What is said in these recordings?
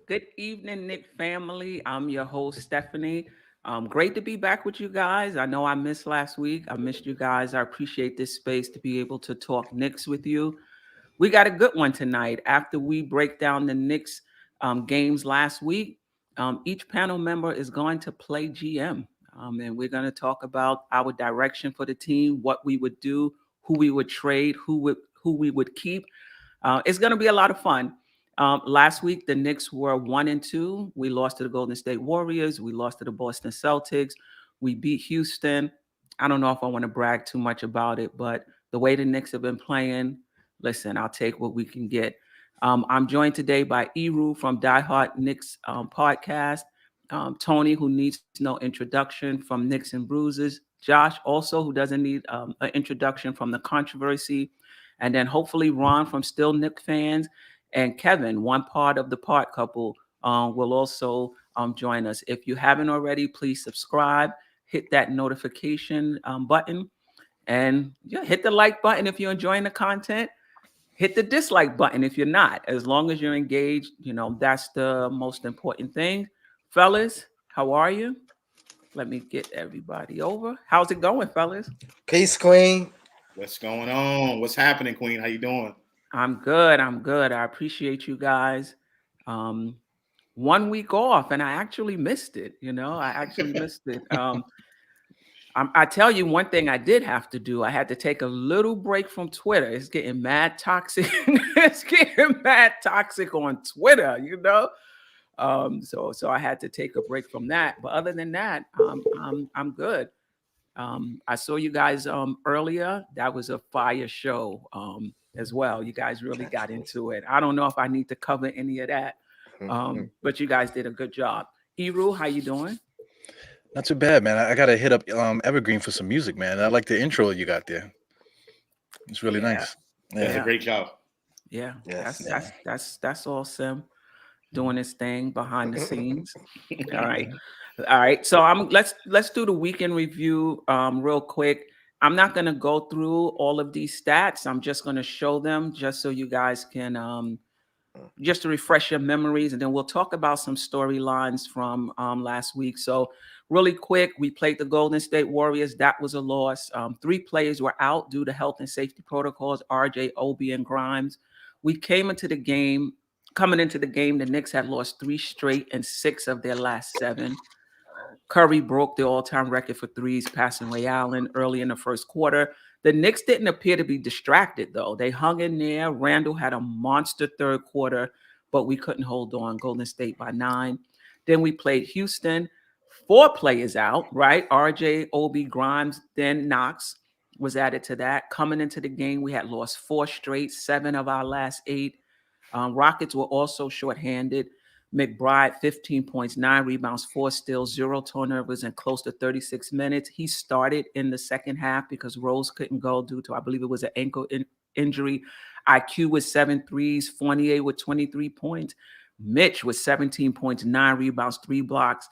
Good evening, Nick family. I'm your host, Stephanie. Great to be back with you guys. I know I missed last week. I missed you guys. I appreciate this space to be able to talk Knicks with you. We got a good one tonight. After we break down the Knicks games last week, each panel member is going to play GM. And we're going to talk about our direction for the team, what we would do, who we would trade, who we would keep. It's going to be a lot of fun. Last week, the Knicks were 1-2. We lost to the Golden State Warriors. We lost to the Boston Celtics. We beat Houston. I don't know if I want to brag too much about it, but the way the Knicks have been playing, listen, I'll take what we can get. I'm joined today by Eru from Die Hard Knicks podcast, Tony, who needs no introduction from Knicks and Bruises, Josh, also, who doesn't need an introduction from the controversy, and then hopefully Ron from Still Knicks fans, and Kevin, one part of the part couple, will also join us. If you haven't already, please subscribe, hit that notification button, and hit the like button if you're enjoying the content. Hit the dislike button if you're not. As long as you're engaged, that's the most important thing. Fellas, how are you? Let me get everybody over. How's it going, fellas? Peace, Queen. What's going on? What's happening, Queen? How you doing? I'm good. I'm good. I appreciate you guys. 1 week off, and I actually missed it. I actually missed it. I tell you one thing I did have to do. I had to take a little break from Twitter. It's getting mad toxic. It's getting mad toxic on Twitter, So I had to take a break from that. But other than that, I'm good. I saw you guys earlier. That was a fire show as well. You guys really got into it. I don't know if I need to cover any of that, but you guys did a good job. Eru, how you doing? Not too bad, man. I gotta hit up Evergreen for some music, man. I like the intro you got there. It's really nice. That's a great job. Yeah, Yes, that's awesome. Doing his thing behind the scenes. All right. So let's do the weekend review real quick. I'm not gonna go through all of these stats. I'm just gonna show them just so you guys can just to refresh your memories, and then we'll talk about some storylines from last week. So really quick, we played the Golden State Warriors. That was a loss. 3 players were out due to health and safety protocols, RJ, Obi, and Grimes. We came into the game, coming into the game, the Knicks had lost 3 straight and 6 of their last 7. Curry broke the all-time record for threes, passing Ray Allen early in the first quarter. The Knicks didn't appear to be distracted, though. They hung in there. Randall had a monster third quarter, but we couldn't hold on. Golden State by 9. Then we played Houston. 4 players out, right? RJ, Obi, Grimes, then Knox was added to that. Coming into the game, we had lost 4 straight, 7 of our last 8. Rockets were also shorthanded. McBride, 15 points, 9 rebounds, 4 steals, 0 turnovers, and close to 36 minutes. He started in the second half because Rose couldn't go due to, I believe it was an ankle injury. IQ with 7 threes, Fournier with 23 points. Mitch with 17 points, 9 rebounds, 3 blocks.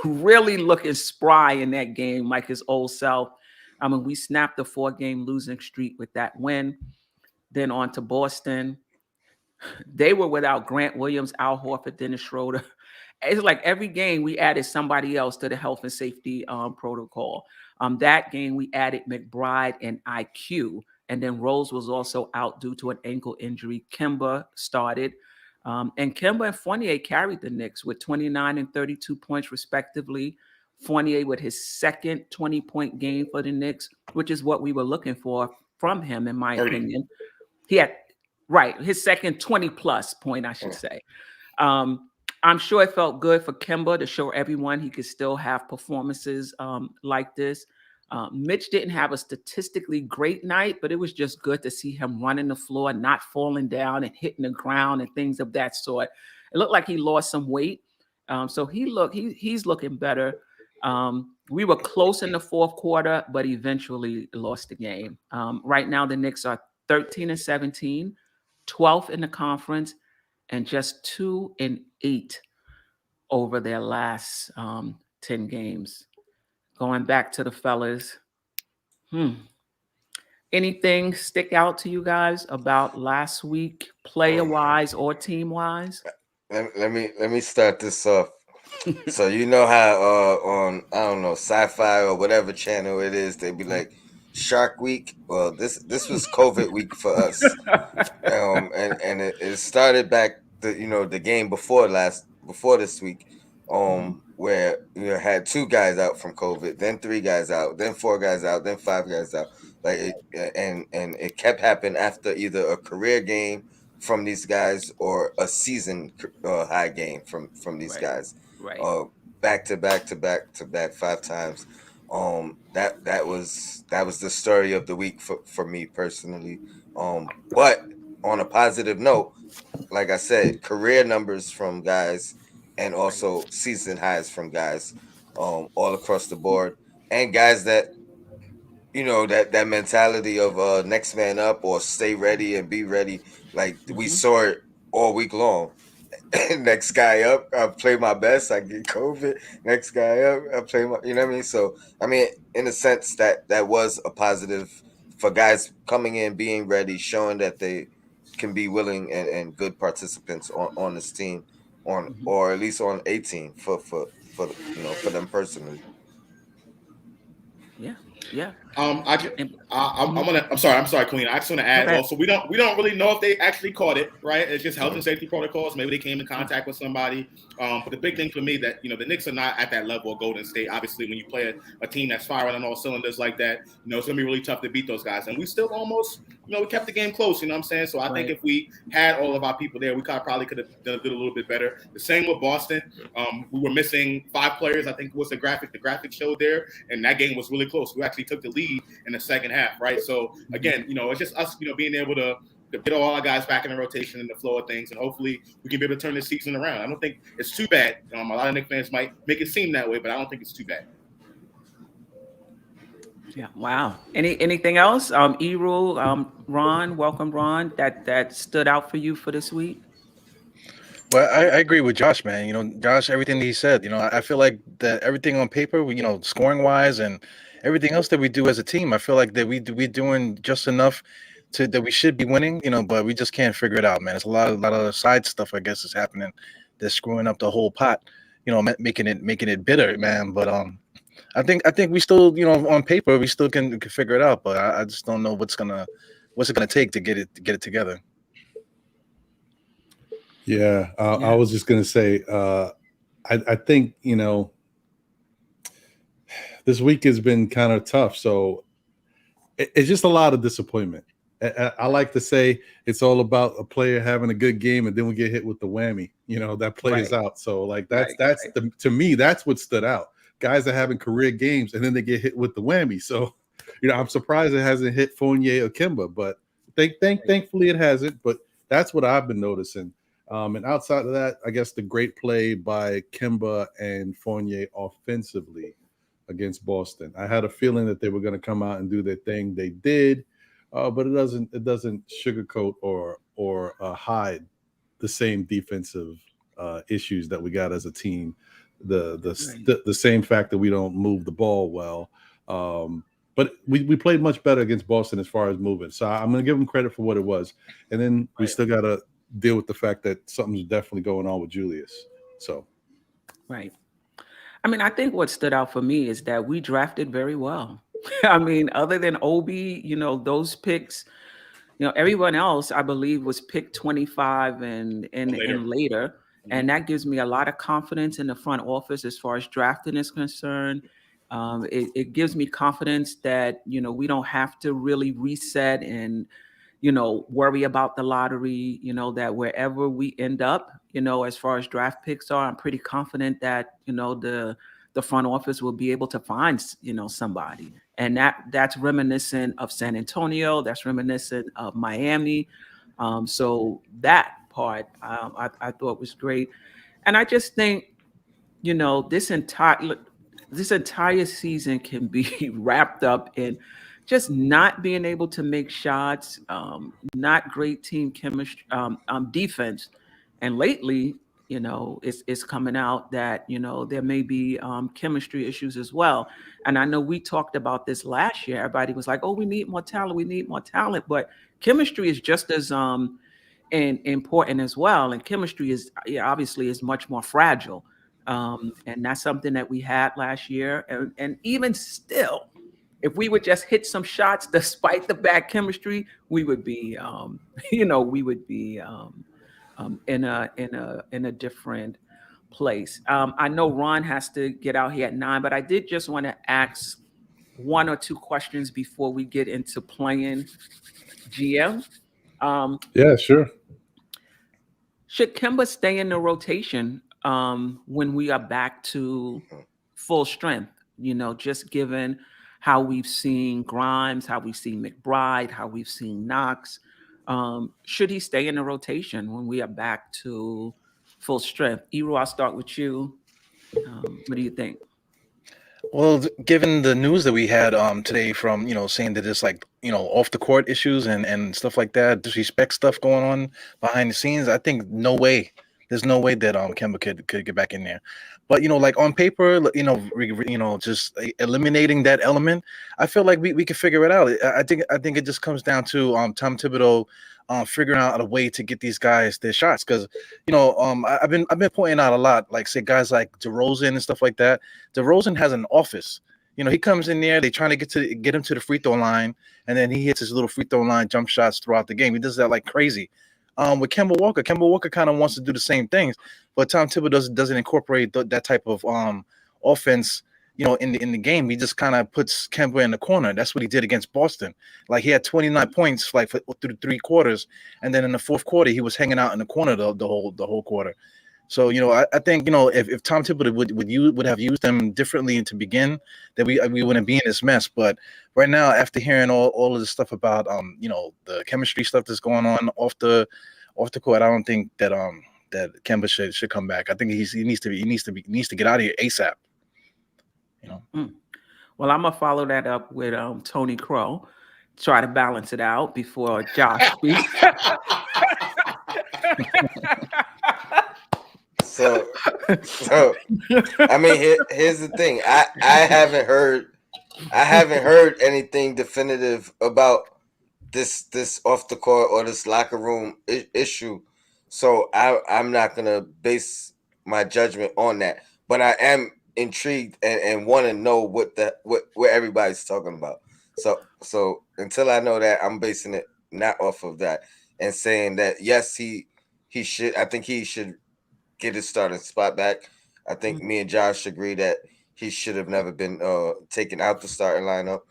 Really looking spry in that game, like his old self. I mean, we snapped the 4-game losing streak with that win. Then on to Boston. They were without Grant Williams, Al Horford, Dennis Schroeder. It's like every game we added somebody else to the health and safety protocol. That game we added McBride and IQ, and then Rose was also out due to an ankle injury. Kemba started, and Kemba and Fournier carried the Knicks with 29 and 32 points respectively. Fournier with his second 20-point game for the Knicks, which is what we were looking for from him, in my opinion. He had his second 20-plus point, I should say. I'm sure it felt good for Kemba to show everyone he could still have performances like this. Mitch didn't have a statistically great night, but it was just good to see him running the floor, not falling down and hitting the ground and things of that sort. It looked like he lost some weight. So he's looking better. We were close in the fourth quarter, but eventually lost the game. Right now, the Knicks are 13 and 17. 12th in the conference, and just 2-8 over their last 10 games. Going back to the fellas, anything stick out to you guys about last week, player-wise or team-wise? let me start this off. So you know how on I don't know sci-fi or whatever channel it is, they be like Shark Week. Well, this was COVID week for us. And it started back the game before this week, where you had two guys out from COVID, then three guys out, then four guys out, then five guys out, like and it kept happening after either a career game from these guys or a season high game from these Right. guys, Right. uh, back to back to back to back 5 times. That was the story of the week for me personally. But on a positive note, like I said, career numbers from guys and Right. also season highs from guys, all across the board, and guys that that mentality of next man up or stay ready and be ready. Like we Hmm. saw it all week long. Next guy up, I play my best. I get COVID. Next guy up, I play my. You know what I mean? So I mean, in a sense, that was a positive for guys coming in, being ready, showing that they can be willing and good participants on this team, on Hmm. or at least on a team for them personally. Yeah. Yeah. I ju- And, I'm mhm. gonna. I'm sorry, Queen. I just want to add Okay. also. We don't really know if they actually caught it. Right? It's just health and safety protocols. Maybe they came in Mm. contact with somebody. But the big thing for me that the Knicks are not at that level of Golden State. Obviously, when you play a team that's firing on all cylinders like that, it's gonna be really tough to beat those guys. And we still almost, we kept the game close. You know what I'm saying? So I think Right. if we had all of our people there, we probably could have done a little bit better. The same with Boston. We were missing 5 players. I think was the graphic. The graphic showed there, and that game was really close. We actually took the lead in the second half, right? So Mhm. again, it's just us, being able to get all our guys back in the rotation and the flow of things, and hopefully we can be able to turn this season around. I don't think it's too bad. A lot of Knicks fans might make it seem that way, but I don't think it's too bad. Yeah. Wow. Anything else? Erul, Ron, welcome, Ron. That stood out for you for this week. Well, I agree with Josh, man. Josh, everything he said. I feel like that everything on paper, scoring wise and everything else that we do as a team, I feel like that we doing just enough to that we should be winning. But we just can't figure it out, man. It's a lot of side stuff, I guess, is happening that's screwing up the whole pot. Making it bitter, man. But I think we still, on paper, we still can figure it out. But I just don't know what's it gonna take to get it together. Yeah, I Yeah. was just gonna say, I think this week has been kind of tough. So it's just a lot of disappointment. I like to say it's all about a player having a good game, and then we get hit with the whammy. That plays Right. out. So like that's Right. that's Right. the to me that's what stood out. Guys are having career games, and then they get hit with the whammy. So I'm surprised it hasn't hit Fournier or Kimba, but Right. thankfully it hasn't. But that's what I've been noticing. And outside of that, I guess the great play by Kemba and Fournier offensively against Boston. I had a feeling that they were going to come out and do their thing. They did, but it doesn't sugarcoat or hide the same defensive issues that we got as a team. The the Right. the, the same fact that we don't move the ball well. But we played much better against Boston as far as moving. So I'm going to give them credit for what it was. And then we Right. still got to deal with the fact that something's definitely going on with Julius. So Right. I mean, I think what stood out for me is that we drafted very well. I mean, other than Obi, those picks, everyone else, I believe, was picked 25 and Or and later. and later. Mhm. And that gives me a lot of confidence in the front office as far as drafting is concerned. It gives me confidence that, we don't have to really reset and, worry about the lottery, that wherever we end up, as far as draft picks are, I'm pretty confident that, the front office will be able to find, somebody. And that's reminiscent of San Antonio, that's reminiscent of Miami. So that part I thought was great. And I just think, you know, this entire this entire season can be wrapped up in just not being able to make shots, not great team chemistry, defense, and lately, it's coming out that there may be chemistry issues as well. And I know we talked about this last year. Everybody was like, "Oh, we need more talent. We need more talent," but chemistry is just as and important as well. And chemistry is, yeah, obviously is much more fragile. And that's something that we had last year. And even still, if we would just hit some shots despite the bad chemistry, we would be, we would be in a different place. I know Ron has to get out here at 9, but I did just want to ask one or two questions before we get into playing GM. Um, Yeah, sure. should Kemba stay in the rotation when we are back to full strength? Just given how we've seen Grimes, how we've seen McBride, how we've seen Knox. Should he stay in the rotation when we are back to full strength? Ero, I'll start with you. What do you think? Well, given the news that we had today from saying that it's like off the court issues and stuff like that, disrespect stuff going on behind the scenes, I think no way. There's no way that Kemba could get back in there. But like on paper, just eliminating that element, I feel like we could figure it out. I think it just comes down to Tom Thibodeau figuring out a way to get these guys their shots because I've been pointing out a lot, like say guys like DeRozan and stuff like that. DeRozan has an office. He comes in there, they trying to get him to the free throw line, and then he hits his little free throw line jump shots throughout the game. He does that like crazy. With Kemba Walker kind of wants to do the same things, but Tom Thibodeau doesn't incorporate that type of offense. In the game, he just kind of puts Kemba in the corner. That's what he did against Boston. Like he had 29 points like through 3 quarters, and then in the fourth quarter he was hanging out in the corner the whole quarter. So I think if Tom Thibodeau would have used them differently to begin, then we wouldn't be in this mess. But right now, after hearing all of this stuff about the chemistry stuff that's going on off the court, I don't think that Kemba should come back. I think he needs to get out of here ASAP. Well, I'm gonna follow that up with Tony Crow. Try to balance it out before Josh speaks. So I mean, here's the thing. I haven't heard anything definitive about this off the court or this locker room issue. So I'm not gonna base my judgment on that. But I am intrigued and want to know what everybody's talking about. So until I know that, I'm basing it not off of that and saying that yes, he should. I think he should get his starting spot back. I think me and Josh agree that he should have never been taken out the starting lineup.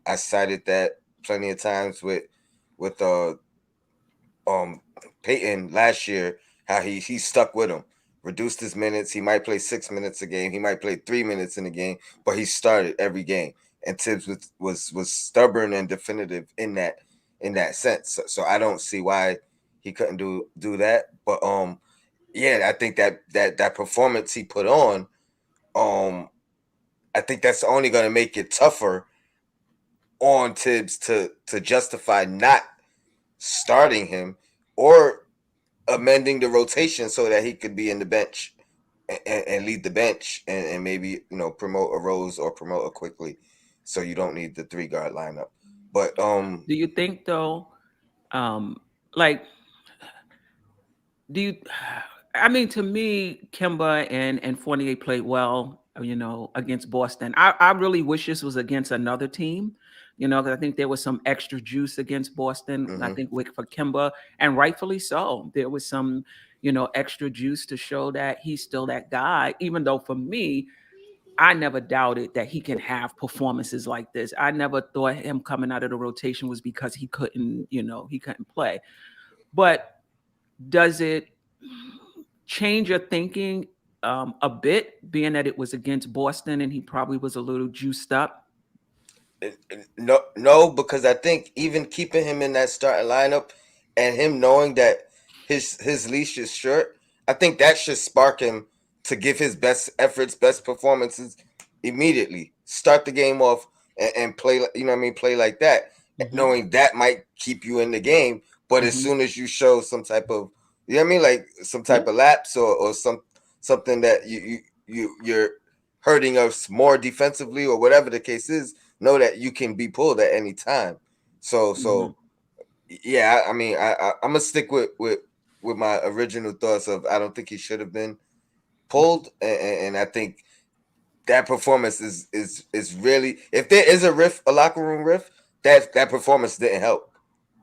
I cited that plenty of times with Peyton last year, how he stuck with him, reduced his minutes. He might play 6 minutes a game, he might play 3 minutes in a game, but he started every game. And Tibbs was stubborn and definitive in that sense. So I don't see why he couldn't do that. But yeah, I think that performance he put on, I think that's only going to make it tougher on Tibbs to justify not starting him or amending the rotation so that he could be in the bench and lead the bench and maybe promote a Rose or promote a Quickly, so you don't need the 3-guard lineup. But do you think though, like, do you? I mean, to me, Kemba and Fournier played well, against Boston. I really wish this was against another team, because I think there was some extra juice against Boston. I think for Kemba, and rightfully so, there was some, extra juice to show that he's still that guy. Even though for me, I never doubted that he can have performances like this. I never thought him coming out of the rotation was because he couldn't play. But does it change your thinking a bit, being that it was against Boston and he probably was a little juiced up? No, because I think even keeping him in that starting lineup and him knowing that his leash is short, I think that should spark him to give his best efforts, best performances immediately. Start the game off and play, play like that, knowing that might keep you in the game. But as soon as you show some type of, like some type of lapse or something that you're hurting us more defensively or whatever the case is, know that you can be pulled at any time. So Yeah, I mean, I'm gonna stick with my original thoughts of I don't think he should have been pulled, and I think that performance is really, if there is a locker room riff, that performance didn't help.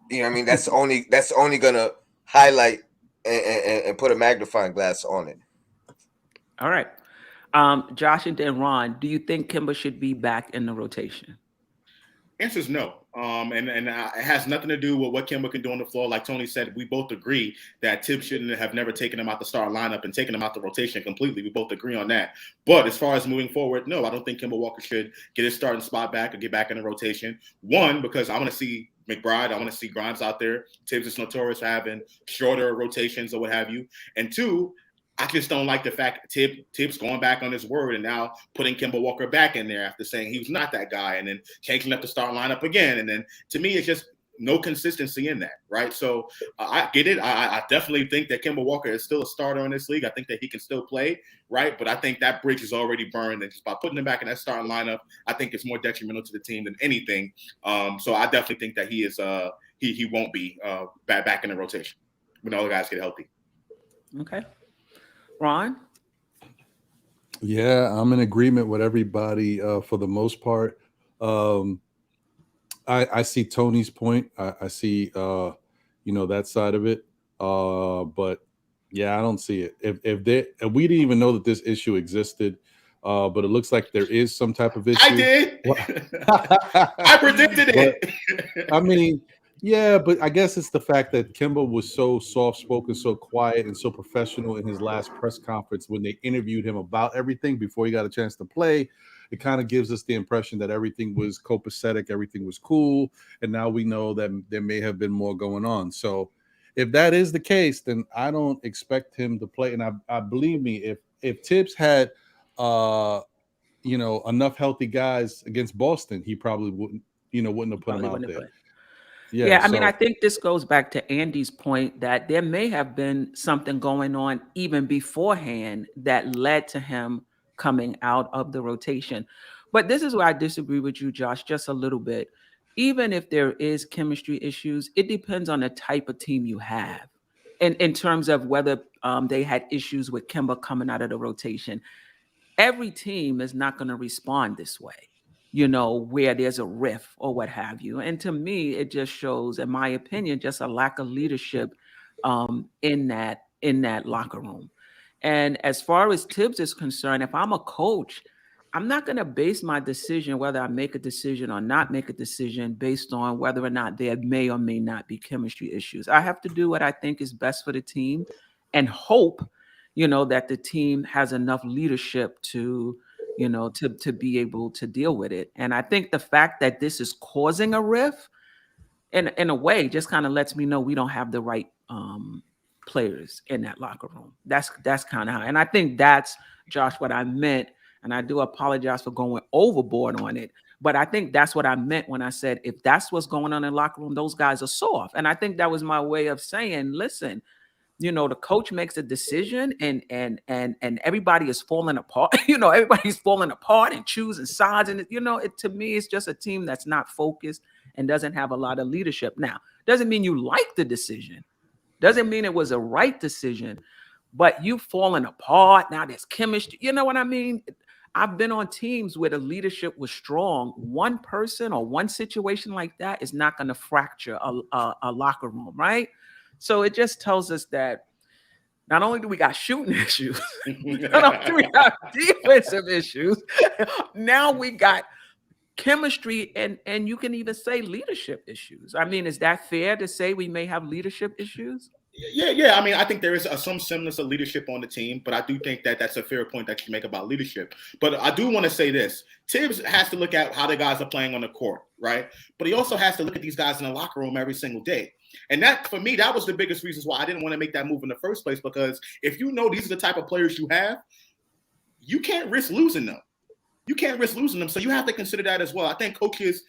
You know what I mean? That's only gonna highlight and put a magnifying glass on it. All right. Josh and then Ron, do you think Kimba should be back in the rotation? Answer is no. And it has nothing to do with what Kemba can do on the floor. Like Tony said, we both agree that Tibbs shouldn't have never taken him out the start lineup and taken him out the rotation completely. We both agree on that. But as far as moving forward, no, I don't think Kemba Walker should get his starting spot back or get back in the rotation. One, because I want to see McBride, I want to see Grimes out there. Tibbs is notorious for having shorter rotations or what have you. And two, I just don't like the fact that Tibbs going back on his word and now putting Kemba Walker back in there after saying he was not that guy and then changing up the start lineup again. And then to me, it's just no consistency in that, right? So I get it. I definitely think that Kemba Walker is still a starter in this league. I think that he can still play, right? But I think that bridge is already burned. And just by putting him back in that starting lineup, I think it's more detrimental to the team than anything. So I definitely think that he is he won't be back in the rotation when all the guys get healthy. Okay. Ron? Yeah, I'm in agreement with everybody for the most part. I see Tony's point. I see that side of it. But yeah, I don't see it. If we didn't even know that this issue existed, but it looks like there is some type of issue. I did. I predicted it. I mean, yeah, but I guess it's the fact that Kemba was so soft-spoken, so quiet, and so professional in his last press conference when they interviewed him about everything before he got a chance to play. It kind of gives us the impression that everything was copacetic, everything was cool, and now we know that there may have been more going on. So if that is the case, then I don't expect him to play. And I believe me, if Tibbs had enough healthy guys against Boston, he probably wouldn't have put him out there. Yeah, I mean, I think this goes back to Andy's point that there may have been something going on even beforehand that led to him coming out of the rotation. But this is where I disagree with you, Josh, just a little bit. Even if there is chemistry issues, it depends on the type of team you have. And in terms of whether they had issues with Kemba coming out of the rotation. Every team is not going to respond this way, where there's a riff or what have you. And to me, it just shows, in my opinion, just a lack of leadership in that locker room. And as far as Tibbs is concerned, if I'm a coach, I'm not going to base my decision, whether I make a decision or not make a decision, based on whether or not there may or may not be chemistry issues. I have to do what I think is best for the team and hope, that the team has enough leadership to be able to deal with it. And I think the fact that this is causing a rift in a way just kind of lets me know we don't have the right players in that locker room. That's kind of how, and I think that's, Josh, what I meant. And I do apologize for going overboard on it. But I think that's what I meant when I said, if that's what's going on in the locker room, those guys are soft. And I think that was my way of saying, listen, the coach makes a decision and everybody is falling apart. Everybody's falling apart and choosing sides. And, to me, it's just a team that's not focused and doesn't have a lot of leadership. Now, doesn't mean you like the decision. Doesn't mean it was a right decision, but you falling apart. Now there's chemistry. You know what I mean? I've been on teams where the leadership was strong. One person or one situation like that is not going to fracture a locker room, right? So it just tells us that not only do we got shooting issues, not only do we have defensive issues, now we got chemistry and you can even say leadership issues. I mean, is that fair to say we may have leadership issues? Yeah. I mean, I think there is some semblance of leadership on the team, but I do think that that's a fair point that you make about leadership. But I do want to say this. Tibbs has to look at how the guys are playing on the court, right? But he also has to look at these guys in the locker room every single day. And that, for me, that was the biggest reasons why I didn't want to make that move in the first place, because if you know these are the type of players you have, you can't risk losing them. So you have to consider that as well. I think coaches,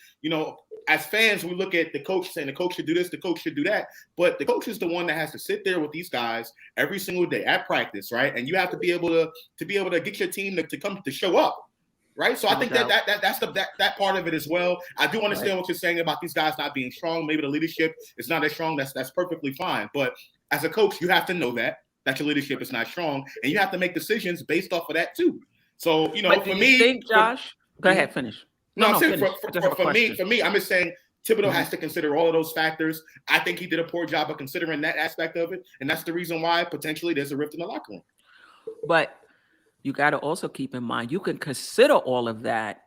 as fans, we look at the coach saying the coach should do this, the coach should do that. But the coach is the one that has to sit there with these guys every single day at practice, right? And you have to be able to get your team to come to show up. right? So I No think doubt. that part of it as well. I do understand Right. what you're saying about these guys not being strong. Maybe the leadership is not as strong. That's perfectly fine. But as a coach, you have to know that your leadership is not strong, and you have to make decisions based off of that too. So But do for you me, think, Josh? Go ahead, finish. no, I'm saying Finish. I just have a question. for me, I'm just saying Thibodeau Mhm. has to consider all of those factors. I think he did a poor job of considering that aspect of it, and that's the reason why potentially there's a rift in the locker room. But you got to also keep in mind you can consider all of that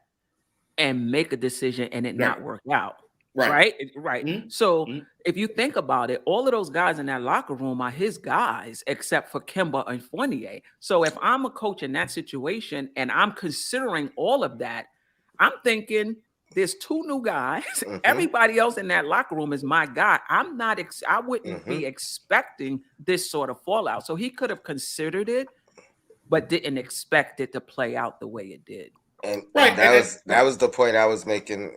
and make a decision and it not work out. Right. Mm-hmm. So Mhm. if you think about it, all of those guys in that locker room are his guys, except for Kemba and Fournier. So if I'm a coach in that situation and I'm considering all of that, I'm thinking there's two new guys. Everybody else in that locker room is my guy. I wouldn't be expecting this sort of fallout. So he could have considered it, but didn't expect it to play out the way it did. And Right, that was the point I was making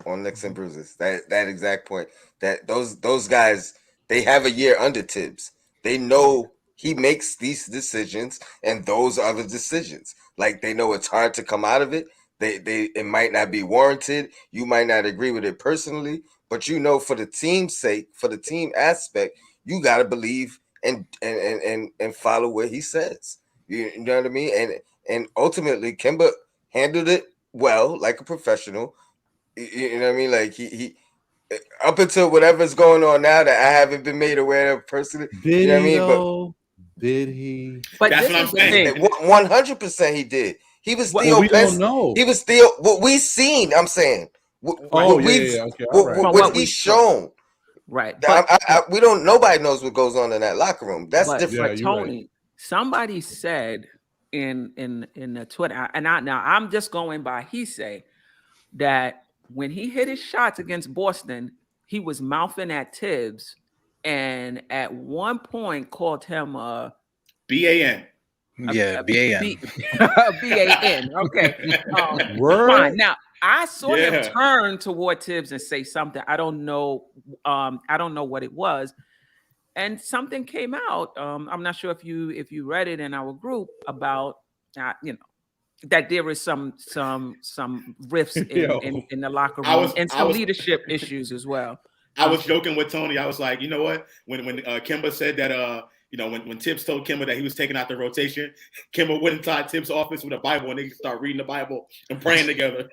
on Knicks and Bruises. That exact point. That those guys, they have a year under Tibbs. They know he makes these decisions and those are the decisions. Like they know it's hard to come out of it. It might not be warranted. You might not agree with it personally, but for the team's sake, for the team aspect, you gotta believe and follow what he says. You know what I mean? And ultimately Kemba handled it well, like a professional. You know what I mean? Like he up until whatever's going on now that I haven't been made aware of personally. Did you know what I he mean? though? Did he? But That's this what is I'm the saying. thing. 100% he did. He was Well, still we don't best. know. He was still what we seen. I'm saying. Oh, What yeah. Okay, all right. From what what he's we shown. Right. But We don't. Nobody knows what goes on in that locker room. That's different. but you're right. Tony, somebody said in the Twitter, now I'm just going by he say that when he hit his shots against Boston, he was mouthing at Tibbs, and at one point called him BAN. Yeah, BAN. BAN. Okay. Word? Fine. Now I saw him Yeah. turn toward Tibbs and say something. I don't know. I don't know what it was. And something came out. I'm not sure if you read it in our group about that there is some rifts in the locker room and some leadership issues as well. I was joking with Tony. I was like, you know what? When Kemba said that, when Tibbs told Kemba that he was taking out the rotation, Kemba went inside Tibbs' office with a Bible and they start reading the Bible and praying together.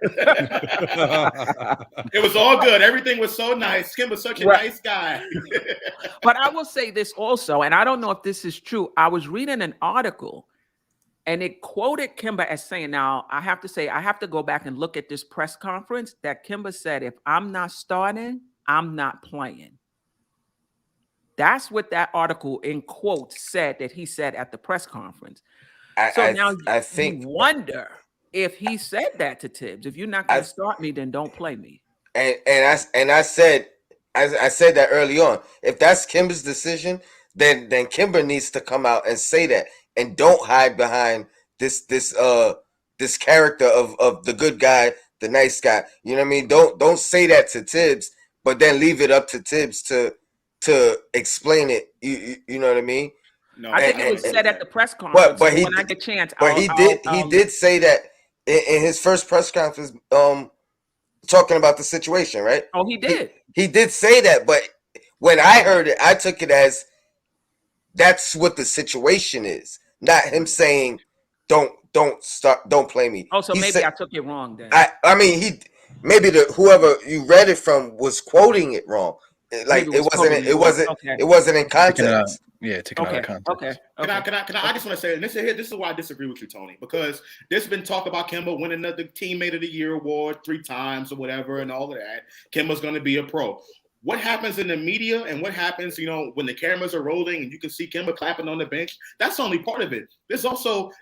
It was all good. Everything was so nice. Kemba's such a nice guy. But I will say this also, and I don't know if this is true. I was reading an article and it quoted Kemba as saying, now I have to go back and look at this press conference that Kemba said, if I'm not starting, I'm not playing. That's what that article in quotes said that he said at the press conference. I think you wonder if he said that to Tibbs. If you're not going to start me, then don't play me. And I said that early on. If that's Kemba's decision, then Kemba needs to come out and say that, and don't hide behind this character of the good guy, the nice guy. You know what I mean? Don't say that to Tibbs, but then leave it up to Tibbs to explain it. You know what I mean? No, I think it was said at the press conference. But when I get a chance, he did say that in his first press conference, talking about the situation, right? Oh, he did. He did say that, but when I heard it, I took it as that's what the situation is, not him saying don't play me. Oh, so maybe I took it wrong then. I mean, whoever you read it from was quoting it wrong. Like it wasn't in context. Taken out of context. Okay. Can I just want to say, and this is why I disagree with you, Tony, because there's been talk about Kemba winning the Teammate of the Year award 3 times or whatever, and all of that. Kemba's going to be a pro. What happens in the media and what happens, when the cameras are rolling and you can see Kemba clapping on the bench? That's only part of it. There's also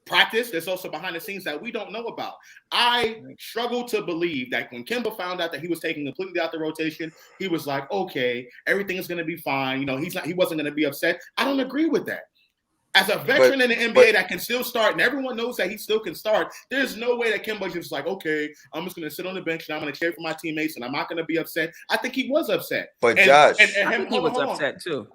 practice. There's also behind the scenes that we don't know about. I struggle to believe that when Kemba found out that he was taken completely out the rotation, he was like, okay, everything is going to be fine. He wasn't going to be upset. I don't agree with that. As a veteran in the NBA that can still start, and everyone knows that he still can start, there's no way that Kemba's just like, okay, I'm just going to sit on the bench and I'm going to cheer for my teammates and I'm not going to be upset. I think he was upset. But Josh, I think he was upset too.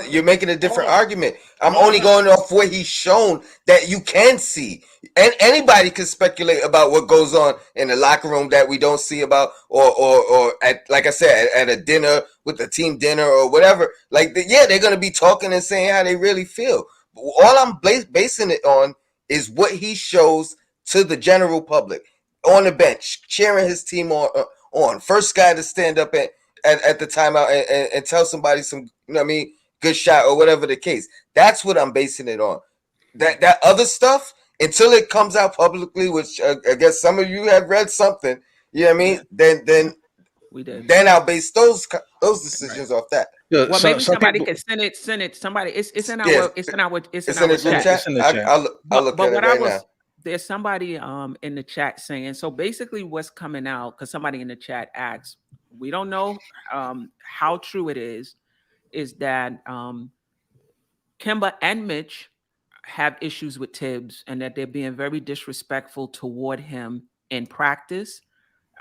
You're making a different argument. I'm only going off what he's shown that you can see. And anybody can speculate about what goes on in the locker room that we don't see about, or at, like I said, at a dinner with the team dinner or whatever. Like, they're gonna be talking and saying how they really feel. All I'm basing it on is what he shows to the general public on the bench, cheering his team on. First guy to stand up at the timeout and tell somebody some, good shot or whatever the case. That's what I'm basing it on. That other stuff, until it comes out publicly, which I guess some of you have read something, you know what I mean? Yeah. Then We did. then I'll base those decisions off that. Yeah, Well, some maybe somebody people, can send it. Somebody, it's in Yes, our, it's in our, it's in the group chat. chat. it's in the chat. I'll look But at it what I right was, now. there's somebody in the chat saying, so basically what's coming out, because somebody in the chat asked, we don't know how true it is that Kemba and Mitch have issues with Tibbs and that they're being very disrespectful toward him in practice,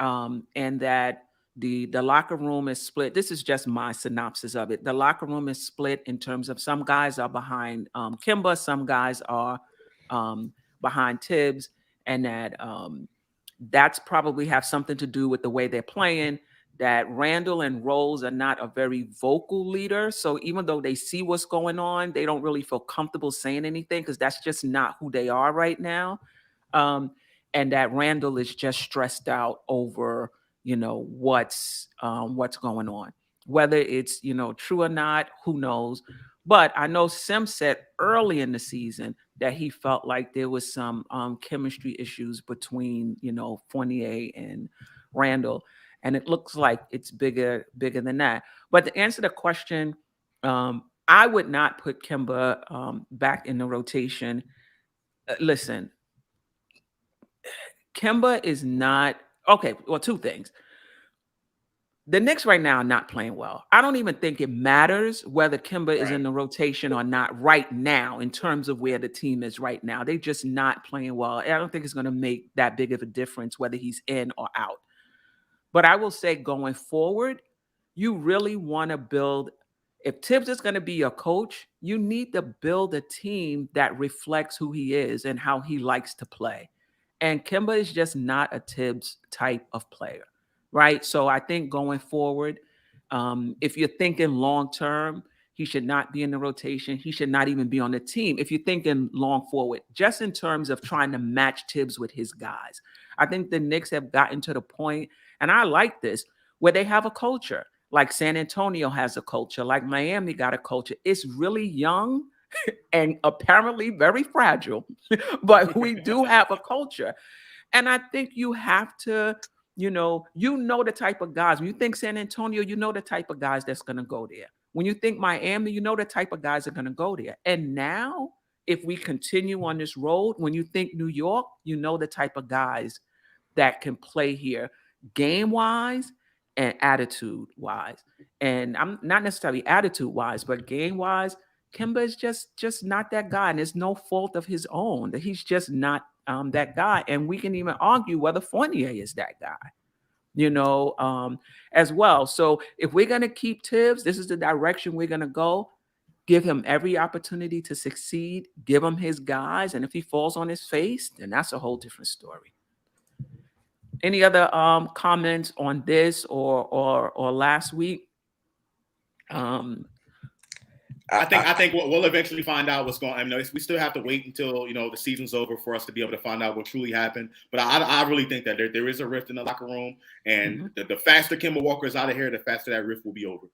and that the locker room is split. This is just my synopsis of it. The locker room is split in terms of some guys are behind Kemba, some guys are behind Tibbs, and that that's probably have something to do with the way they're playing. That Randall and Rose are not a very vocal leader. So even though they see what's going on, they don't really feel comfortable saying anything because that's just not who they are right now. Um, and that Randall is just stressed out over, what's going on. Whether it's, true or not, who knows? But I know Sim said early in the season that he felt like there was some chemistry issues between, Fournier and Randall. And it looks like it's bigger than that. But to answer the question, I would not put Kemba back in the rotation. Listen, Kemba is not okay. Well, two things. The Knicks right now are not playing well. I don't even think it matters whether Kemba is in the rotation or not right now in terms of where the team is right now. They're just not playing well. I don't think it's going to make that big of a difference whether he's in or out. But I will say going forward, you really want to build, if Tibbs is going to be your coach, you need to build a team that reflects who he is and how he likes to play. And Kemba is just not a Tibbs type of player, right? So I think going forward, if you're thinking long term, he should not be in the rotation. He should not even be on the team. If you're thinking long forward, just in terms of trying to match Tibbs with his guys, I think the Knicks have gotten to the point, and I like this, where they have a culture. Like San Antonio has a culture, like Miami got a culture. It's really young and apparently very fragile, but we do have a culture. And I think you have to, the type of guys. When you think San Antonio, you know the type of guys that's going to go there. When you think Miami, you know the type of guys that are going to go there. And now, if we continue on this road, when you think New York, you know the type of guys that can play here game-wise and attitude-wise. And I'm not necessarily attitude-wise, but game-wise, Kemba is just not that guy. And it's no fault of his own. That he's just not that guy. And we can even argue whether Fournier is that guy, as well. So if we're going to keep Tibbs, this is the direction we're going to go. Give him every opportunity to succeed. Give him his guys. And if he falls on his face, then that's a whole different story. Any other comments on this or last week? I think we'll eventually find out what's going on. I mean, we still have to wait until the season's over for us to be able to find out what truly happened. But I really think that there is a rift in the locker room, and the faster Kemba Walker is out of here, the faster that rift will be over.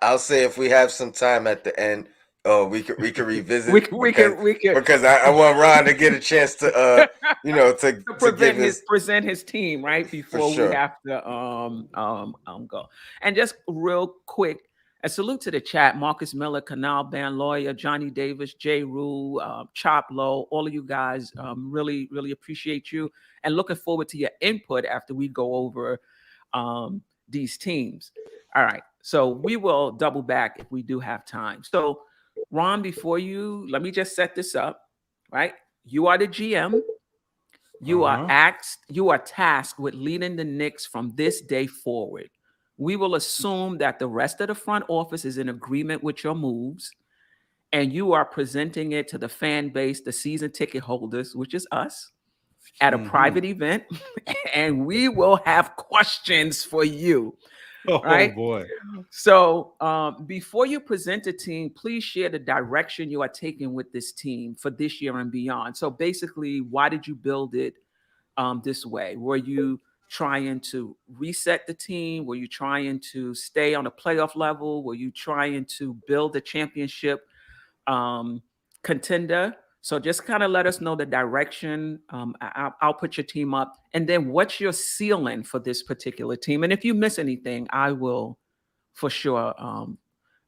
I'll say if we have some time at the end, we could revisit. we can because I want Ron to get a chance to to present his team right before we have to go. And just real quick, a salute to the chat: Marcus Miller, Canal Band Lawyer, Johnny Davis, J. Rue, Chop Low, all of you guys. Really, really appreciate you, and looking forward to your input after we go over these teams. All right, so we will double back if we do have time. So, Ron, let me just set this up. Right, you are the GM. You are tasked with leading the Knicks from this day forward. We will assume that the rest of the front office is in agreement with your moves. and you are presenting it to the fan base, the season ticket holders, which is us, at a private event, and we will have questions for you. Oh Right. boy. So before you present a team, please share the direction you are taking with this team for this year and beyond. So basically, why did you build it this way? Were you trying to reset the team? Were you trying to stay on a playoff level? Were you trying to build a championship contender? So just kind of let us know the direction. I'll put your team up. And then what's your ceiling for this particular team? And if you miss anything, I will for sure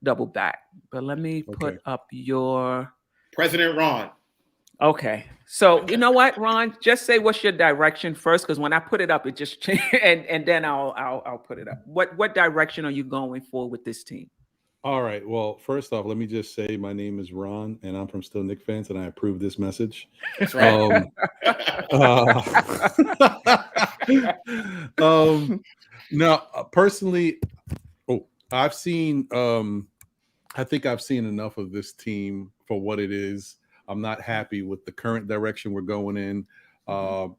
double back. But let me put up your President Ron. Okay. So you know what, Ron? Just say what's your direction first, because when I put it up, it just changed, and then I'll put it up. What direction are you going for with this team? All right. Well, first off, let me just say my name is Ron, and I'm from Still Knicks fans, and I approve this message. That's right. Now, personally, I've seen. I think I've seen enough of this team for what it is. I'm not happy with the current direction we're going in.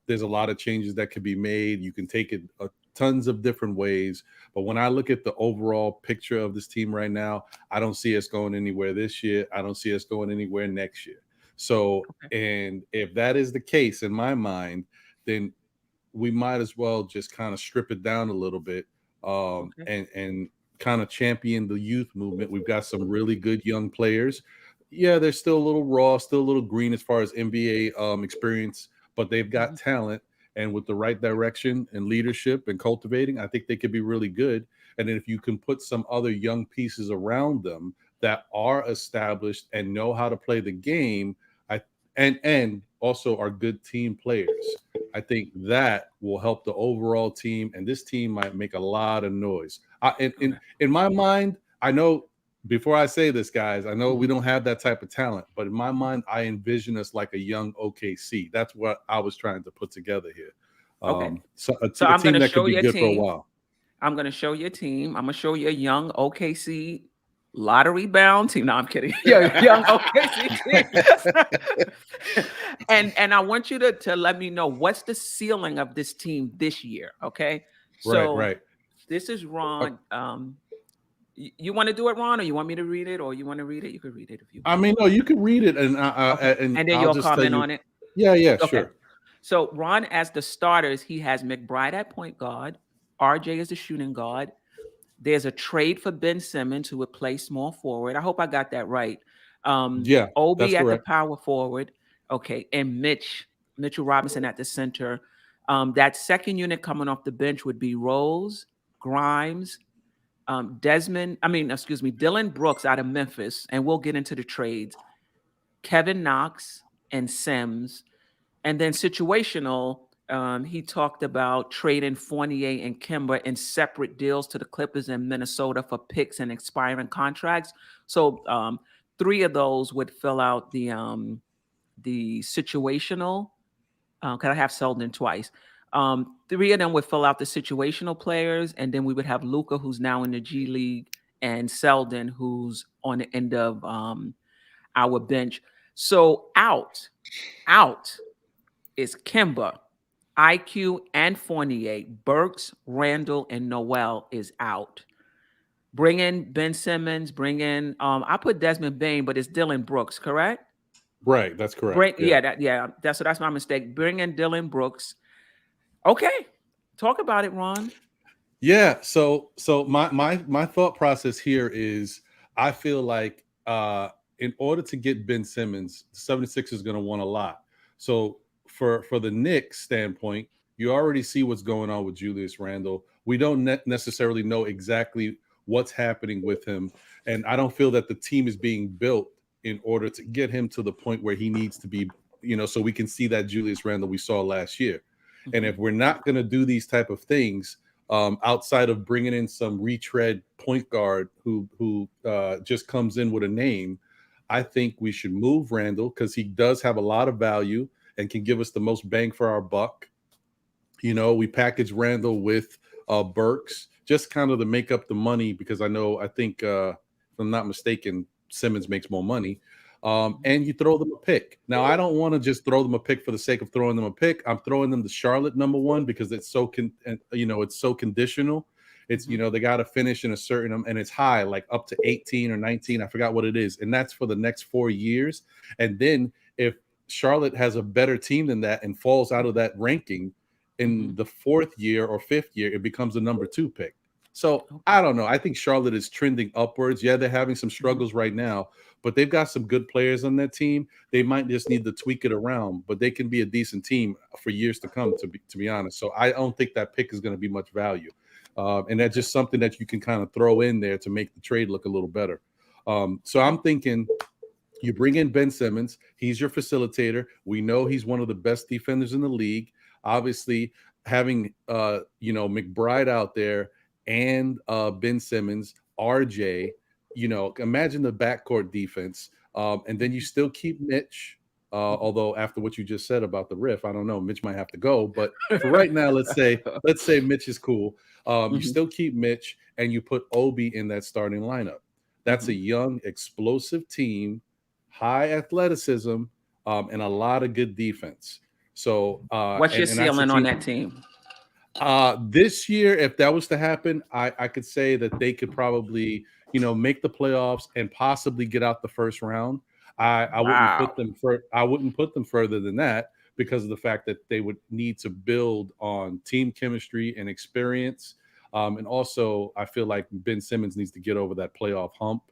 There's a lot of changes that could be made. You can take it tons of different ways. But when I look at the overall picture of this team right now, I don't see us going anywhere this year. I don't see us going anywhere next year. So, and if that is the case in my mind, then we might as well just kind of strip it down a little bit and kind of champion the youth movement. We've got some really good young players. Yeah, they're still a little raw, still a little green as far as NBA experience, but they've got talent. And with the right direction and leadership and cultivating, I think they could be really good. And then if you can put some other young pieces around them that are established and know how to play the game, and also are good team players, I think that will help the overall team. And this team might make a lot of noise. In my mind, I know. Before I say this, guys, I know we don't have that type of talent, but in my mind, I envision us like a young OKC. That's what I was trying to put together here. So a I'm team going to that show could be you a good for a team. while. I'm going to show you a team. I'm going to show you a young OKC lottery bound team. No, I'm kidding. Young OKC team. and I want you to let me know what's the ceiling of this team this year. Okay. So Right. This is Ron. You want to do it, Ron, or you want me to read it, or you want to read it? You could read it if you want. I mean, no, you can read it, and then I'll you'll just comment tell you, on it. Yeah, Okay. sure. So Ron, as the starters, he has McBride at point guard, RJ is the shooting guard. There's a trade for Ben Simmons, who would play small forward. I hope I got that right. Yeah, Obi that's at correct. the power forward. Okay, and Mitchell Robinson at the center. That second unit coming off the bench would be Rose, Grimes, Dylan Brooks out of Memphis, and we'll get into the trades. Kevin Knox and Sims, and then situational. He talked about trading Fournier and Kemba in separate deals to the Clippers and Minnesota for picks and expiring contracts. So 3 of those would fill out the situational. Because I have Selden twice. 3 of them would fill out the situational players, and then we would have Luka, who's now in the G League, and Selden, who's on the end of our bench. So out is Kemba, IQ, and Fournier. Burks, Randall, and Noel is out. Bring in Ben Simmons. Bring in I put Desmond Bain, but it's Dylan Brooks, correct? Right, that's correct. That's my mistake. Bring in Dylan Brooks. Okay, talk about it, Ron. Yeah, so my thought process here is I feel like in order to get Ben Simmons, the 76 is going to want a lot. So for the Knicks standpoint, you already see what's going on with Julius Randle. We don't necessarily know exactly what's happening with him, and I don't feel that the team is being built in order to get him to the point where he needs to be, so we can see that Julius Randle we saw last year. And if we're not going to do these type of things, outside of bringing in some retread point guard who just comes in with a name, I think we should move Randall because he does have a lot of value and can give us the most bang for our buck. We package Randall with Burks just kind of to make up the money because I think if I'm not mistaken, Simmons makes more money. and you throw them a pick. Now, I don't want to just throw them a pick for the sake of throwing them a pick. I'm throwing them the Charlotte #1 because it's so it's so conditional. It's they got to finish in a certain and it's high, like up to 18 or 19. I forgot what it is, and that's for the next 4 years. And then if Charlotte has a better team than that and falls out of that ranking in the 4th year or 5th year, it becomes the #2 pick. So I don't know. I think Charlotte is trending upwards. Yeah, they're having some struggles right now, but they've got some good players on that team. They might just need to tweak it around, but they can be a decent team for years to come, to be honest. So I don't think that pick is going to be much value. And that's just something that you can kind of throw in there to make the trade look a little better. So I'm thinking you bring in Ben Simmons. He's your facilitator. We know he's one of the best defenders in the league. Obviously, having McBride out there and Ben Simmons, RJ, imagine the backcourt defense. And then you still keep Mitch. Although after what you just said about the riff, I don't know, Mitch might have to go. But for right now, let's say Mitch is cool. You still keep Mitch and you put Obi in that starting lineup. That's a young, explosive team, high athleticism, and a lot of good defense. So what's your ceiling on that team? This year, if that was to happen, I could say that they could probably, make the playoffs and possibly get out the first round. I wouldn't put them further than that because of the fact that they would need to build on team chemistry and experience. And also, I feel like Ben Simmons needs to get over that playoff hump.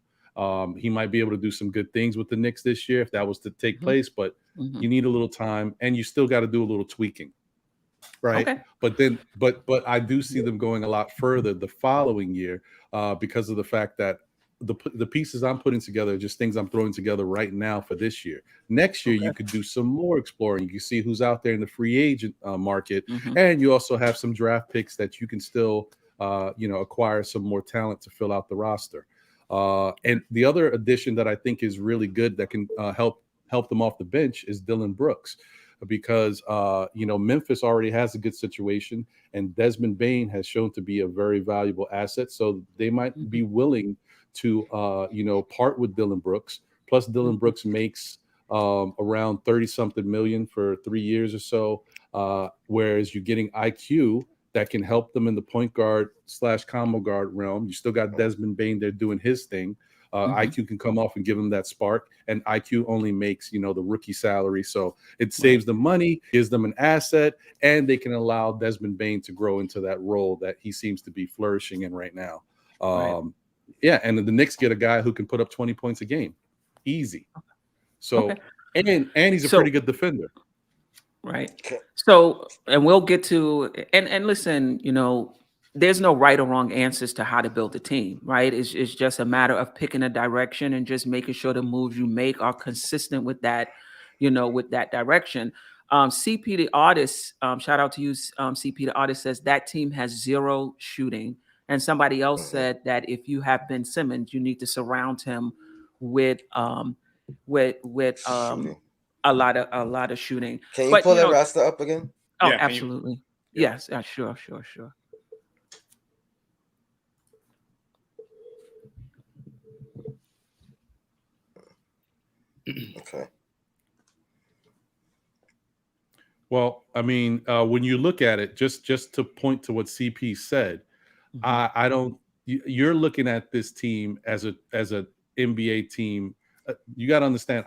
He might be able to do some good things with the Knicks this year if that was to take place, but you need a little time and you still got to do a little tweaking. Right. Okay. But I do see them going a lot further the following year because of the fact that the pieces I'm putting together are just things I'm throwing together right now for this year. Next year, you could do some more exploring. You can see who's out there in the free agent market. And you also have some draft picks that you can still, acquire some more talent to fill out the roster. And the other addition that I think is really good that can help them off the bench is Dylan Brooks. Because Memphis already has a good situation, and Desmond Bane has shown to be a very valuable asset. So they might be willing to part with Dylan Brooks. Plus, Dylan Brooks makes around 30-something million for 3 years or so, whereas you're getting IQ that can help them in the point guard / combo guard realm. You still got Desmond Bane there doing his thing. IQ can come off and give them that spark, and IQ only makes, the rookie salary. So it saves them money, gives them an asset, and they can allow Desmond Bane to grow into that role that he seems to be flourishing in right now. Yeah, and the Knicks get a guy who can put up 20 points a game. Easy. So, and he's a pretty good defender. Right. So, and we'll get to, and listen, there's no right or wrong answers to how to build a team, right? It's just a matter of picking a direction and just making sure the moves you make are consistent with that, with that direction. CP the artist, shout out to you, CP the artist says that team has 0 shooting. And somebody else said that if you have Ben Simmons, you need to surround him with a lot of shooting. Can you pull that roster up again? Oh, yeah, absolutely. Yes, sure. Okay. Well, I mean, when you look at it, just to point to what CP said, I don't. You're looking at this team as a NBA team. You got to understand.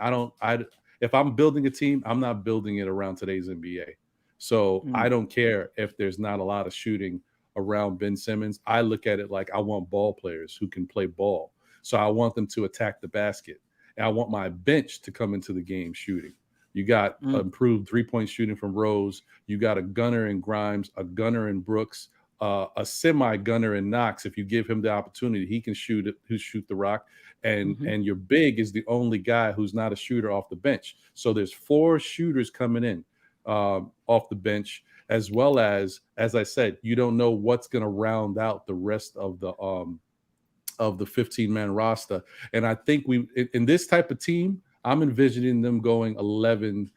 If I'm building a team, I'm not building it around today's NBA. So I don't care if there's not a lot of shooting around Ben Simmons. I look at it like I want ball players who can play ball. So I want them to attack the basket. And I want my bench to come into the game shooting. You got improved 3-point shooting from Rose. You got a gunner in Grimes, a gunner in Brooks, a semi-gunner in Knox. If you give him the opportunity, he can shoot the rock. And your big is the only guy who's not a shooter off the bench. So there's 4 shooters coming in off the bench, as well as I said, you don't know what's going to round out the rest of the 15-man roster. And I think in this type of team, I'm envisioning them going 11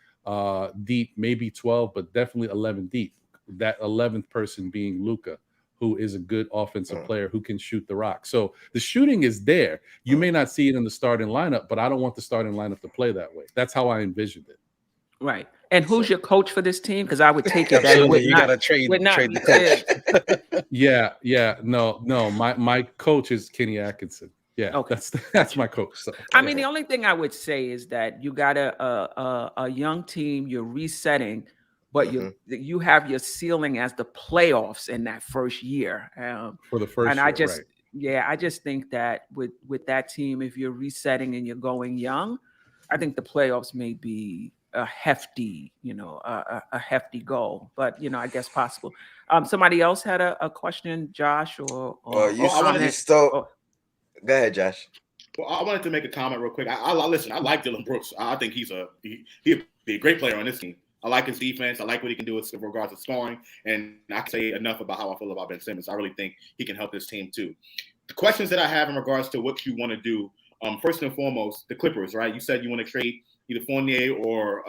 deep, maybe 12, but definitely 11 deep. That 11th person being Luka, who is a good offensive player who can shoot the rock. So the shooting is there. You may not see it in the starting lineup, but I don't want the starting lineup to play that way. That's how I envisioned it. Right. And who's your coach for this team? Because I would take it that it Absolutely, would you not, got to trade would not trade be the coach. Tibbs. Yeah. No. My coach is Kenny Atkinson. Yeah, Okay. that's my coach. So I mean, the only thing I would say is that you got a young team, you're resetting, but you have your ceiling as the playoffs in that first year. for the first And year, I just, right? yeah, I just think that with that team, if you're resetting and you're going young, I think the playoffs may be a hefty, a hefty goal. But I guess possible. Somebody else had a question, Josh, or You comment? stole. Oh, Go ahead, Josh. Well, I wanted to make a comment real quick. I listen. I like Dylan Brooks. I think he'd be a great player on this team. I like his defense. I like what he can do with regards to scoring. And I can say enough about how I feel about Ben Simmons. I really think he can help this team too. The questions that I have in regards to what you want to do, first and foremost, the Clippers, right? You said you want to trade either Fournier or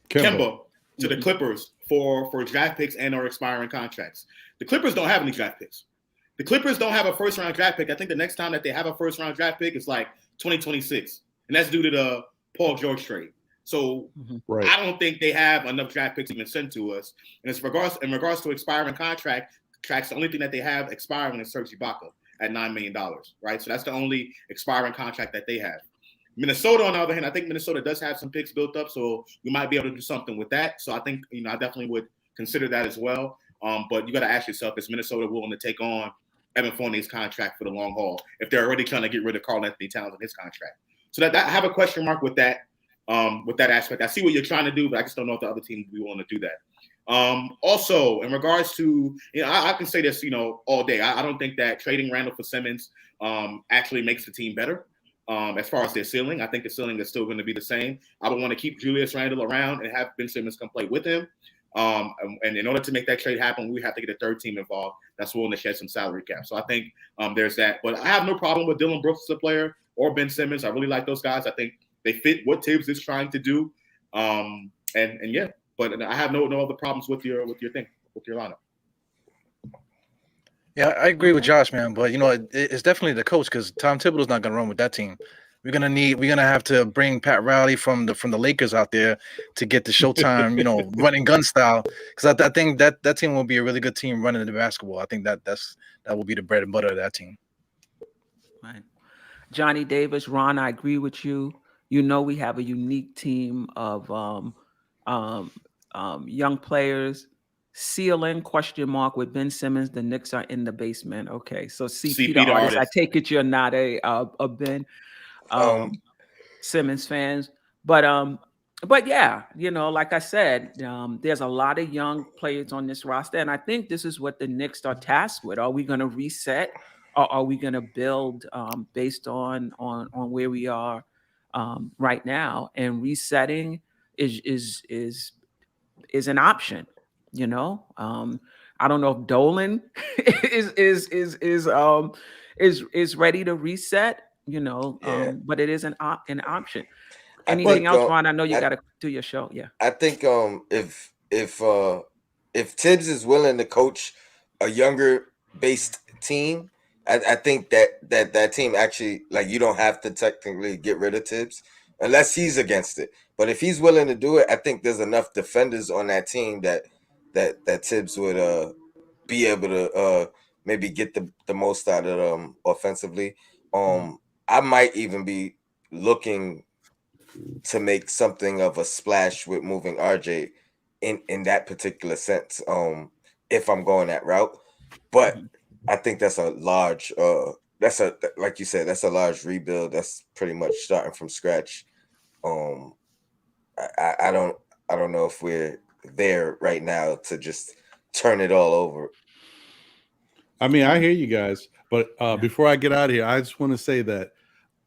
Kemba to the Clippers for draft picks and or expiring contracts. The Clippers don't have any draft picks. The Clippers don't have a first-round draft pick. I think the next time that they have a first-round draft pick is like 2026, and that's due to the Paul George trade. So right. I don't think they have enough draft picks even sent to us. And in regards to expiring contracts, the only thing that they have expiring is Serge Ibaka at $9 million, right? So that's the only expiring contract that they have. Minnesota, on the other hand, I think Minnesota does have some picks built up, so we might be able to do something with that. So I think, I definitely would consider that as well. But you got to ask yourself, is Minnesota willing to take on Evan Fournier's contract for the long haul if they're already trying to get rid of Karl Anthony Towns and his contract? So that I have a question mark with that aspect. I see what you're trying to do, but I just don't know if the other team would be willing to do that. Also, in regards to, I can say this, all day. I don't think that trading Randall for Simmons actually makes the team better. As far as their ceiling, I think the ceiling is still going to be the same. I would want to keep Julius Randle around and have Ben Simmons come play with him. And in order to make that trade happen, we have to get a third team involved that's willing to shed some salary cap. So I think there's that. But I have no problem with Dylan Brooks as a player or Ben Simmons. I really like those guys. I think they fit what Tibbs is trying to do. And yeah, but I have no other problems with your lineup. Yeah, I agree with Josh, man. But it's definitely the coach, because Tom Thibodeau's not going to run with that team. We're gonna have to bring Pat Riley from the Lakers out there to get the Showtime, running gun style. Because I think that team will be a really good team running the basketball. I think that will be the bread and butter of that team. Right. Johnny Davis, Ron, I agree with you. We have a unique team of young players. Ceiling ? With Ben Simmons. The Knicks are in the basement. Okay, so CP the artist. I take it you're not a Ben Simmons fans, but yeah, like I said, there's a lot of young players on this roster, and I think this is what the Knicks are tasked with. Are we going to reset, or are we going to build based on where we are right now? And resetting is an option. I don't know if Dolan is ready to reset. But it is an option. Anything else, Ron? I know you got to do your show. Yeah. I think if Tibbs is willing to coach a younger based team, I think that team actually, like, you don't have to technically get rid of Tibbs unless he's against it. But if he's willing to do it, I think there's enough defenders on that team that Tibbs would be able to maybe get the most out of them offensively. I might even be looking to make something of a splash with moving RJ in that particular sense, if I'm going that route. But I think that's a large like you said, that's a large rebuild. That's pretty much starting from scratch. I don't know if we're there right now to just turn it all over. I mean, I hear you guys, but before I get out of here, I just want to say that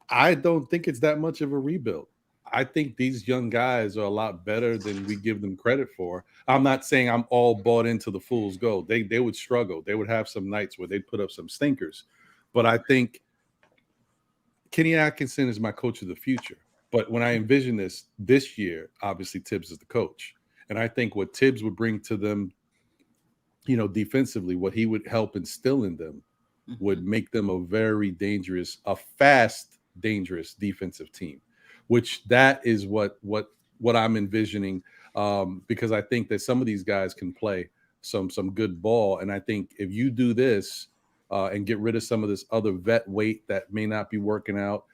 I don't think it's that much of a rebuild. I think these young guys are a lot better than we give them credit for. I'm not saying I'm all bought into the fool's gold. They would struggle. They would have some nights where they'd put up some stinkers. But I think Kenny Atkinson is my coach of the future. But when I envision this year, obviously Tibbs is the coach. And I think what Tibbs would bring to them defensively, what he would help instill in them would Mhm. make them a very dangerous, a fast, dangerous defensive team, which that is what I'm envisioning. Because I think that some of these guys can play some good ball, and I think if you do this and get rid of some of this other vet weight that may not be working out,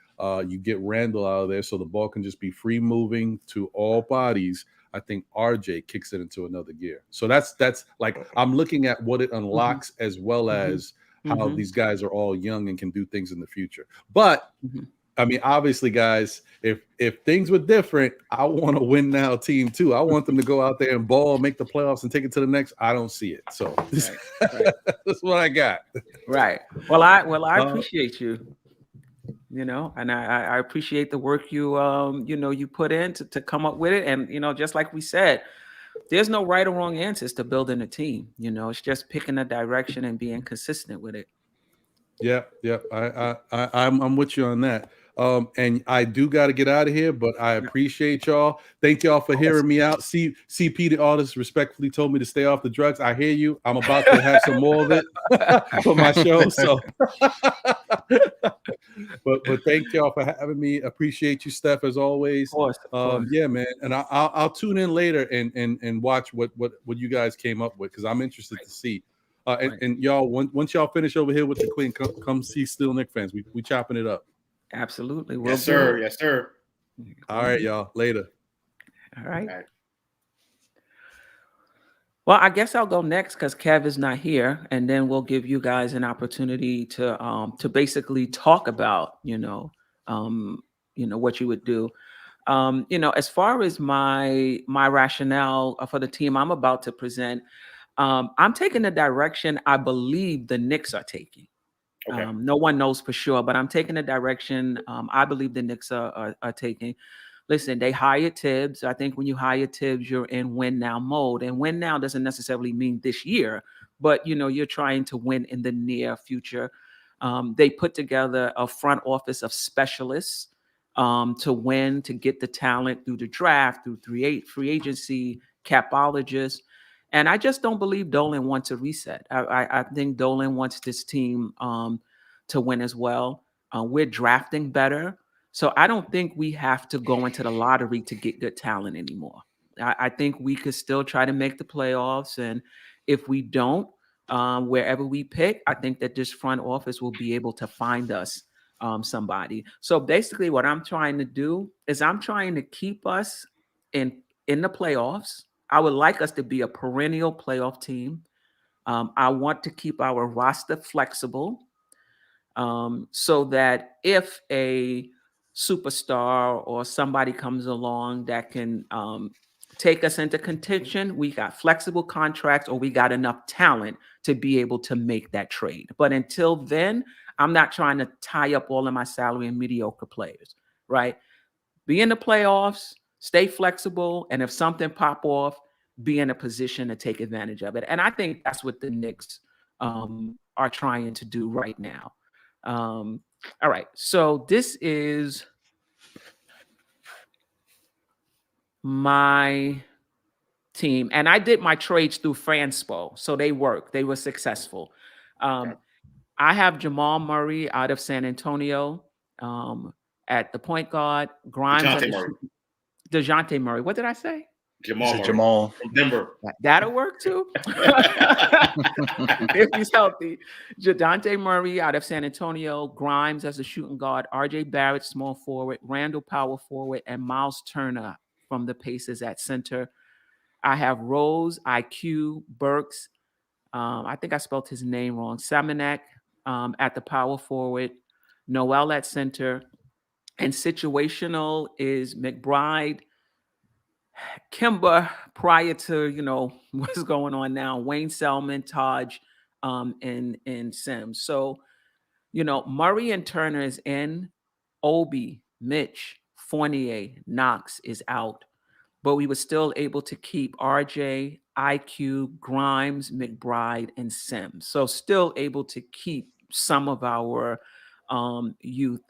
you get Randall out of there, so the ball can just be free moving to all bodies. I think RJ kicks it into another gear. So that's like I'm looking at what it Mhm. unlocks as well Mhm. as how Mhm. these guys are all young and can do things in the future. But Mhm. I mean, obviously, guys, if things were different, I want to win now team too. I want them to go out there and ball, make the playoffs, and take it to the next. I don't see it. So Right. Right. that's what I got. Right. Well, I Uh, appreciate you. And I appreciate the work you put in to come up with it. And just like we said, there's no right or wrong answers to building a team. It's just picking a direction and being consistent with it. yeah, yeah. I'm with you on that. And I do got to get out of here, but I Yeah, appreciate y'all. Thank y'all for of course. hearing me out. CP, the artist, respectfully told me to stay off the drugs. I hear you. I'm about to have some more of it for my show. So, but thank y'all for having me. Appreciate you, Steph, as Of always. course, of course. Yeah, man. And I'll tune in later and watch what you guys came up with, because I'm interested to see. And, Right. and y'all, once y'all finish over here with the Queen, come see Still Nick fans. We chopping it up. Absolutely. We'll Yes, do sir. it. Yes, sir. All We'll right, do it. y'all. Later. All right. All right. Well, I guess I'll go next because Kev is not here, and then we'll give you guys an opportunity to basically talk about what you would do. As far as my rationale for the team I'm about to present, I'm taking the direction I believe the Knicks are taking. Okay. No one knows for sure, but I'm taking the direction I believe the Knicks are taking. Listen, they hired Tibbs. I think when you hire Tibbs, you're in win now mode. And win now doesn't necessarily mean this year, but you're trying to win in the near future. They put together a front office of specialists to win, to get the talent through the draft, through free agency, capologists. And I just don't believe Dolan wants a reset. I think Dolan wants this team to win as well. We're drafting better. So I don't think we have to go into the lottery to get good talent anymore. I think we could still try to make the playoffs. And if we don't, wherever we pick, I think that this front office will be able to find us somebody. So basically, what I'm trying to do is I'm trying to keep us in the playoffs. I would like us to be a perennial playoff team. I want to keep our roster flexible so that if a superstar or somebody comes along that can take us into contention, we got flexible contracts or we got enough talent to be able to make that trade. But until then, I'm not trying to tie up all of my salary in mediocre players, right? Be in the playoffs, stay flexible, and if something pop off, be in a position to take advantage of it. And I think that's what the Knicks are trying to do right now. All right, so this is my team, and I did my trades through Franspo, so they work. They were successful. Okay. I have Jamal Murray out of San Antonio at the point guard, Grimes at DeJounte the Murray. DeJounte Murray. What did I say? You Jamal said Murray Jamal. from Denver. That'll work too. If he's healthy. Jadante Murray out of San Antonio, Grimes as a shooting guard, RJ Barrett, small forward, Randall, power forward, and Miles Turner from the Pacers at center. I have Rose, IQ, Burks. I think I spelled his name wrong. Samanek at the power forward, Noel at center, and situational is McBride, Kemba prior to what's going on now, Wayne Selman, Taj, and Sims. So Murray and Turner is in, Obi, Mitch, Fournier, Knox is out, but we were still able to keep RJ, IQ, Grimes, McBride, and Sims. So still able to keep some of our youth.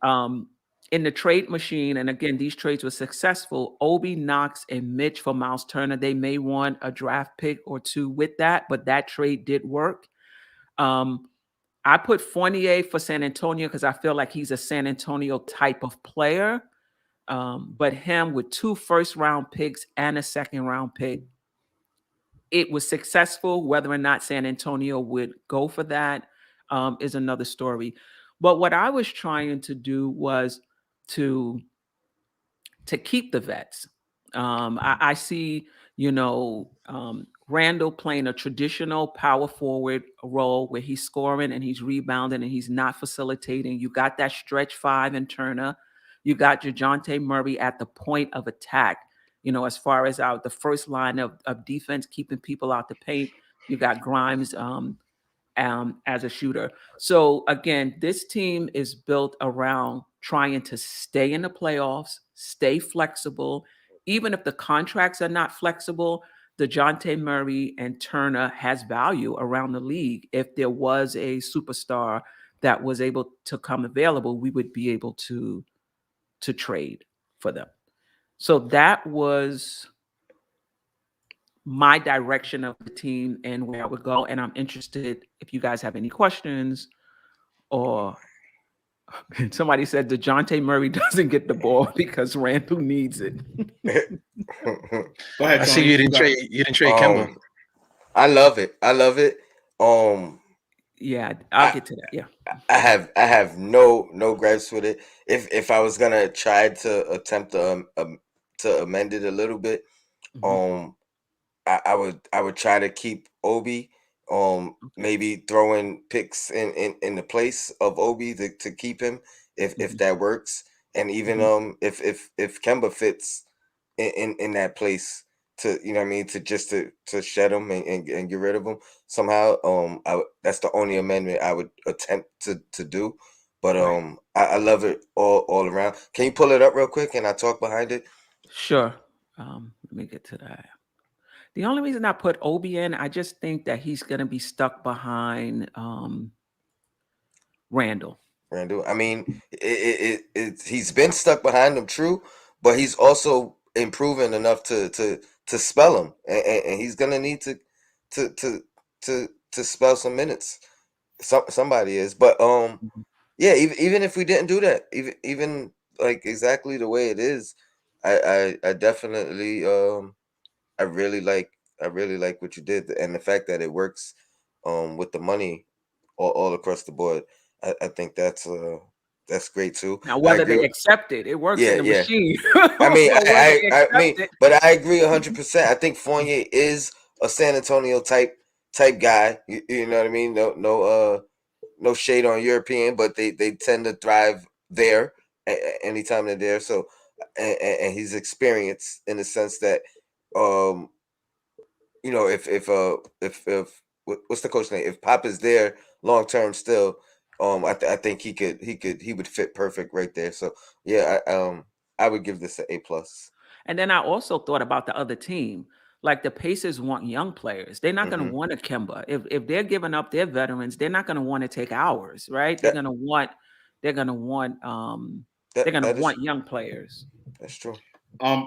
Um, in the trade machine, and again, these trades were successful. Obi, Knox, and Mitch for Miles Turner. They may want a draft pick or two with that, but that trade did work. I put Fournier for San Antonio because I feel like he's a San Antonio type of player. But him with 2 first-round picks and a second-round pick, it was successful. Whether or not San Antonio would go for that is another story. But what I was trying to do was to keep the vets. I see, Randall playing a traditional power forward role where he's scoring and he's rebounding and he's not facilitating. You got that stretch 5 in Turner. You got DeJounte Murray at the point of attack, as far as out the first line of defense, keeping people out the paint. You got Grimes as a shooter. So again, this team is built around trying to stay in the playoffs, stay flexible. Even if the contracts are not flexible, DeJounte Murray and Turner has value around the league. If there was a superstar that was able to come available, we would be able to trade for them. So that was my direction of the team and where I would go. And I'm interested if you guys have any questions, or somebody said DeJounte Murray doesn't get the ball because Randall needs it. Go ahead, I see Tony. you didn't trade Kemba. I love it. Yeah, I'll get to that. Yeah. I have no gripes with it. If I was gonna try to attempt to amend it a little bit, Mhm. I would try to keep Obi. Maybe throwing picks in the place of Obi to keep him if Mhm. that works, and even Mhm. if Kemba fits in that place, to what I mean, to shed him and get rid of him somehow. That's the only amendment I would attempt to do. But Right. I love it all around. Can you pull it up real quick and I talk behind it? Sure. Let me get to that. The only reason I put Obi in, I just think that he's going to be stuck behind Randall. Randall. I mean, he's been stuck behind them, true, but he's also improving enough to spell him, and he's gonna need to to to spell some minutes. Somebody is, but Mhm. yeah. Even if we didn't do that, even like exactly the way it is, I definitely I really like what you did, and the fact that it works with the money all across the board. I think that's great too. Now, I whether agree. they accept it, it works in Yeah, the yeah. machine. I mean, But whether they I accept mean, it, but I agree 100%. I think Fournier is a San Antonio type guy. You know what I mean? No shade on European, but they tend to thrive there anytime they're there. So, and he's experienced in the sense that, um, if what's the coach name? If Pop is there long term still, I think he would fit perfect right there. So yeah, I would give this an A+. and then I also thought about the other team. Like the Pacers want young players. They're not going to Hmm. want a Kemba. If they're giving up their veterans, they're not going to want to take ours, right? That They're going to want they're that going to that is want young players. that's true.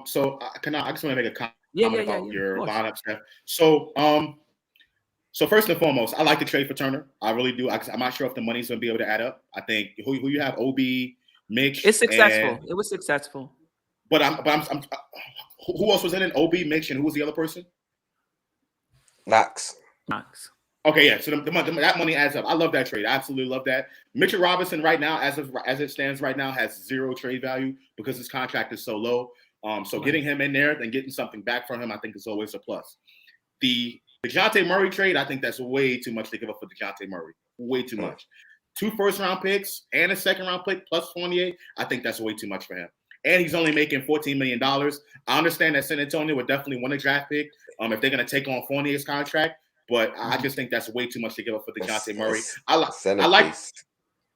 So I just want to make a Yeah, comment yeah, yeah, about yeah. Of your course. lineup, Steph. So first and foremost, I like the trade for Turner. I really do. I'm not sure if the money's going to be able to add up. I think who you have, Ob, Mitch, It's and successful. It was successful. I'm who else was in it? Ob, Mitch, and who was the other person? Knox. Knox. Okay, yeah. So that money adds up. I love that trade. I absolutely love that. Mitchell Robinson right now, as it stands right now, has zero trade value because his contract is so low. So Right. getting him in there and getting something back from him, I think is always a plus. The DeJounte Murray trade, I think that's way too much to give up for DeJounte Murray. Way too Mm. much. 2 first-round picks and a second-round pick plus Fournier, I think that's way too much for him. And he's only making $14 million. I understand that San Antonio would definitely want a draft pick if they're going to take on Fournier's contract, but I Mhm. just think that's way too much to give up for DeJounte Murray. That's I like centerpiece.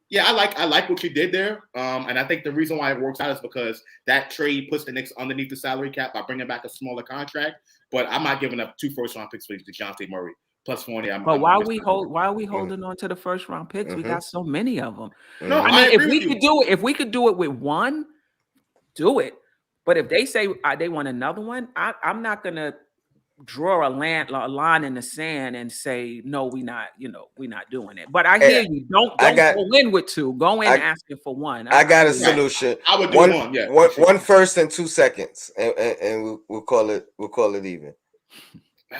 yeah, I like what you did there, and I think the reason why it works out is because that trade puts the Knicks underneath the salary cap by bringing back a smaller contract. But I'm not giving up 2 first-round picks for DeJounte Murray. plus Fournier. But I'm just not doing why are we holding on to the first round picks? We got so many of them. No, I I mean, if agree we with you. could do it, with one, do it. But if they say they want another one, I'm not gonna draw a line in the sand and say no, we're not doing it. But I hear you. Don't go in with two. Go in asking for one. I got a hear you. solution. I would do one. Yeah, one first and 2 seconds, and we'll call it even.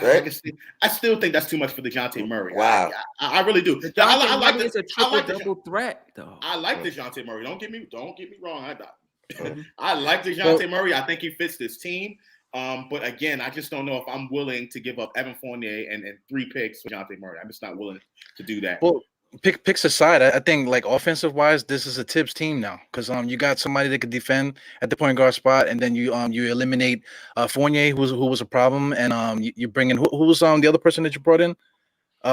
Right? I still think that's too much for DeJounte Murray. Wow. I really do. I like it's a triple-double threat, though. I like DeJounte Murray. Don't get me wrong. I like DeJounte Murray. I think he fits this team. But again, I just don't know if I'm willing to give up Evan Fournier and 3 picks for DeJounte Murray. I'm just not willing to do that. Well, picks aside, I think like offensive wise, this is a Tibbs team now because you got somebody that could defend at the point guard spot, and then you eliminate Fournier, who was a problem, and you bring in who was the other person that you brought in,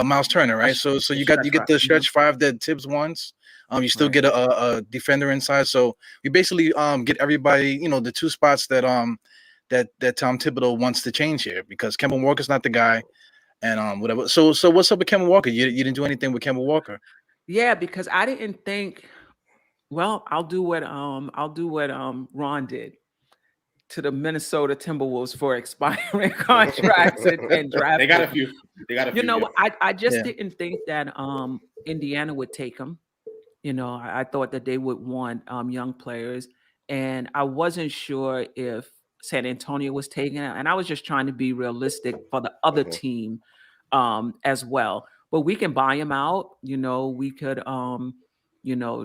Miles Turner, right? So you get the stretch 5 that Tibbs wants. You still get a defender inside, so you basically get everybody, the 2 spots that that Tom Thibodeau wants to change here because Kemba Walker's not the guy. And whatever. So what's up with Kemba Walker? You didn't do anything with Kemba Walker. Yeah, because I didn't think. Well, I'll do what Ron did to the Minnesota Timberwolves for expiring contracts and draft. They got a few. You know, I just didn't think that Indiana would take them. I thought that they would want young players, and I wasn't sure if San Antonio was taking it, and I was just trying to be realistic for the other team as well. But we can buy him out. We could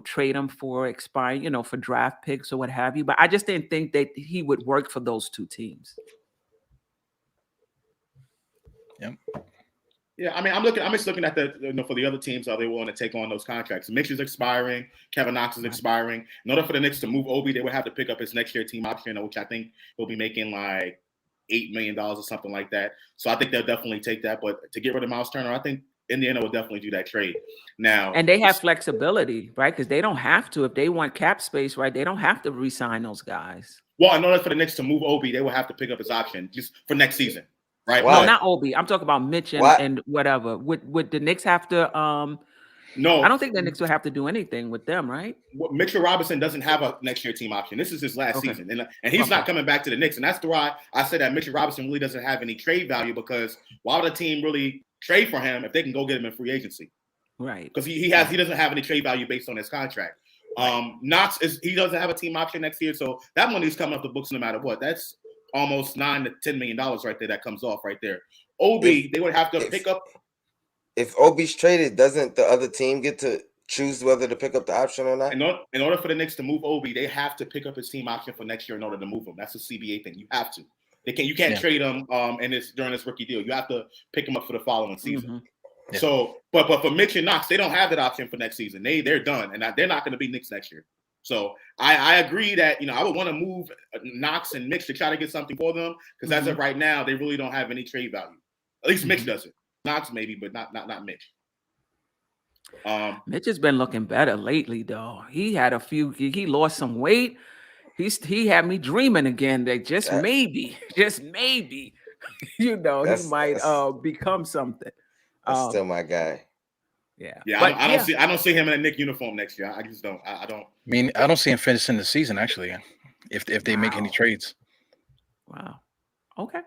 trade him for expiring, for draft picks or what have you. But I just didn't think that he would work for those 2 teams. Yep. Yeah, I mean, I'm just looking at for the other teams, how they want to take on those contracts. Mitch is expiring. Kevin Knox is expiring. In order for the Knicks to move Obi, they would have to pick up his next year team option, which I think he'll be making like $8 million or something like that. So I think they'll definitely take that. But to get rid of Miles Turner, I think Indiana will definitely do that trade. Now, and they have flexibility, right? Because they don't have to. If they want cap space, right, they don't have to re-sign those guys. Well, in order for the Knicks to move Obi, they will have to pick up his option just for next season. Right? Why? No, not Obi. I'm talking about Mitch and whatever. Would the Knicks have to? No, I don't think the Knicks will have to do anything with them, right? Mitchell Robinson doesn't have a next year team option. This is his last season, and he's not coming back to the Knicks. And that's why I said that Mitchell Robinson really doesn't have any trade value because why would a team really trade for him if they can go get him in free agency? Right. Because he doesn't have any trade value based on his contract. Knox he doesn't have a team option next year, so that money's coming off the books no matter what. That's almost $9 to $10 million right there that comes off right there. Obi, they would have to pick up. If Obi's traded, doesn't the other team get to choose whether to pick up the option or not? In order for the Knicks to move Obi, they have to pick up his team option for next year in order to move him. That's a CBA thing. You have to. You can't trade him during this rookie deal. You have to pick him up for the following season. Mm-hmm. Yeah. So, but for Mitch and Knox, they don't have that option for next season. They're done, and they're not going to be Knicks next year. So I agree that I would want to move Knox and Mitch to try to get something for them because as of right now, they really don't have any trade value. At least Mitch doesn't. Knox maybe, but not Mitch. Mitch has been looking better lately, though. He had he lost some weight. He had me dreaming again that just maybe, he might become something. That's still my guy. Yeah. I don't see him in a Knicks uniform next year. I just don't. I don't. I mean, I don't see him finishing the season actually, if they make any trades. Wow. Okay.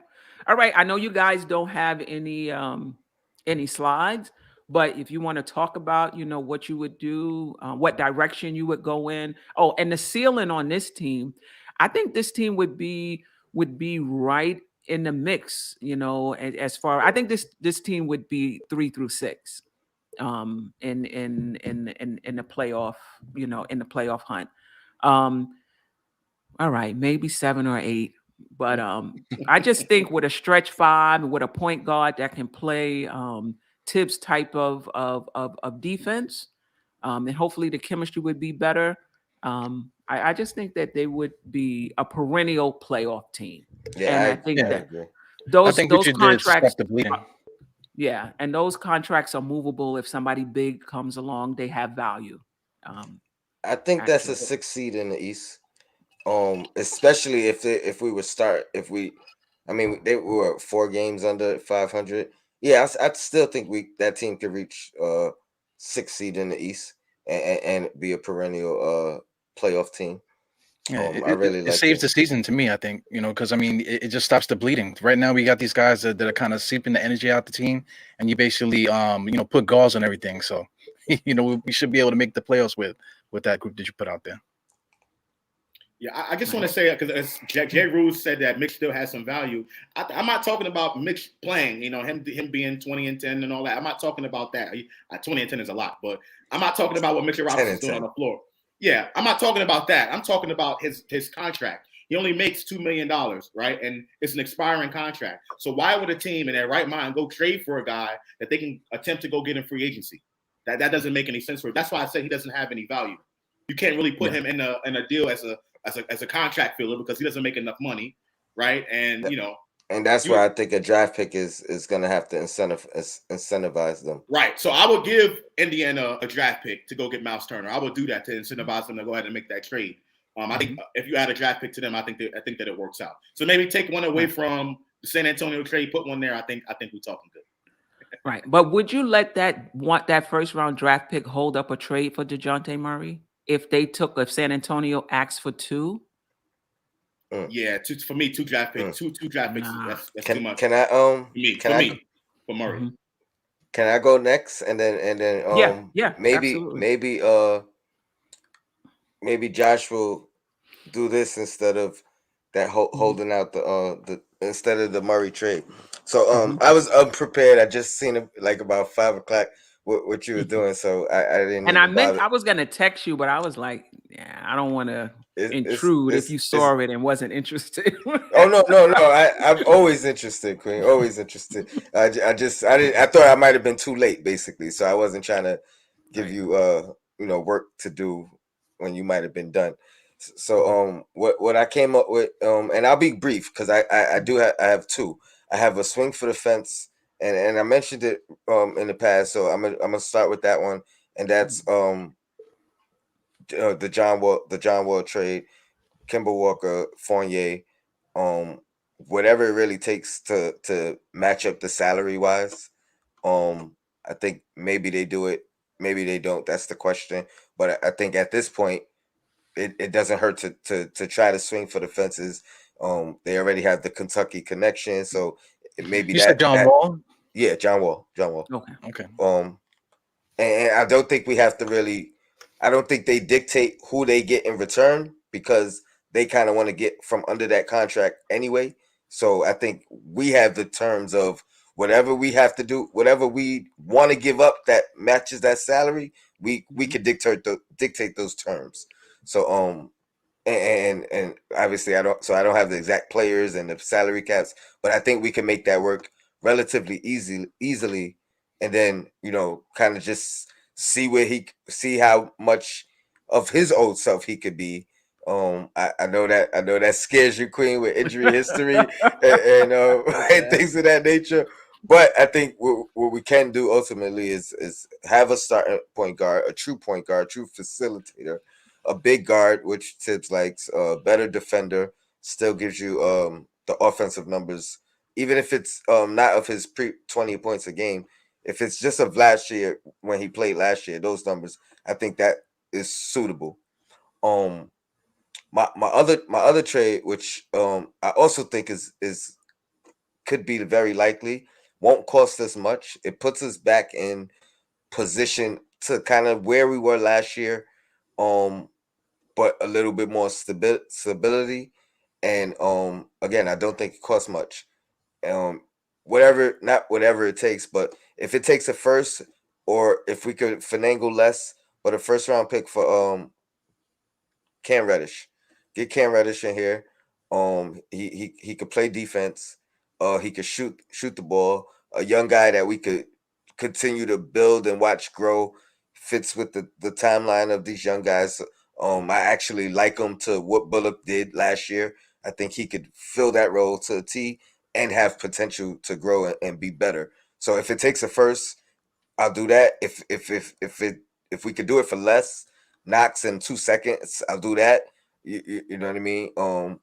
All right. I know you guys don't have any slides, but if you want to talk about, what you would do, what direction you would go in. Oh, and the ceiling on this team, I think this team would be right in the mix. As far I think this team would be 3 through 6. In the playoff, in the playoff hunt. All right, maybe 7 or 8. But I just think with a stretch 5, with a point guard that can play Tibbs type of defense, and hopefully the chemistry would be better. I just think that they would be a perennial playoff team. Yeah, and I think that those contracts. Yeah, and those contracts are movable. If somebody big comes along, they have value. I think that's a 6 seed in the East. Especially if we would start they were 4 games under 500. Yeah, I still think that team could reach 6th seed in the East and be a perennial playoff team. Yeah, I really it like saves them. the season to me. I think because I mean it just stops the bleeding. Right now we got these guys that are kind of seeping the energy out the team, and you basically put gauze on everything. So we should be able to make the playoffs with that group that you put out there. Yeah, I just want to say because Jay Ruse said that Mitch still has some value. I'm not talking about Mitch playing, him being 20 and 10 and all that. I'm not talking about that. 20 and 10 is a lot, but I'm not talking about what Mitchell 10 Robinson's and doing 10. on the floor. Yeah, I'm not talking about that. I'm talking about his contract. He only makes $2 million, right? And it's an expiring contract. So why would a team in their right mind go trade for a guy that they can attempt to go get in free agency? That doesn't make any sense for him. That's why I said he doesn't have any value. You can't really put him in a deal as a contract filler because he doesn't make enough money, right? And and that's why I think a draft pick is going to have to incentivize them. Right. So I would give Indiana a draft pick to go get Miles Turner. I would do that to incentivize them to go ahead and make that trade. I think if you add a draft pick to them, I think that it works out. So maybe take one away from the San Antonio trade, put one there. I think we're talking good. Right. But would you let that first round draft pick hold up a trade for DeJounte Murray if San Antonio asked for 2? Yeah, for me, 2 draft picks. Two draft picks. Nah. That's too much. Can I for Murray. Mm-hmm. Can I go next and then Yeah, maybe absolutely. maybe Josh will do this instead of that holding out the instead of the Murray trade. So I was unprepared. I just seen it like about 5 o'clock what you were doing, so I didn't And even bother. I was gonna text you, but I was like, yeah, I don't want to It's intrude if you saw it and wasn't interested. Oh no! I'm always interested, Queen. Always interested. I didn't. I thought I might have been too late, basically. So I wasn't trying to give Right. you work to do when you might have been done. So what I came up with and I'll be brief because I have 2. I have a swing for the fence, and I mentioned it in the past. So I'm gonna start with that one, and that's the John Wall trade, Kemba Walker, Fournier, whatever it really takes to match up the salary wise. I think maybe they do it, maybe they don't. That's the question. But I think at this point, it doesn't hurt to try to swing for the fences. They already have the Kentucky connection, so maybe You said John Wall? Yeah, John Wall. Okay. And I don't think we have to really. I don't think they dictate who they get in return because they kind of want to get from under that contract anyway. So I think we have the terms of whatever we have to do, whatever we want to give up that matches that salary. We could dictate those terms. So and obviously I don't have the exact players and the salary caps, but I think we can make that work relatively easily, and then kind of just see how much of his old self he could be. I know that scares you, Queen, with injury history and things of that nature. But I think what we can do ultimately is have a starting point guard, a true point guard, true facilitator, a big guard, which Tibbs likes, a better defender, still gives you the offensive numbers, even if it's not of his 20 points a game. If it's just of last year when he played last year, those numbers, I think that is suitable. My other trade, which I also think is could be very likely, won't cost us much. It puts us back in position to kind of where we were last year, but a little bit more stability. And again, I don't think it costs much. Um, not whatever it takes, but if it takes a first, or if we could finagle less, but a first round pick for Cam Reddish. Get Cam Reddish in here. He could play defense. He could shoot the ball. A young guy that we could continue to build and watch grow. Fits with the timeline of these young guys. I actually like him to what Bullock did last year. I think he could fill that role to a T and have potential to grow and be better. So if it takes a first, I'll do that. If we could do it for less, Knox in 2 seconds, I'll do that. You know what I mean?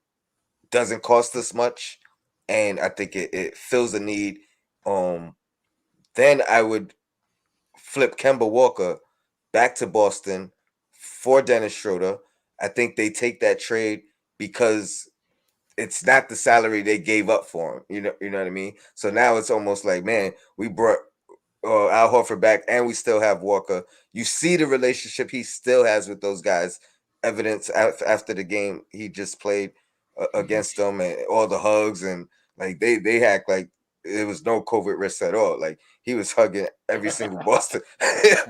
Doesn't cost us much, and I think it fills a need. then I would flip Kemba Walker back to Boston for Dennis Schroeder. I think they take that trade because it's not the salary they gave up for him. You know what I mean? So now it's almost like, man, we brought Al Horford back, and we still have Walker. You see the relationship he still has with those guys. Evidence after the game he just played against them, and all the hugs, and like they act like it was no COVID risk at all. Like he was hugging every single Boston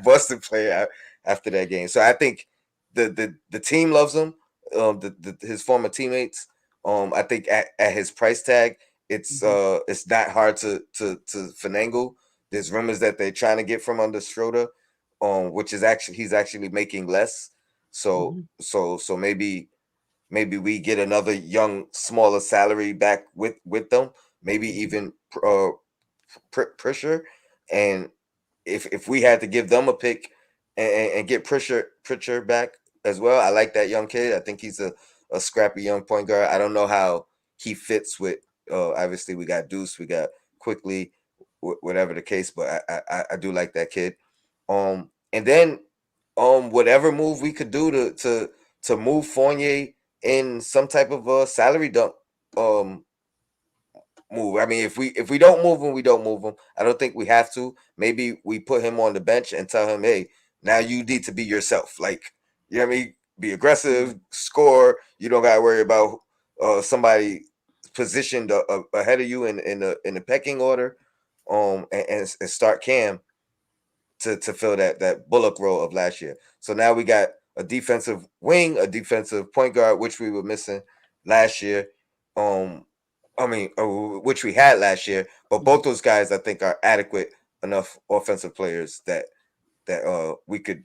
Boston player after that game. So I think the team loves him. His former teammates. I think at his price tag, it's not hard to finagle. There's rumors that they're trying to get from under Schroeder, which is actually he's actually making less. So maybe we get another young, smaller salary back with them. Maybe even Pritchard. And if we had to give them a pick and get Pritchard back as well, I like that young kid. I think he's a scrappy young point guard. I don't know how he fits with. Obviously, we got Deuce, we got Quickly, whatever the case. But I do like that kid. And then whatever move we could do to move Fournier in some type of a salary dump move. I mean, if we don't move him, we don't move him. I don't think we have to. Maybe we put him on the bench and tell him, hey, now you need to be yourself. Like, you know what I mean? Be aggressive, score. You don't got to worry about somebody positioned ahead of you in the pecking order. And start Cam to fill that Bullock role of last year. So now we got a defensive wing, a defensive point guard, which we were missing last year. Which we had last year, but both those guys I think are adequate enough offensive players that we could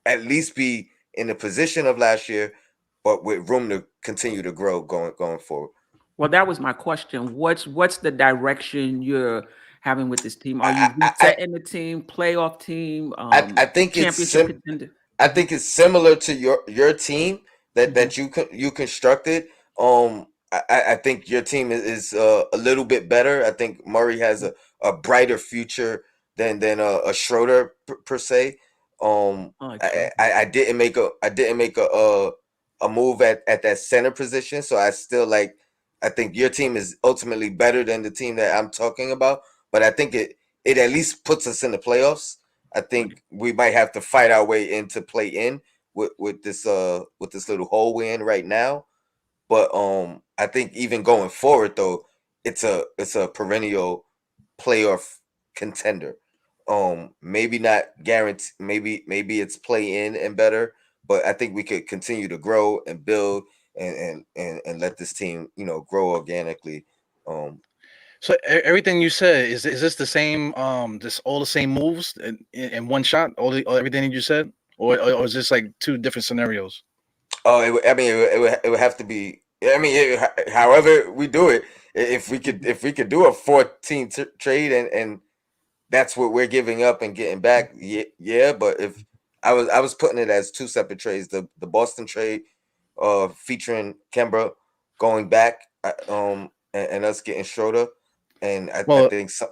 at least be in the position of last year, but with room to continue to grow going forward. Well, that was my question. What's the direction you're having with this team? Are you I resetting the team, playoff team, I think championship contender? I think it's similar to your team Mhm. that you constructed. I think your team is a little bit better. I think Murray has a brighter future than a Schroeder per se. I like Schroeder. I didn't make a move at that center position, so I still like. I think your team is ultimately better than the team that I'm talking about, but I think it at least puts us in the playoffs. I think we might have to fight our way into play in with this little hole we're in right now. But I think even going forward though, it's a perennial playoff contender. Maybe not guarantee. Maybe it's play in and better. But I think we could continue to grow and build and let this team grow organically. So everything you said is this the same? This all the same moves in one shot? Everything that you said, or is this like two different scenarios? Oh, it would have to be. I mean, however we do it, if we could do a 14 trade and that's what we're giving up and getting back, yeah. But if I was putting it as two separate trades, the Boston trade, featuring Kemba going back, and us getting Schroeder, and I Well, think so.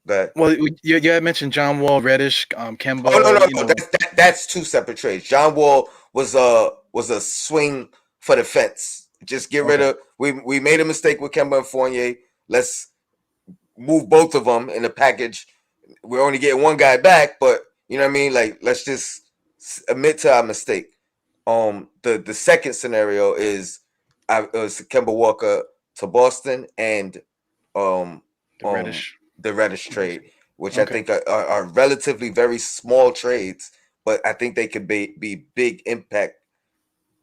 That well, you had mentioned John Wall, Reddish, oh no, Kemba. You know, that's two separate trades. John Wall was a swing for the fence. Just get rid okay. of. We made a mistake with Kemba and Fournier. Let's move both of them in the package. We're only getting one guy back, but you know what I mean. Like, let's just admit to our mistake. The second scenario is it was Kemba Walker to Boston and um The Reddish. the Reddish trade, which I Okay. think are relatively very small trades, but I think they could be big impact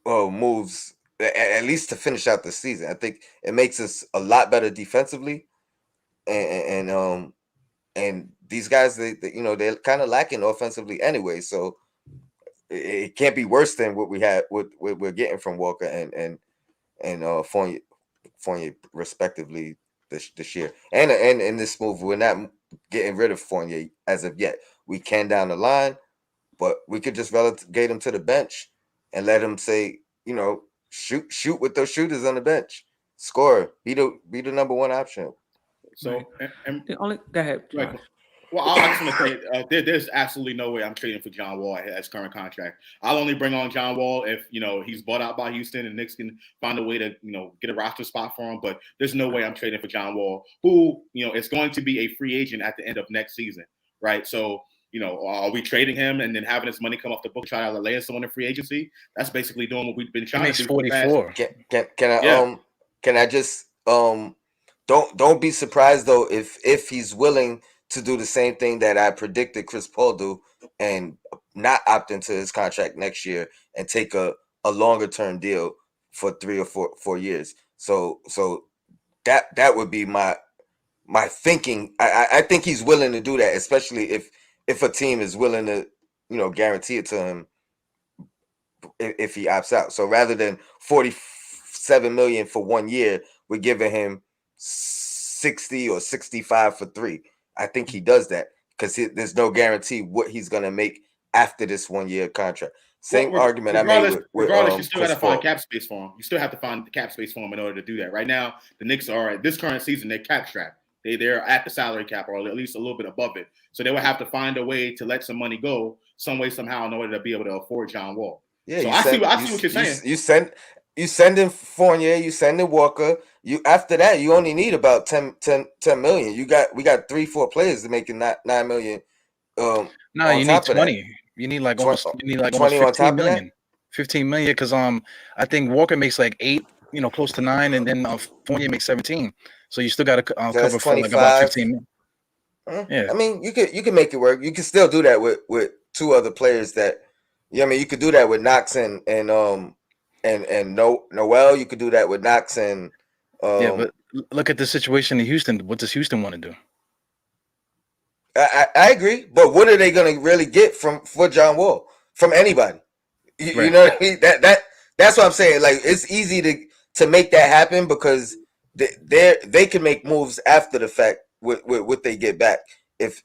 moves at least to finish out the season. I think it makes us a lot better defensively, and these guys they're kind of lacking offensively anyway, so it can't be worse than what we had what we're getting from Walker and Fournier respectively this year. And in this move, we're not getting rid of Fournier as of yet. We can down the line, but we could just relegate him to the bench and let him say, shoot with those shooters on the bench, score, be the number one option. So, Right. The only go ahead, like, Josh. Well, I just want to say there's absolutely no way I'm trading for John Wall at his current contract. I'll only bring on John Wall if he's bought out by Houston and Knicks can find a way to get a roster spot for him. But there's no way I'm trading for John Wall, who is going to be a free agent at the end of next season, right? So are we trading him and then having his money come off the book, try to lay someone in free agency? That's basically doing what we've been He trying to makes do for the past. 44. Can I just don't be surprised though if he's willing to do the same thing that I predicted Chris Paul do and not opt into his contract next year and take a longer term deal for 3 or 4 years. So that would be my thinking. I think he's willing to do that, especially if a team is willing to guarantee it to him if he opts out. So rather than 47 million for 1 year, we're giving him 60 or 65 for 3. I think he does that because there's no guarantee what he's going to make after this 1 year contract. Same argument I made with regardless, you still got Chris to find Paul. cap space for him. You still have to find the cap space for him in order to do that. Right now, the Knicks are at this current season, they're cap strapped. They're at the salary cap or at least a little bit above it. So they would have to find a way to let some money go some way, somehow in order to be able to afford John Wall. Yeah, so I see what you're saying. You send in Fournier, you send in Walker. You after that, you only need about 10 million. We got 3-4 players to make it 9 million. No, you need 20. You need like almost 15 million. 15 million because I think Walker makes like 8, close to 9, and then Fournier makes 17. So you still got to cover for like about 15 million. Yeah, I mean you can make it work. You can still do that with 2 other players that. Yeah, I mean you could do that with Knox and Noel. You could do that with Knox and. Yeah, but look at the situation in Houston. What does Houston want to do? I agree, but what are they going to really get for John Wall from anybody? You know what I mean? That's what I'm saying. Like it's easy to make that happen because they can make moves after the fact with what they get back if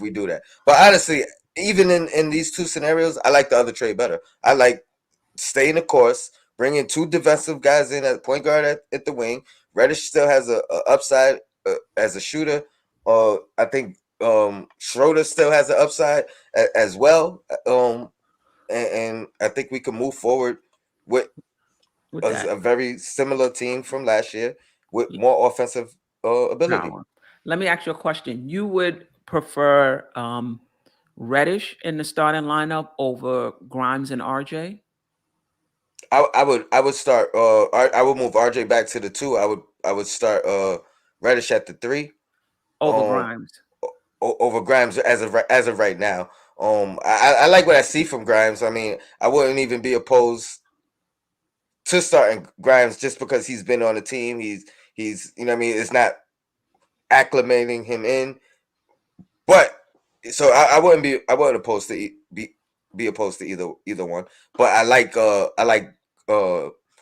we do that. But honestly, even in these 2 scenarios, I like the other trade better. I like staying the course, bringing 2 defensive guys in at point guard at the wing. Reddish still has a upside as a shooter. I think Schroeder still has an upside as well. And I think we can move forward with a very similar team from last year with more offensive ability. Now, let me ask you a question. You would prefer Reddish in the starting lineup over Grimes and RJ? I would start. I would move RJ back to the 2. I would start Reddish at the 3 over Grimes. Over Grimes as of right now. I like what I see from Grimes. I mean, I wouldn't even be opposed to starting Grimes just because he's been on the team. He's what I mean. It's not acclimating him in, but so I wouldn't opposed to be opposed to either one. But I like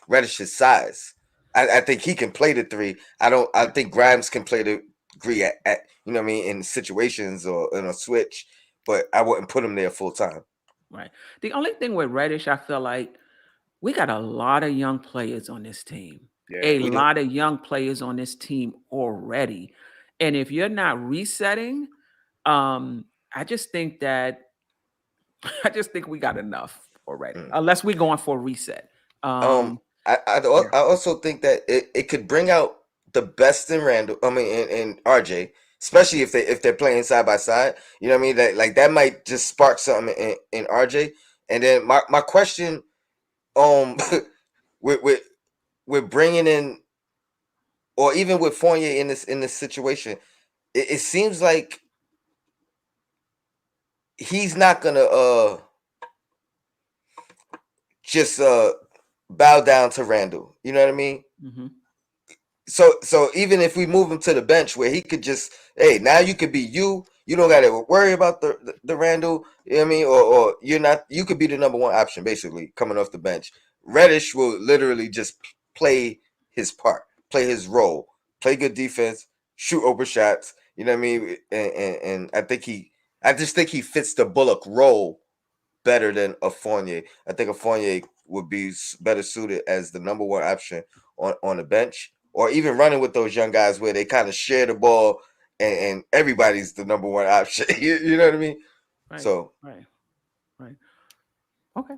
Reddish's size. I think he can play the 3. I think Grimes can play the 3 at what I mean in situations or in a switch, but I wouldn't put him there full time. Right. The only thing with Reddish, I feel like we got a lot of young players on this team. Yeah, a lot of young players on this team already. And if you're not resetting, I just think we got enough already. Unless we're going for a reset. I also think that it could bring out the best in Randall. I mean, in RJ, especially if they're playing side by side. You know what I mean? That might just spark something in RJ. And then my question, with bringing in, or even with Fournier in this situation, it seems like he's not gonna just bow down to Randall. You know what I mean? Mm-hmm. So even if we move him to the bench where he could just, hey, now you could be you. You don't got to worry about the Randall. You know what I mean? Or you're not. You could be the number 1 option basically coming off the bench. Reddish will literally just play his part, play his role, play good defense, shoot open shots. You know what I mean? And I just think he fits the Bullock role better than a Fournier. I think a Fournier would be better suited as the number 1 option on the bench, or even running with those young guys where they kind of share the ball and everybody's the number one option. You know what I mean? Right. So Right. Okay.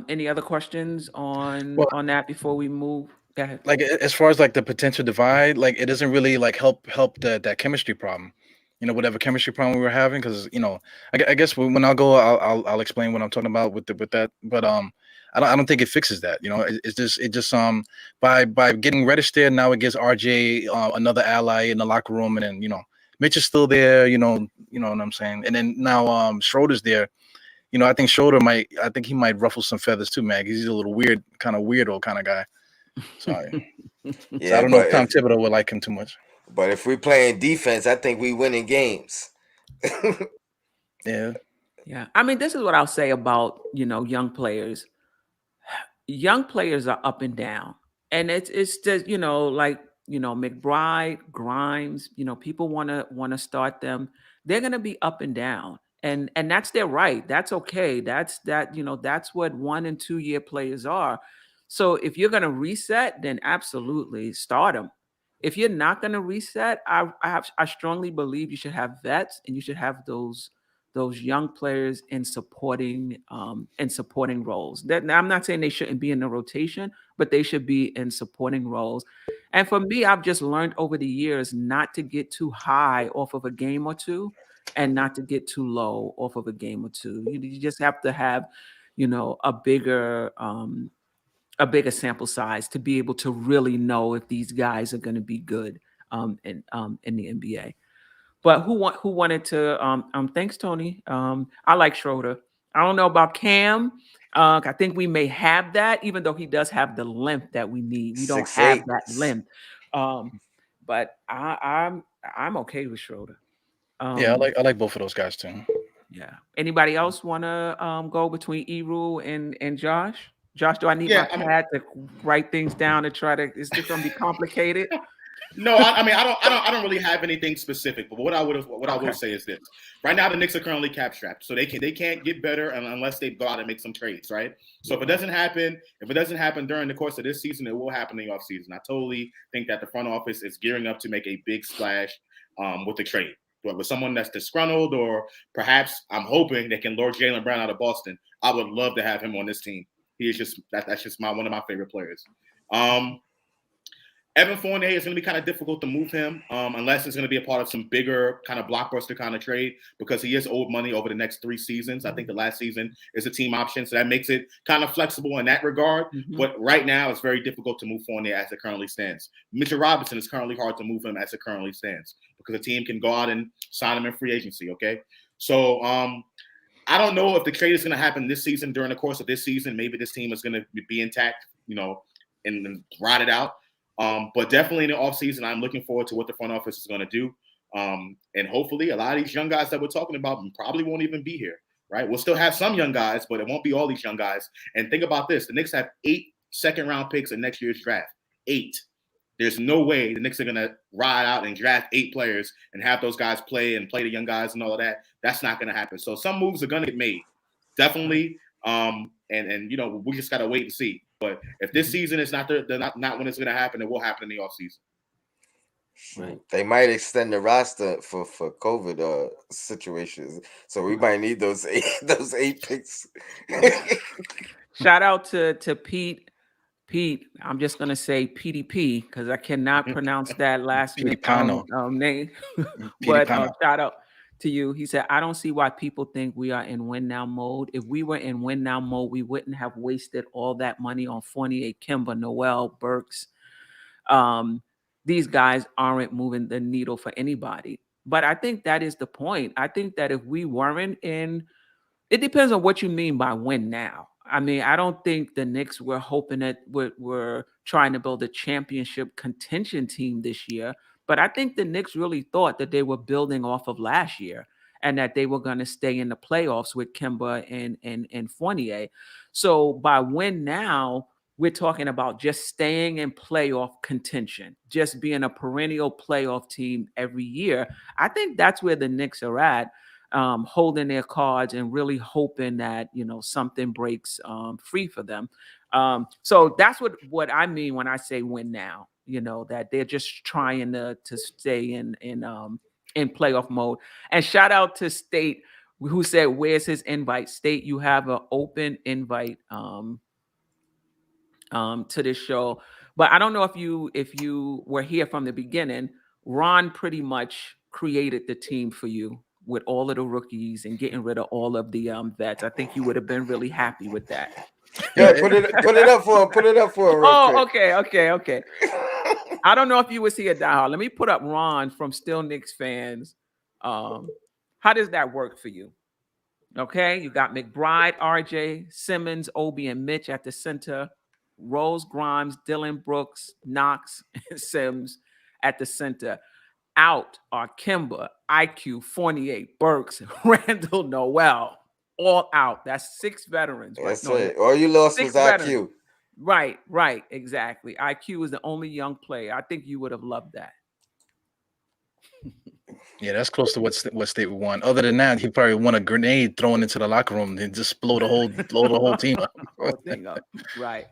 Any other questions Well, on that before we move? Go ahead. like as far as like the potential divide, like it doesn't really like help that chemistry problem. Whatever chemistry problem we were having, because I guess when I'll go, I'll explain what I'm talking about with that. But I don't think it fixes that. It just by getting Reddish there, now it gives RJ another ally in the locker room, and then Mitch is still there. You know what I'm saying. And then now Schroeder's there. I think he might ruffle some feathers too, man. 'Cause he's a little weird, kind of weirdo kind of guy. Sorry. So I yeah, don't know if Tom Thibodeau would like him too much. but if we're playing defense, I think we winning games. Yeah. Yeah. I mean, this is what I'll say about, young players. Young players are up and down. And it's just, like, McBride, Grimes, people wanna start them. They're gonna be up and down. And that's their right. That's okay. That's what 1 and 2 year players are. So if you're gonna reset, then absolutely start them. If you're not gonna reset, I strongly believe you should have vets and you should have those young players in supporting roles. That now, I'm not saying they shouldn't be in the rotation, but they should be in supporting roles. And for me, I've just learned over the years not to get too high off of a game or two, and not to get too low off of a game or two. You just have to have, a bigger sample size to be able to really know if these guys are going to be good in the NBA. But who wanted to thanks Tony. I like Schroeder. I don't know about Cam. I think we may have that, even though he does have the length that we need. We don't have 6'8". that length. But I'm okay with Schroeder. Yeah, I like both of those guys too. Yeah. Anybody else want to go between Eru and Josh? Josh, do I need my Yeah, I mean, pad to write things down and try to? Is this going to be complicated? no, I mean, I don't really have anything specific. But what I Okay. will say is this: right now, the Knicks are currently cap strapped, so they can't get better unless they go out and make some trades, right? So if it doesn't happen during the course of this season, it will happen in the offseason. I totally think that the front office is gearing up to make a big splash with the trade. But with someone that's disgruntled, or perhaps I'm hoping they can lure Jaylen Brown out of Boston, I would love to have him on this team. He is just that's just one of my favorite players. Evan Fournier is going to be kind of difficult to move him unless it's going to be a part of some bigger kind of blockbuster kind of trade, because he is owed money over the next 3 seasons. I think the last season is a team option, so that makes it kind of flexible in that regard. Mhm. But right now, it's very difficult to move Fournier as it currently stands. Mitchell Robinson is currently hard to move him as it currently stands, because a team can go out and sign him in free agency, okay? So I don't know if the trade is going to happen this season. During the course of this season, maybe this team is going to be intact, and ride it out. But definitely in the offseason, I'm looking forward to what the front office is going to do. And hopefully a lot of these young guys that we're talking about probably won't even be here, right? We'll still have some young guys, but it won't be all these young guys. And think about this. The Knicks have 8 second-round picks in next year's draft. 8. There's no way the Knicks are going to ride out and draft 8 players and have those guys play the young guys and all of that. That's not going to happen. So some moves are going to get made. Definitely. And we just got to wait and see. But if this season is not when it's going to happen, it will happen in the offseason. Right. They might extend the roster for COVID situations, so we might need those 8 picks. Shout out to Pete. Pete, I'm just gonna say PDP because I cannot pronounce that last name. Pano. But Pano. shout out to you. He said, I don't see why people think we are in win now mode. If we were in win now mode, we wouldn't have wasted all that money on Fournier, Kemba, Noel, Burks. These guys aren't moving the needle for anybody. But I think that is the point. I think that if we weren't in, it depends on what you mean by win now. I mean, I don't think the Knicks were hoping that we're trying to build a championship contention team this year. But I think the Knicks really thought that they were building off of last year and that they were going to stay in the playoffs with Kemba and Fournier. So by win now, we're talking about just staying in playoff contention, just being a perennial playoff team every year. I think that's where the Knicks are at. Holding their cards and really hoping that something breaks free for them. So that's what I mean when I say win now. that they're just trying to stay in playoff mode. And shout out to State, who said, "Where's his invite?" State, you have an open invite to this show. But I don't know if you were here from the beginning. Ron pretty much created the team for you with all of the rookies and getting rid of all of the vets. I think you would have been really happy with that. Yeah, put it up for him. Put it up for him. Oh, okay. I don't know if you was here, diehard. Let me put up Ron from Still Knicks fans. How does that work for you? Okay, you got McBride, RJ, Simmons, Obi, and Mitch at the center. Rose, Grimes, Dylan Brooks, Knox, and Sims at the center. Out are Kemba, IQ, Fournier, Burks, Randall, Noel. All out. That's 6 veterans. Right? That's it. All you lost was IQ. Right, exactly. IQ is the only young player. I think you would have loved that. Yeah, that's close to what State would want. Other than that, he probably want a grenade thrown into the locker room and just blow the whole team up. Whole thing up. Right.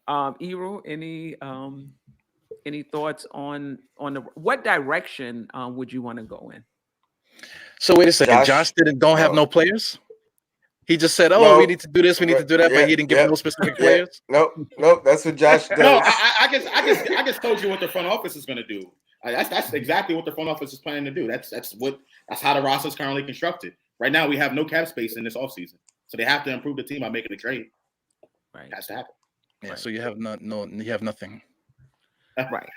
Yeah. Eru, any thoughts on what direction would you want to go in? So wait a second, Josh don't have no players. He just said, "Oh, No. we need to do this, we need to do that," but he didn't give no specific players. Nope. That's what Josh does. No, I just told you what the front office is going to do. That's exactly what the front office is planning to do. That's how the roster is currently constructed. Right now, we have no cap space in this offseason, so they have to improve the team by making a trade. Right, Has to happen. Yeah, Right. so you have you have nothing. Right.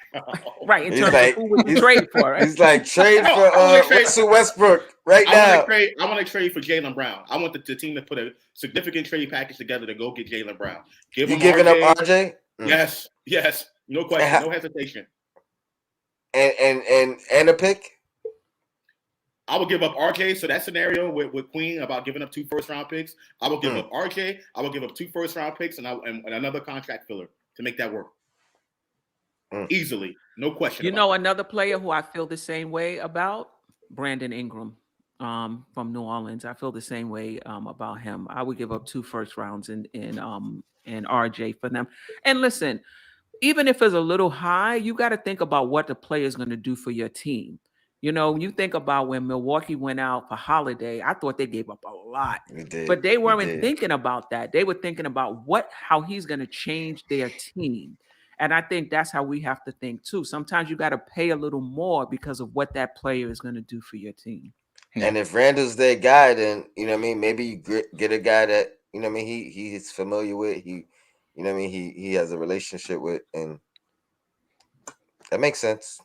In He's terms like- of who would you trade for? Right? He's like, trade No, for I wanna trade- Russell Westbrook right now. I want to trade for Jaylen Brown. I want the team to put a significant trade package together to go get Jaylen Brown. Give You him giving up RJ. RJ? Yes. No question. No hesitation. And a pick? I would give up RJ. So that scenario with Queen about giving up 2 first-round picks, I will give up RJ. I will give up 2 first-round picks and another contract filler to make that work. Easily. No question. Another player who I feel the same way about, Brandon Ingram from New Orleans. I feel the same way about him. I would give up 2 first rounds and RJ for them. And listen, even if it's a little high, you got to think about what the player is going to do for your team. You think about when Milwaukee went out for Holiday, I thought they gave up a lot. But they weren't thinking about that. They were thinking about how he's going to change their team. And I think that's how we have to think too. Sometimes you got to pay a little more because of what that player is going to do for your team. And if Randall's their guy, then maybe you get a guy that he's familiar with. He has a relationship with, and that makes sense.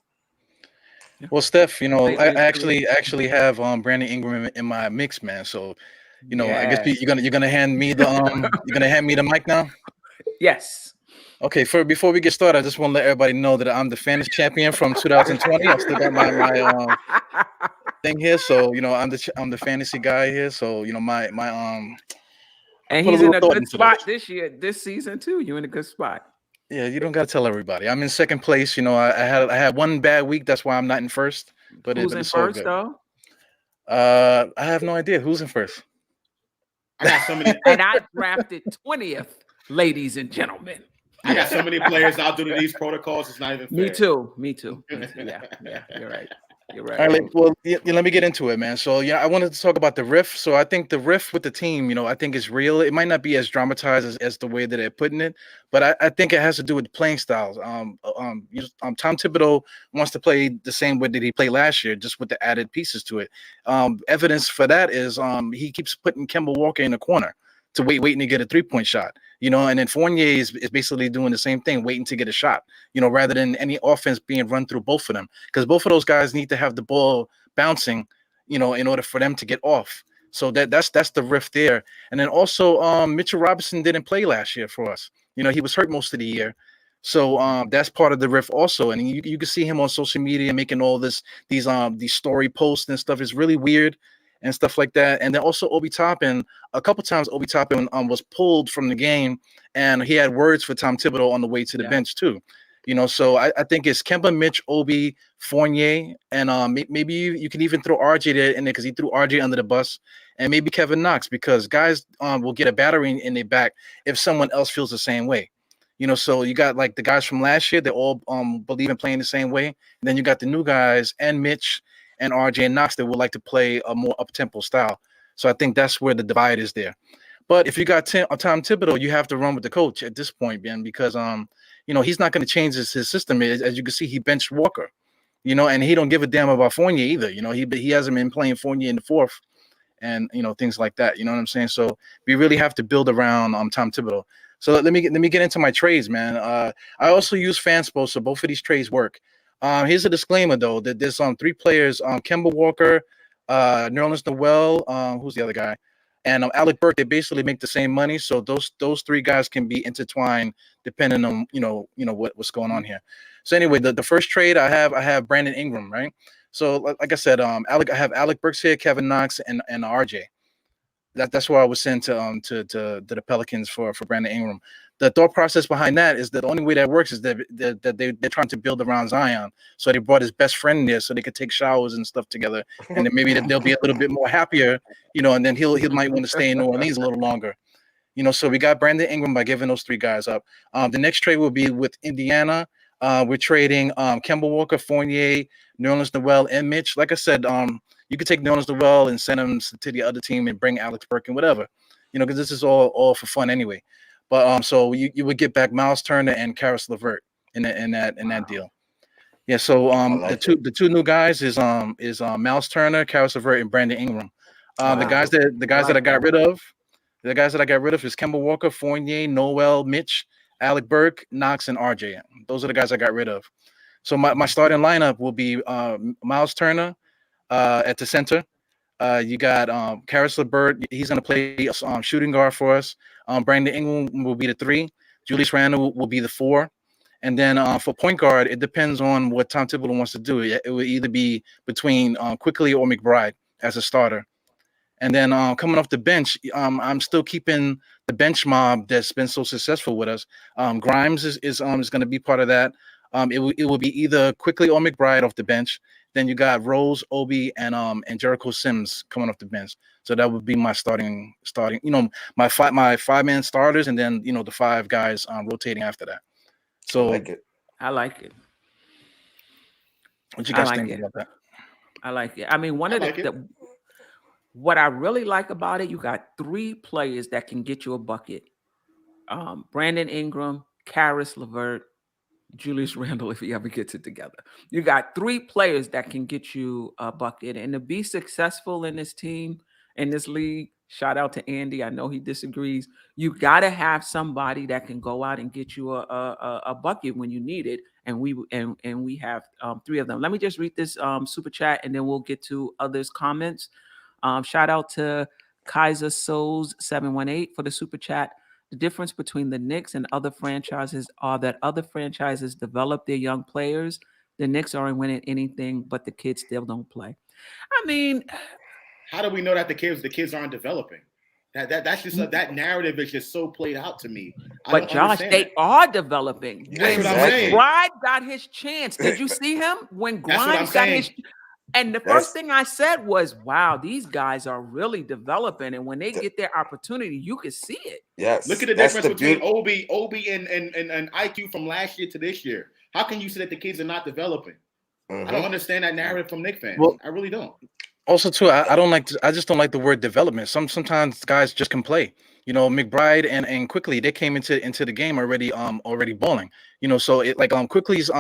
Well, Steph, I actually have Brandon Ingram in my mix, man. So, I guess you're gonna hand me the you're gonna hand me the mic now. Yes. Okay, before we get started, I just want to let everybody know that I'm the fantasy champion from 2020. I still got my thing here, so I'm the fantasy guy here. So my and he's in a good spot this season too. You're in a good spot. Yeah, you don't got to tell everybody. I'm in second place. I had one bad week. That's why I'm not in first. But who's in first though? I have no idea who's in first. I got so many, and I drafted 20th, ladies and gentlemen. I got so many players out doing these protocols. It's not even fair. Me too. Yeah. You're right. All right. Well, let me get into it, man. So, I wanted to talk about the rift. So, I think the rift with the team, I think is real. It might not be as dramatized as the way that they're putting it, but I think it has to do with playing styles. Tom Thibodeau wants to play the same way that he played last year, just with the added pieces to it. Evidence for that is he keeps putting Kemba Walker in the corner to waiting to get a 3-point shot, and then Fournier is basically doing the same thing, waiting to get a shot, rather than any offense being run through both of them, because both of those guys need to have the ball bouncing, in order for them to get off. So that's the rift there. And then also Mitchell Robinson didn't play last year for us. He was hurt most of the year. So that's part of the rift also. And you can see him on social media making all these story posts and stuff. It's really weird and stuff like that. And then also Obi Toppin, a couple times Obi Toppin was pulled from the game, and he had words for Tom Thibodeau on the way to the bench too. So I think it's Kemba, Mitch, Obi, Fournier, and maybe you can even throw RJ there in there because he threw RJ under the bus, and maybe Kevin Knox, because guys will get a battery in their back if someone else feels the same way. So you got like the guys from last year, they all believe in playing the same way. And then you got the new guys and Mitch and RJ and Knox that would like to play a more up tempo style. So I think that's where the divide is there. But if you got Tom Thibodeau, you have to run with the coach at this point, Ben, because he's not going to change his system. As you can see, he benched Walker, and he don't give a damn about Fournier either. He hasn't been playing Fournier in the fourth, and things like that. You know what I'm saying? So we really have to build around Tom Thibodeau. So let me get into my trades, man. I also use Fanspo, so both of these trades work. Here's a disclaimer though that there's 3 players: Kemba Walker, Nerlens Noel, who's the other guy, and Alec Burke. They basically make the same money, so those 3 guys can be intertwined depending on what's going on here. So anyway, the first trade I have Brandon Ingram, right? So like I said, I have Alec Burks here, Kevin Knox, and RJ. That's why I was sent to the Pelicans for Brandon Ingram. The thought process behind that is that the only way that works is that they're trying to build around Zion. So they brought his best friend there so they could take showers and stuff together, and then maybe they'll be a little bit more happier, and then he might want to stay in New Orleans a little longer. So we got Brandon Ingram by giving those 3 guys up. The next trade will be with Indiana. We're trading Kemba Walker, Fournier, Nerlens Noel, and Mitch. Like I said, you could take Nerlens Noel and send him to the other team and bring Alex Burke and whatever, because this is all for fun anyway. But so you would get back Miles Turner and Karis LeVert in that deal. Yeah. So the two new guys is Miles Turner, Karis LeVert, and Brandon Ingram. The guys that I got rid of. The guys that I got rid of is Kemba Walker, Fournier, Noel, Mitch, Alec Burke, Knox, and RJ. Those are the guys I got rid of. So my starting lineup will be Miles Turner at the center. You got Karis LeVert. He's going to play shooting guard for us. Brandon Ingram will be the 3. Julius Randle will be the 4. And then for point guard, it depends on what Tom Thibodeau wants to do. It will either be between Quickly or McBride as a starter. And then coming off the bench, I'm still keeping the bench mob that's been so successful with us. Grimes is going to be part of that. It will be either Quickly or McBride off the bench. Then you got Rose, Obi, and Jericho Sims coming off the bench. So that would be my starting. My 5-man starters, and then the 5 guys rotating after that. So I like it. What you guys think about that? I like it. I mean, what I really like about it, you got 3 players that can get you a bucket. Brandon Ingram, Karis LeVert, Julius Randle, if he ever gets it together. You got 3 players that can get you a bucket. And to be successful in this team, in this league, shout out to Andy. I know he disagrees. You got to have somebody that can go out and get you a bucket when you need it. And we have 3 of them. Let me just read this super chat, and then we'll get to others' comments. Shout out to Kaiser Souls 718 for the super chat. The difference between the Knicks and other franchises are that other franchises develop their young players. The Knicks aren't winning anything, but the kids still don't play. I mean, how do we know that the kids aren't developing? That's just that narrative is just so played out to me. But Josh, they are developing. When McBride got his chance, did you see him when Grimes got his? And the first thing I said was, wow, these guys are really developing. And when they get their opportunity, you can see it. Yes. Look at the difference between Obi and IQ from last year to this year. How can you say that the kids are not developing? I don't understand that narrative from Knicks fans. Well, I really don't. Also, too, I just don't like the word development. Sometimes guys just can play. McBride and Quickly, they came into the game already balling. So it Quickly's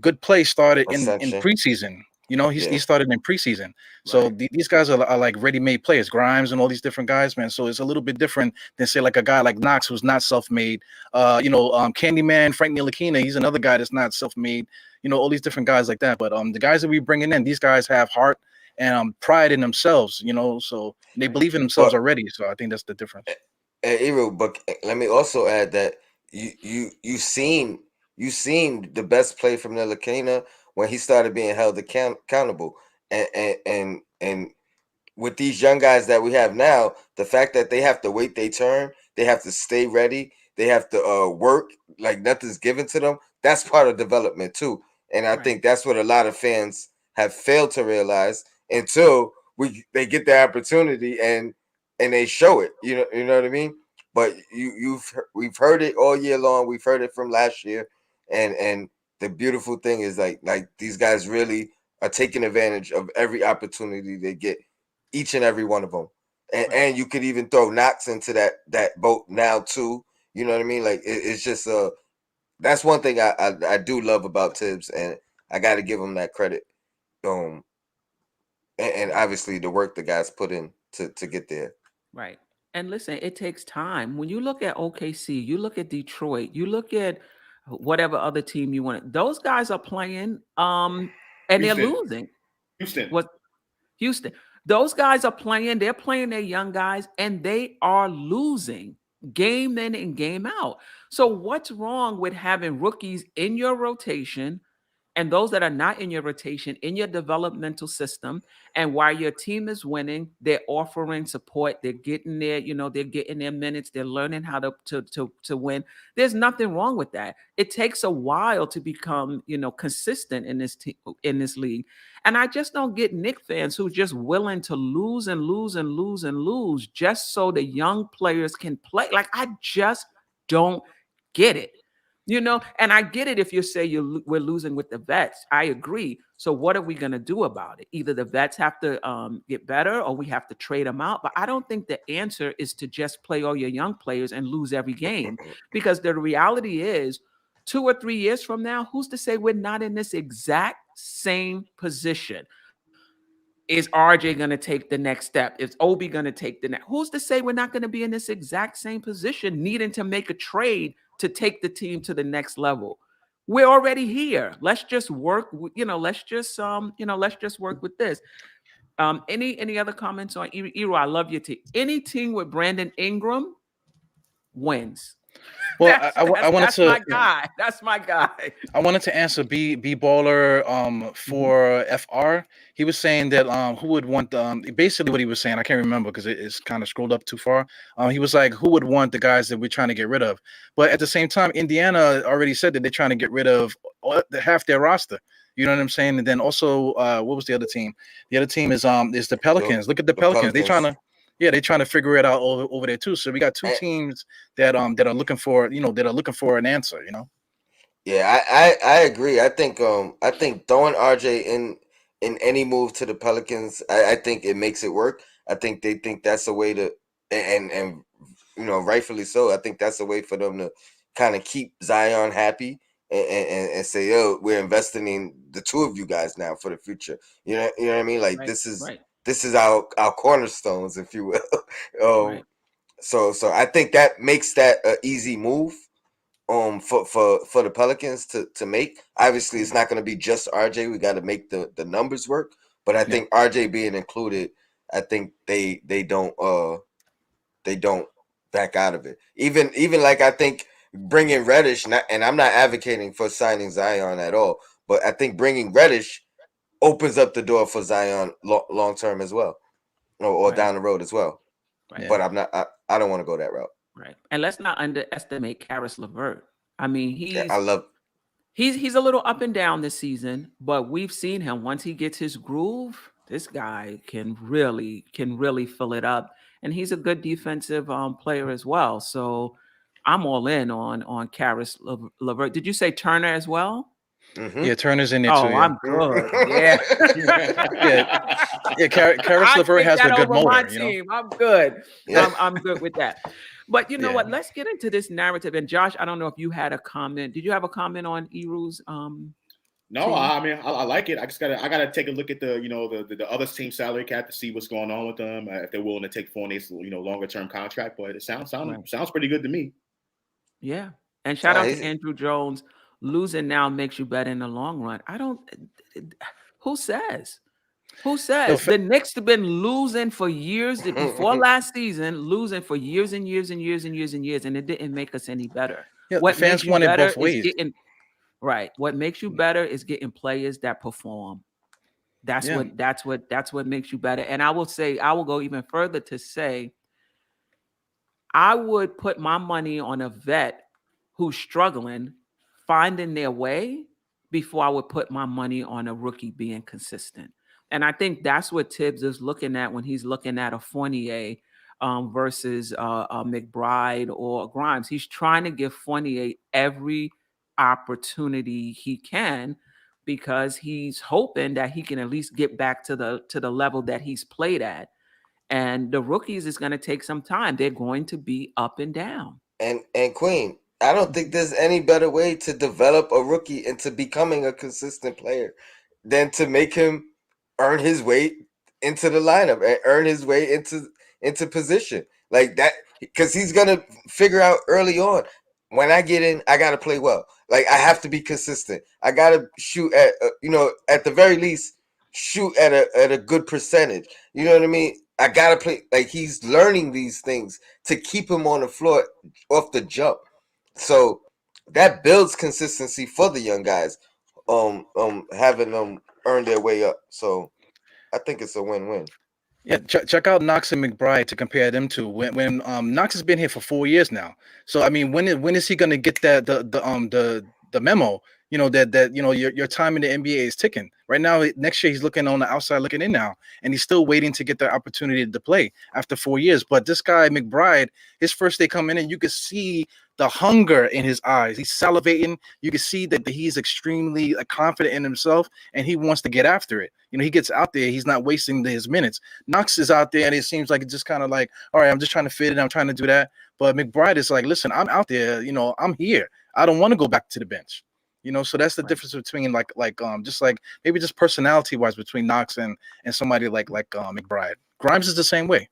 good play started in preseason. He started in preseason. So these guys are like ready-made players, Grimes and all these different guys, man. So it's a little bit different than say like a guy like Knox who's not self-made. Candyman, Frank Ntilikina, he's another guy that's not self-made. All these different guys like that. But the guys that we bringing in, these guys have heart and pride in themselves. So they believe in themselves already. So I think that's the difference. But let me also add that you seen the best play from Ntilikina when he started being held accountable, and with these young guys that we have now, the fact that they have to wait their turn, they have to stay ready, they have to work like nothing's given to them. That's part of development too, and I think that's what a lot of fans have failed to realize until they get the opportunity and they show it. You know what I mean? but we've heard it all year long. We've heard it from last year, and the beautiful thing is like these guys really are taking advantage of every opportunity they get, each and every one of them. And you could even throw Knox into that boat now too. You know what I mean? Like it's just that's one thing I do love about Tibbs, and I got to give him that credit. Um, and obviously the work the guys put in to get there. Right. And listen, it takes time. When you look at OKC, you look at Detroit, you look at whatever other team you want. Those guys are playing, and they're Houston. losing. Houston. What Houston? Those guys are playing. They're playing their young guys, and they are losing game in and game out. So what's wrong with having rookies in your rotation? And those that are not in your rotation, in your developmental system, and while your team is winning, they're offering support. They're getting there, they're getting their minutes. They're learning how to win. There's nothing wrong with that. It takes a while to become, consistent in this league. And I just don't get Knicks fans who are just willing to lose and lose and lose and lose just so the young players can play. Like, I just don't get it. And I get it if you say we're losing with the vets. I agree. So what are we going to do about it? Either the vets have to get better or we have to trade them out. But I don't think the answer is to just play all your young players and lose every game, because the reality is 2 or 3 years from now, who's to say we're not in this exact same position? Is RJ going to take the next step? Is Obi going to take the next? Who's to say we're not going to be in this exact same position, needing to make a trade to take the team to the next level? We're already here. Let's just work. Let's just work with this. Any other comments on Ero? I love your team. Any team with Brandon Ingram wins. Well, That's my guy. That's my guy. I wanted to answer B Baller for FR. He was saying that who would want basically what he was saying. I can't remember because it's kind of scrolled up too far. He was like, who would want the guys that we're trying to get rid of? But at the same time, Indiana already said that they're trying to get rid of half their roster. You know what I'm saying? And then also, what was the other team? The other team is the Pelicans. Look at the Pelicans. They're trying to figure it out over there too. So we got two teams that are looking for an answer. Yeah, I agree. I think throwing RJ in any move to the Pelicans, I think it makes it work. I think they think that's a way to, and rightfully so. I think that's a way for them to kind of keep Zion happy and say, yo, we're investing in the two of you guys now for the future. You know what I mean? Like this is our cornerstones, if you will. So I think that makes that an easy move for the Pelicans to make. Obviously, it's not going to be just RJ. We got to make the numbers work. But I think RJ being included, I think they don't back out of it. Even like I think bringing Reddish, and I'm not advocating for signing Zion at all, but I think bringing Reddish opens up the door for Zion long term as well, or down the road as well. Right. But I'm not. I don't want to go that route. Right, and let's not underestimate Karis LeVert. I mean, he's a little up and down this season, but we've seen him. Once he gets his groove, this guy can really fill it up, and he's a good defensive player as well. So I'm all in on Karis LeVert. Did you say Turner as well? Mm-hmm. Yeah, Turner's in there too. Yeah. I'm good. Yeah. Karis LeVert has a good motor. I'm good. Yeah. I'm good with that. But you know what? Let's get into this narrative. And Josh, I don't know if you had a comment. Did you have a comment on Eru's? No, team? I mean I like it. I gotta take a look at the other team salary cap to see what's going on with them, if they're willing to take Fournier's longer term contract. But it sounds pretty good to me. Yeah, and shout out to Andrew Jones. Losing now makes you better in the long run. Who says? The Knicks have been losing for years before last season, losing for years and years and years and years and years, and it didn't make us any better. Yeah, what fans want it both ways. What makes you better is getting players that perform. That's what makes you better. And I will go even further to say, I would put my money on a vet who's struggling, finding their way, before I would put my money on a rookie being consistent. And I think that's what Tibbs is looking at when he's looking at a Fournier, versus McBride or Grimes. He's trying to give Fournier every opportunity he can because he's hoping that he can at least get back to the level that he's played at. And the rookies is going to take some time. They're going to be up and down. And Queen, I don't think there's any better way to develop a rookie into becoming a consistent player than to make him earn his way into the lineup and earn his way into position like that, because he's gonna figure out early on, when I get in, I gotta play well. Like, I have to be consistent. I gotta shoot at at the very least, shoot at a good percentage. You know what I mean? I gotta play. Like, he's learning these things to keep him on the floor off the jump. So that builds consistency for the young guys, having them earn their way up. So I think it's a win-win. Yeah, check out Knox and McBride to compare them to. When Knox has been here for 4 years now. So I mean, when is he going to get that the memo? You know that your time in the NBA is ticking. Right now, next year he's looking on the outside looking in now, and he's still waiting to get the opportunity to play after 4 years. But this guy McBride, his first day coming in, you could see the hunger in his eyes. He's salivating. You can see that he's extremely confident in himself, and he wants to get after it. You know, he gets out there. He's not wasting his minutes. Knox is out there, and it seems like it's just kind of like, all right, I'm just trying to fit it. I'm trying to do that. But McBride is like, listen, I'm out there. You know, I'm here. I don't want to go back to the bench. You know, so that's the difference between just like maybe just personality wise between Knox and somebody like McBride. Grimes is the same way.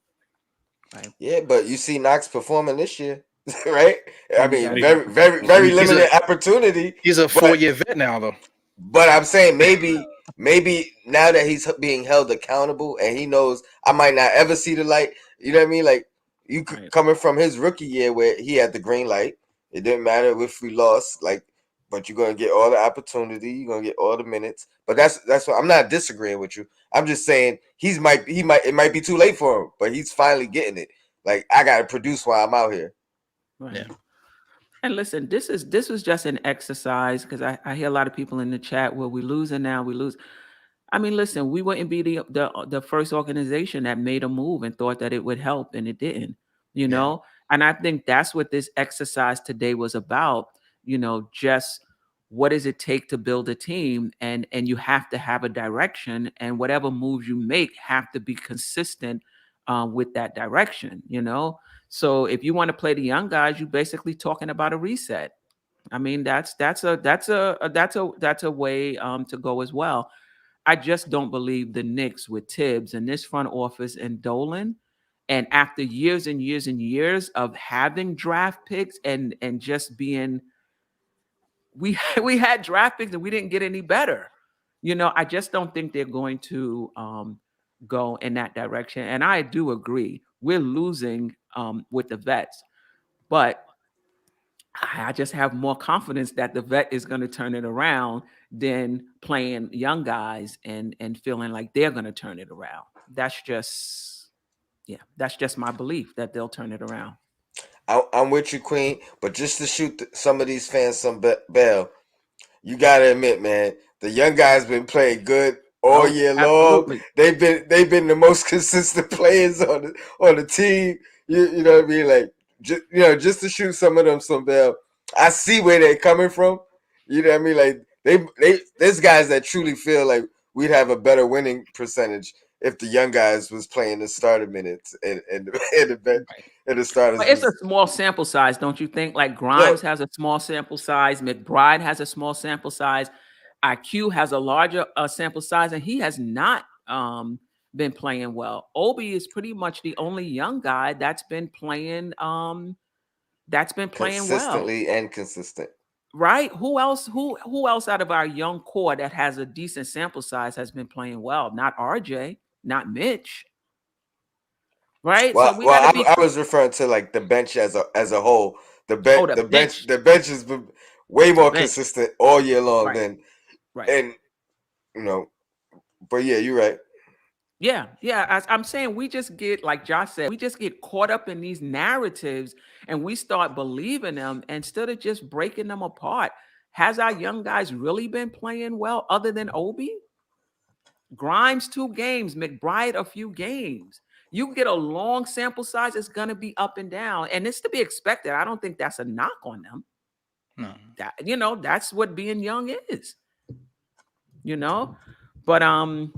Right. Yeah, but you see Knox performing this year, right? I mean, Yeah. very limited opportunity. He's a 4-year vet now, though. But I'm saying maybe now that he's being held accountable and he knows I might not ever see the light. You know what I mean? Like, Right. coming from his rookie year where he had the green light, it didn't matter if we lost. Like, but you're gonna get all the opportunity, you're gonna get all the minutes. But that's what I'm not disagreeing with you. I'm just saying it might be too late for him, but he's finally getting it. Like, I gotta produce while I'm out here. Right. Yeah. And listen, this was just an exercise because I hear a lot of people in the chat, well, we losing now, we lose. I mean, listen, we wouldn't be the first organization that made a move and thought that it would help, and it didn't, you Yeah. know? And I think that's what this exercise today was about, just what does it take to build a team? And you have to have a direction, and whatever moves you make have to be consistent with that direction. So if you want to play the young guys, you're basically talking about a reset. I mean, that's a way to go as well. I just don't believe the Knicks with Tibbs and this front office and Dolan. And after years and years and years of having draft picks and just being, we we had draft picks and we didn't get any better. I just don't think they're going to go in that direction. And I do agree, we're losing with the vets, but I just have more confidence that the vet is going to turn it around than playing young guys and feeling like they're going to turn it around. That's just my belief that they'll turn it around. I'm with you, Queen. But just to shoot some of these fans some bail, you gotta admit, man, the young guys been playing good all year long. Absolutely. They've been the most consistent players on the team. You know what I mean? Like, just to shoot some of them some bail. I see where they're coming from. You know what I mean? Like, there's guys that truly feel like we'd have a better winning percentage if the young guys was playing the starter minutes and the bench Right. and the starters But it's a was small sample size, don't you think? Like no. Grimes has a small sample size, McBride has a small sample size, IQ has a larger sample size, and he has not been playing well. Obi is pretty much the only young guy that's been playing well. Consistently and consistent. Right? Who else out of our young core that has a decent sample size has been playing well? Not RJ, not Mitch. Right? So we got to be I was referring to like the bench as a whole. The the bench. the bench has been way The more bench. consistent all year long Right. than Right. and you know. But yeah, you're right. Yeah. I'm saying we just get, like Josh said, we just get caught up in these narratives and we start believing them instead of just breaking them apart. Has our young guys really been playing well other than Obi? Grimes 2 games, McBride a few games. You get a long sample size, it's going to be up and down. And it's to be expected. I don't think that's a knock on them. No. That, that's what being young is. But I'm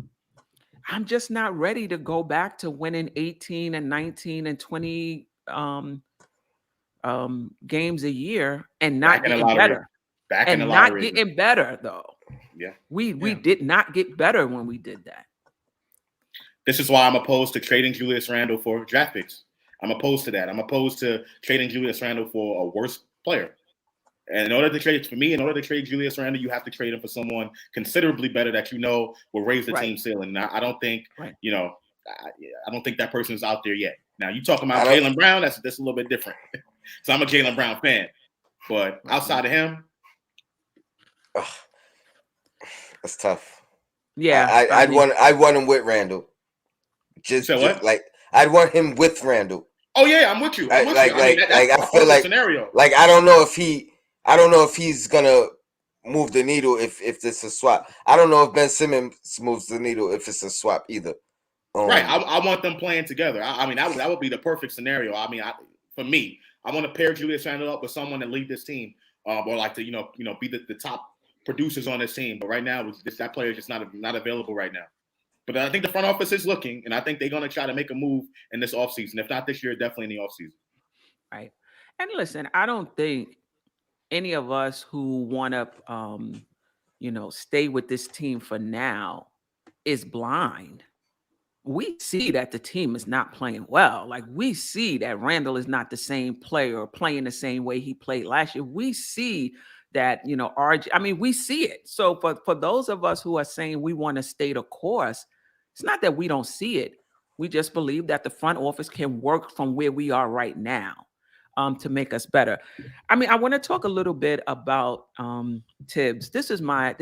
just not ready to go back to winning 18 and 19 and 20 games a year and not getting better. And not getting better, though. Yeah. We did not get better when we did that. This is why I'm opposed to trading Julius Randle for draft picks. I'm opposed to that. I'm opposed to trading Julius Randle for a worse player. And in order to trade Julius Randle, you have to trade him for someone considerably better that will raise the team ceiling. Now, I don't think, I don't think that person is out there yet. Now, you talking about Jaylen Brown, that's a little bit different. So I'm a Jaylen Brown fan. But outside of him, that's tough. Yeah, I'd want him with Randall. Just like I'd want him with Randall. Oh yeah, I'm with you. I feel like scenario. Like I don't know if he's gonna move the needle if it's a swap. I don't know if Ben Simmons moves the needle if it's a swap either. Right. I want them playing together. I mean that would be the perfect scenario. I mean, for me, I want to pair Julius Randle up with someone to lead this team, or like to be the top producers on this team. But right now, that player is just not available right now. But I think the front office is looking, and I think they're going to try to make a move in this offseason. If not this year, definitely in the offseason. Right. And listen, I don't think any of us who want to, stay with this team for now is blind. We see that the team is not playing well. Like, we see that Randall is not the same player or playing the same way he played last year. We see that, RJ, I mean, we see it. So for those of us who are saying we want to stay the course, it's not that we don't see it. We just believe that the front office can work from where we are right now to make us better. I mean, I want to talk a little bit about Tibbs. This is my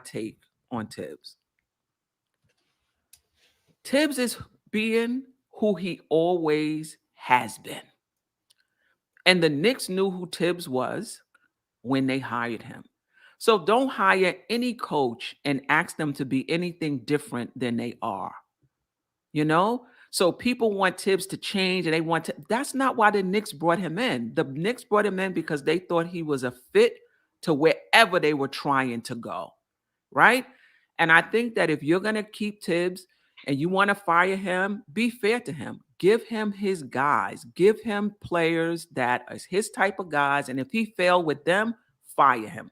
take on Tibbs. Tibbs is being who he always has been. And the Knicks knew who Tibbs was when they hired him. So don't hire any coach and ask them to be anything different than they are. So people want Tibbs to change and they want to. That's not why the Knicks brought him in. The Knicks brought him in because they thought he was a fit to wherever they were trying to go. Right. And I think that if you're going to keep Tibbs and you want to fire him, be fair to him. Give him his guys. Give him players that are his type of guys. And if he failed with them, fire him.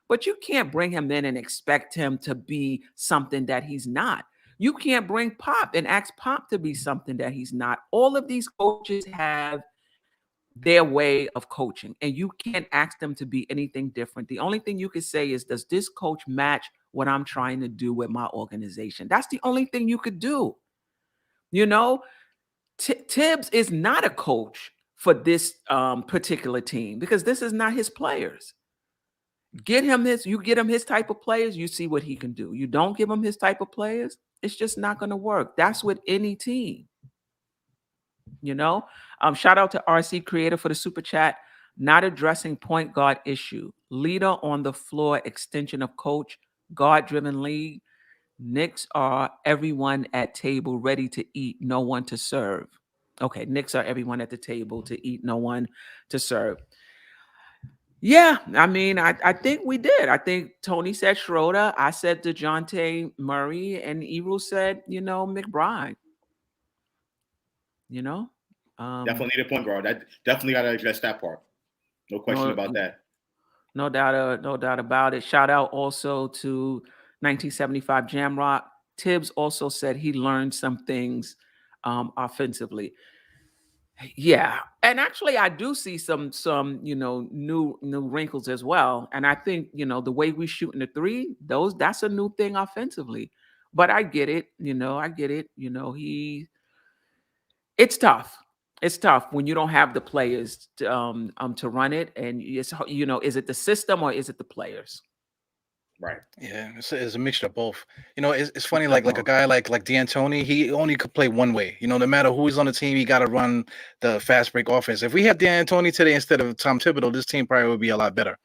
But you can't bring him in and expect him to be something that he's not. You can't bring Pop and ask Pop to be something that he's not. All of these coaches have their way of coaching, and you can't ask them to be anything different. The only thing you can say is, does this coach match what I'm trying to do with my organization? That's the only thing you could do. Tibbs is not a coach for this particular team because this is not his players. You get him his type of players, you see what he can do. You don't give him his type of players, it's just not going to work. That's with any team. Shout out to RC Creator for the super chat. Not addressing point guard issue. Leader on the floor, extension of coach, guard-driven league. Knicks are everyone at table ready to eat, no one to serve. Okay, Knicks are everyone at the table to eat, no one to serve. Yeah, I mean, I think we did. I think Tony said Schroeder. I said DeJounte Murray, and Ebro said, McBride. Definitely need a point guard. That definitely got to address that part. No question about that. No doubt about it. Shout out also to 1975 Jamrock. Tibbs also said he learned some things offensively. Yeah, and actually, I do see some new wrinkles as well. And I think the way we shooting the three, that's a new thing offensively. But I get it. I get it. It's tough. It's tough when you don't have the players to run it, and it's is it the system or is it the players? Right. Yeah, it's a mixture of both. It's funny, like a guy like D'Antoni, he only could play one way. No matter who is on the team, he got to run the fast break offense. If we had D'Antoni today instead of Tom Thibodeau, this team probably would be a lot better.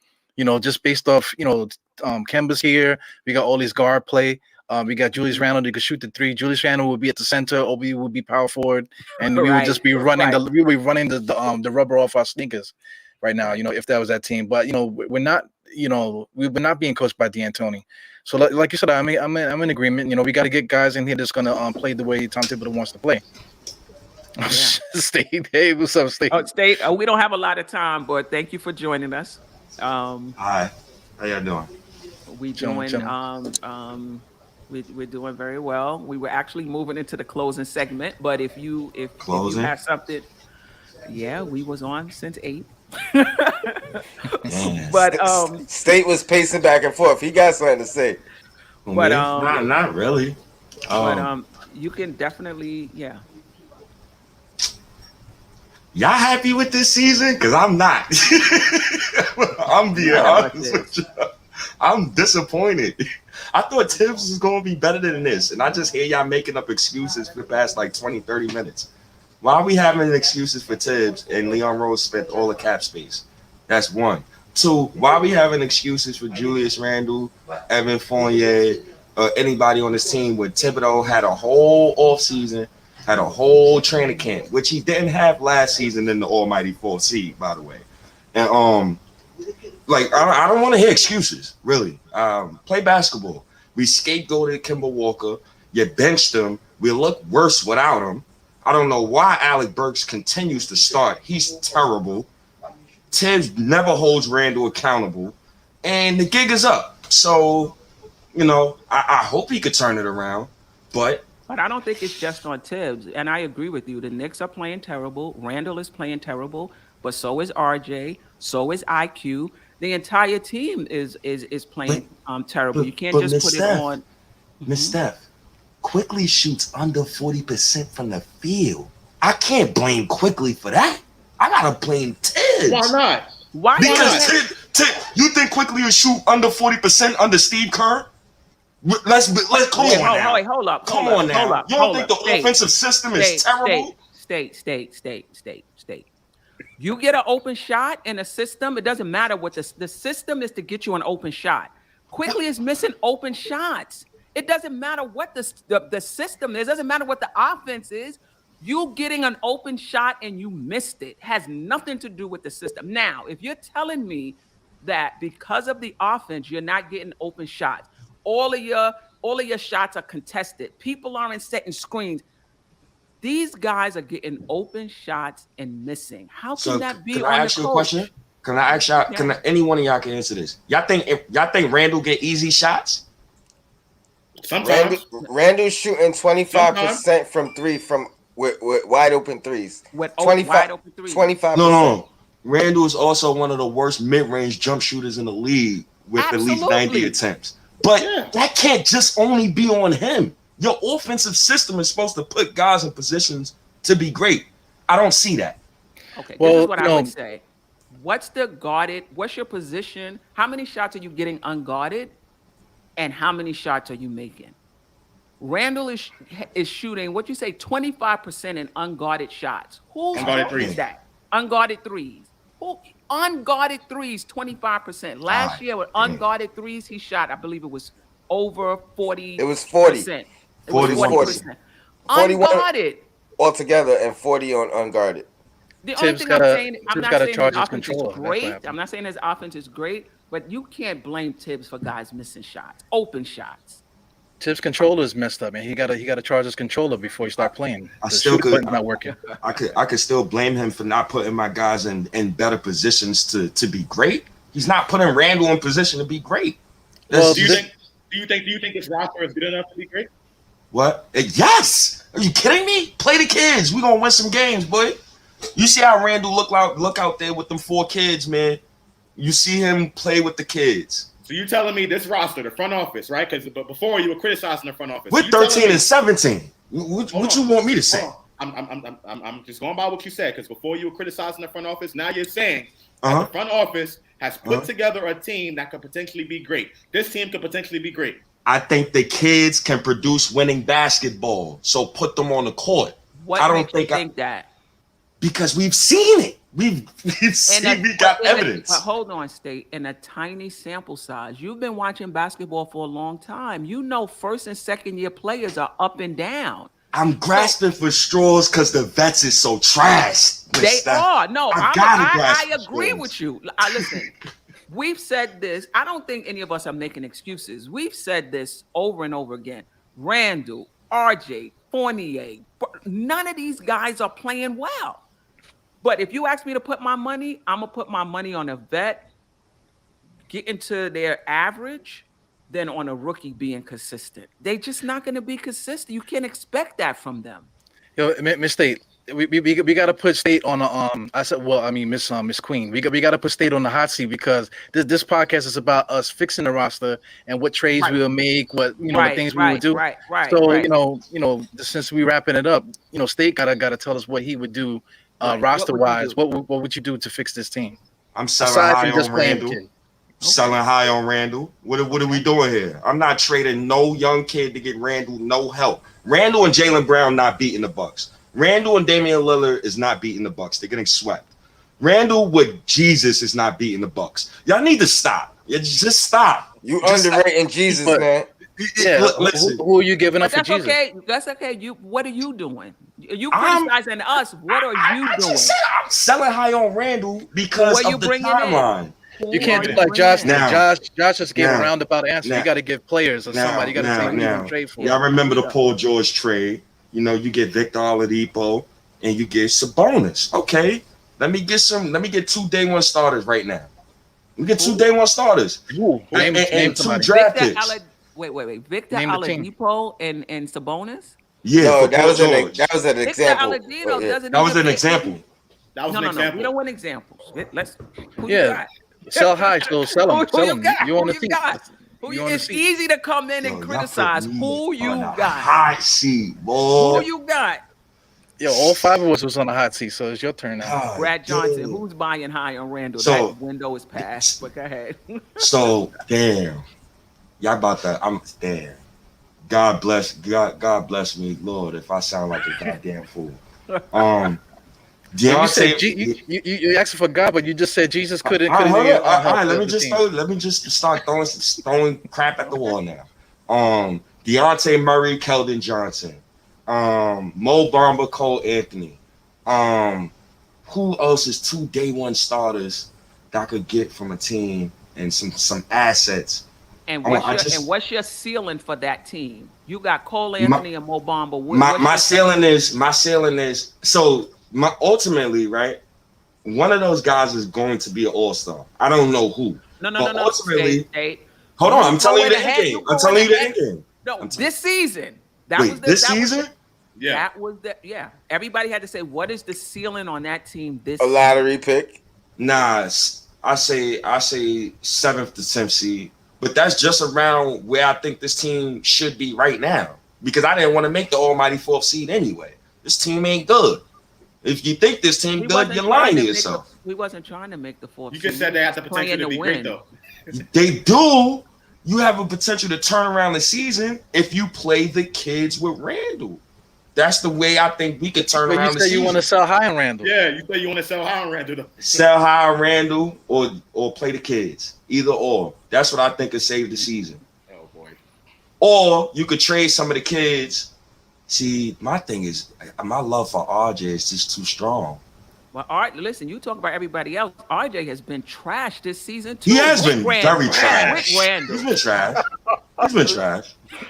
Just based off, Kemba's here, we got all these guard play. We got Julius Randle that could shoot the three. Julius Randle will be at the center. Obi will be power forward, and we would just be running the rubber off our sneakers right now. If that was that team, but we're not. We're not being coached by D'Antoni. So like you said, I'm in agreement. We got to get guys in here that's gonna play the way Tom Thibodeau wants to play. Yeah. State, hey, what's up, State? State. We don't have a lot of time, but thank you for joining us. Hi, how y'all doing? We're doing very well. We were actually moving into the closing segment, but if you have something, yeah, we was on since 8. But State was pacing back and forth. He got something to say. But not really. But you can definitely, yeah. Y'all happy with this season? Because I'm not. I'm being honest with you. I'm disappointed. I thought Tibbs was going to be better than this, and I just hear y'all making up excuses for the past like 20, 30 minutes. Why are we having excuses for Tibbs and Leon Rose spent all the cap space? That's one. Two, why are we having excuses for Julius Randle, Evan Fournier, or anybody on this team when Thibodeau had a whole offseason, had a whole training camp, which he didn't have last season in the almighty 4th seed, by the way. And I don't want to hear excuses, really. Play basketball. We scapegoated Kemba Walker. You benched him. We look worse without him. I don't know why Alec Burks continues to start. He's terrible. Tibbs never holds Randall accountable. And the gig is up. So, I hope he could turn it around. But I don't think it's just on Tibbs. And I agree with you. The Knicks are playing terrible. Randall is playing terrible. But so is RJ. So is IQ. The entire team is playing terrible. You can't just put it on. Miss Steph, Quickly shoots under 40% from the field. I can't blame Quickly for that. I gotta blame Tibbs. Why not? Why Because not? Tibbs, you think Quickly will shoot under 40% under Steve Kerr? Let's come on now. Wait, hold up. Come on now. You don't think the offensive system is terrible? State. You get an open shot in a system. It doesn't matter what the system is to get you an open shot. Quickly is missing open shots. It doesn't matter what the system is. It doesn't matter what the offense is. You getting an open shot and you missed it has nothing to do with the system. Now, if you're telling me that because of the offense, you're not getting open shots, all of your shots are contested, people aren't setting screens. These guys are getting open shots and missing. How can that be? Can I ask you a question? Can I ask y'all? Can any one of y'all can answer this? Y'all think Randall get easy shots? Sometimes Randall's shooting 25% from three with wide open threes. With 25, wide open threes. 25%. No. Randall is also one of the worst mid-range jump shooters in the league with at least 90 attempts. But that can't just only be on him. Your offensive system is supposed to put guys in positions to be great. I don't see that. Okay, this is what I would say. What's your position? How many shots are you getting unguarded? And how many shots are you making? Randall is shooting, 25% in unguarded shots. Who's unguarded threes? That? Unguarded threes. Unguarded threes, 25%. Last year with unguarded threes, he shot, I believe it was over 40%. It was 40. 40%. Unguarded. Altogether and 40 on unguarded. The only thing I'm saying, I'm not saying his offense is great. I'm not saying his offense is great, but you can't blame Tibbs for guys missing shots, open shots. Tibbs' controller is messed up, man. He got to charge his controller before he start playing. I still could not working. I could still blame him for not putting my guys in better positions to be great. He's not putting Randall in position to be great. Well, do you think this roster is good enough to be great? What? Yes. Are you kidding me? Play the kids. We're gonna win some games, boy. You see how Randall look out there with them 4 kids, man. You see him play with the kids. So you telling me this roster, the front office, right? Because before you were criticizing the front office. We're 13 and 17. What you want me to say? I'm just going by what you said. Because before you were criticizing the front office, now you're saying that the front office has put together a team that could potentially be great. This team could potentially be great. I think the kids can produce winning basketball. So put them on the court. What makes you think that? Because we've seen it. We got evidence. But hold on, State. In a tiny sample size, you've been watching basketball for a long time. You know, first and second year players are up and down. I'm grasping for straws because the vets is so trash. They are. No, I agree straws. with you. Listen, we've said this. I don't think any of us are making excuses. We've said this over and over again. Randall, RJ, Fournier, none of these guys are playing well. But if you ask me to put my money, I'm going to put my money on a vet getting to their average than on a rookie being consistent. They're just not going to be consistent. You can't expect that from them. Yo, Miss State, we got to put State on the I said, well, I mean, Miss Queen, we got to put State on the hot seat because this podcast is about us fixing the roster and what trades we will make, what the things we would do. Right. So since we wrapping it up, State gotta tell us what he would do roster wise. What would you do to fix this team? I'm selling high on Randall. Selling high on Randall. What are we doing here? I'm not trading no young kid to get Randall no help. Randall and Jaylen Brown not beating the Bucks. Randall and Damian Lillard is not beating the Bucks. They're getting swept. Randall with Jesus is not beating the Bucks. Y'all need to stop. Just stop. You underrating Jesus, man. Yeah, listen. Who are you giving up for Jesus? Okay. That's okay. What are you doing? You criticizing us. What are you doing? I'm selling high on Randall because of the timeline. You can't do like Josh. Josh just gave a roundabout answer. You got to give players or somebody. You got to say who you trade for. Y'all remember the Paul George trade? You get Victor Oladipo and you get Sabonis. Okay, let me get 2 day one starters right now. We get 2 day one starters and 2 draft picks. Wait. Victor Oladipo and Sabonis? Yeah, no, that was an example. That was an example. No. We don't want examples. Who you got? Sell high, so sell them. You on the team? It's easy to come in and criticize who you got. Hot seat, boy. Who you got? Yo, all 5 of us was on the hot seat, so it's your turn now. Brad Johnson, who's buying high on Randall? So, that window is passed, but go ahead. So, damn. Y'all about that. Damn. God bless me, Lord, if I sound like a goddamn fool. You asked for God, but you just said Jesus couldn't. All right, let me just start throwing crap at the wall now. Deontay Murray, Keldon Johnson, Mo Bamba, Cole Anthony. Who else is 2 day one starters that I could get from a team and some assets? And what's your ceiling for that team? You got Cole Anthony and Mo Bamba. My ceiling is so. Ultimately, right? One of those guys is going to be an all-star. I don't know who. No. Ultimately, hold on. I'm telling you the end game. I'm telling you the end game. No, this season. This season? Yeah. That was the Everybody had to say, what is the ceiling on that team this season? A lottery pick? Nah, I say 7th to 10th seed. But that's just around where I think this team should be right now. Because I didn't want to make the almighty 4th seed anyway. This team ain't good. If you think this team good, you're lying to yourself. We wasn't trying to make the 4th. You just said they have the potential to be great, though. They do. You have a potential to turn around the season if you play the kids with Randall. That's the way I think we could turn around the season. You want to sell high on Randall. Yeah, you say you want to sell high on Randall. Though. Sell high on Randall or play the kids. Either or. That's what I think could save the season. Oh, boy. Or you could trade some of the kids. See, my thing is, my love for RJ is just too strong. Well, listen, you talk about everybody else. RJ has been trash this season, too. He has been very trash. With Randall. He's been trash.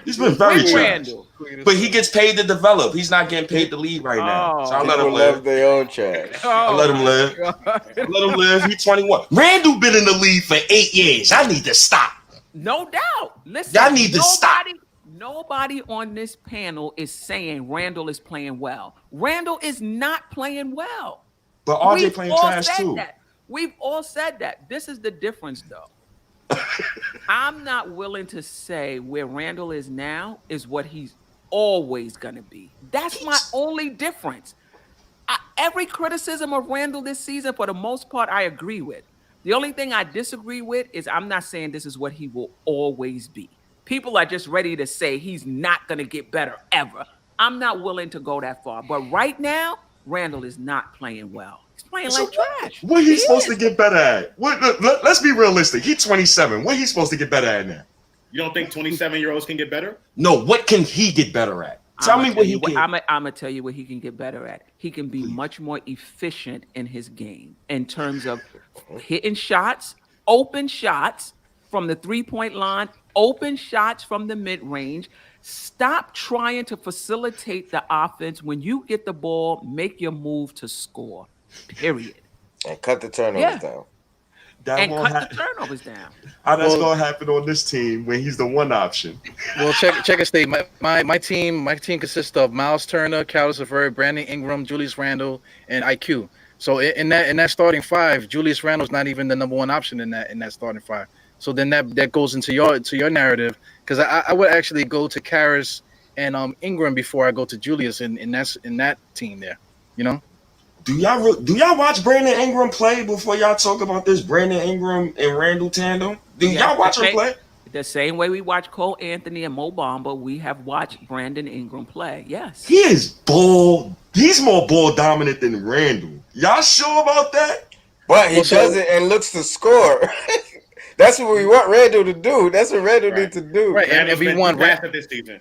He's been very trash. But he gets paid to develop. He's not getting paid to lead right now. So I let him live. Love their own trash. I let him live. He's 21. Randall been in the league for 8 years. I need to stop. No doubt. Listen, y'all need to stop. Nobody on this panel is saying Randall is playing well. Randall is not playing well. But RJ playing trash too. We've all said that. This is the difference, though. I'm not willing to say where Randall is now is what he's always going to be. That's my only difference. Every criticism of Randall this season, for the most part, I agree with. The only thing I disagree with is I'm not saying this is what he will always be. People are just ready to say he's not going to get better ever. I'm not willing to go that far. But right now, Randall is not playing well. He's playing So like trash. what He he's supposed to is. get better at? Let's be realistic. He's 27. What he's supposed to get better at now? You don't think 27-year-olds can get better? No, what can he get better at? Tell me what he can. I'm gonna tell you what he can get better at. He can be much more efficient in his game in terms of hitting shots, open shots from the 3-point line, open shots from the mid-range. Stop trying to facilitate the offense. When you get the ball, make your move to score. Period. And cut the turnovers down. That And won't cut the turnovers down. How that's gonna happen on this team when he's the one option? Well, check it, State. My team consists of Miles Turner, Carlos Levert, Brandon Ingram, Julius Randle, and IQ. So in that starting five, Julius Randle's not even the number one option in that starting five. So then that goes into your narrative, because I would actually go to Karras and Ingram before I go to Julius in that team there. You know. Do y'all watch Brandon Ingram play before y'all talk about this Brandon Ingram and Randall tandem? Do y'all watch him play? The same way we watch Cole Anthony and Mo Bamba, we have watched Brandon Ingram play. Yes. He is he's more ball dominant than Randall. Y'all sure about that? But he does it and looks to score. That's what we want Randall to do. That's what Randall needs to do. Right, and we want this season.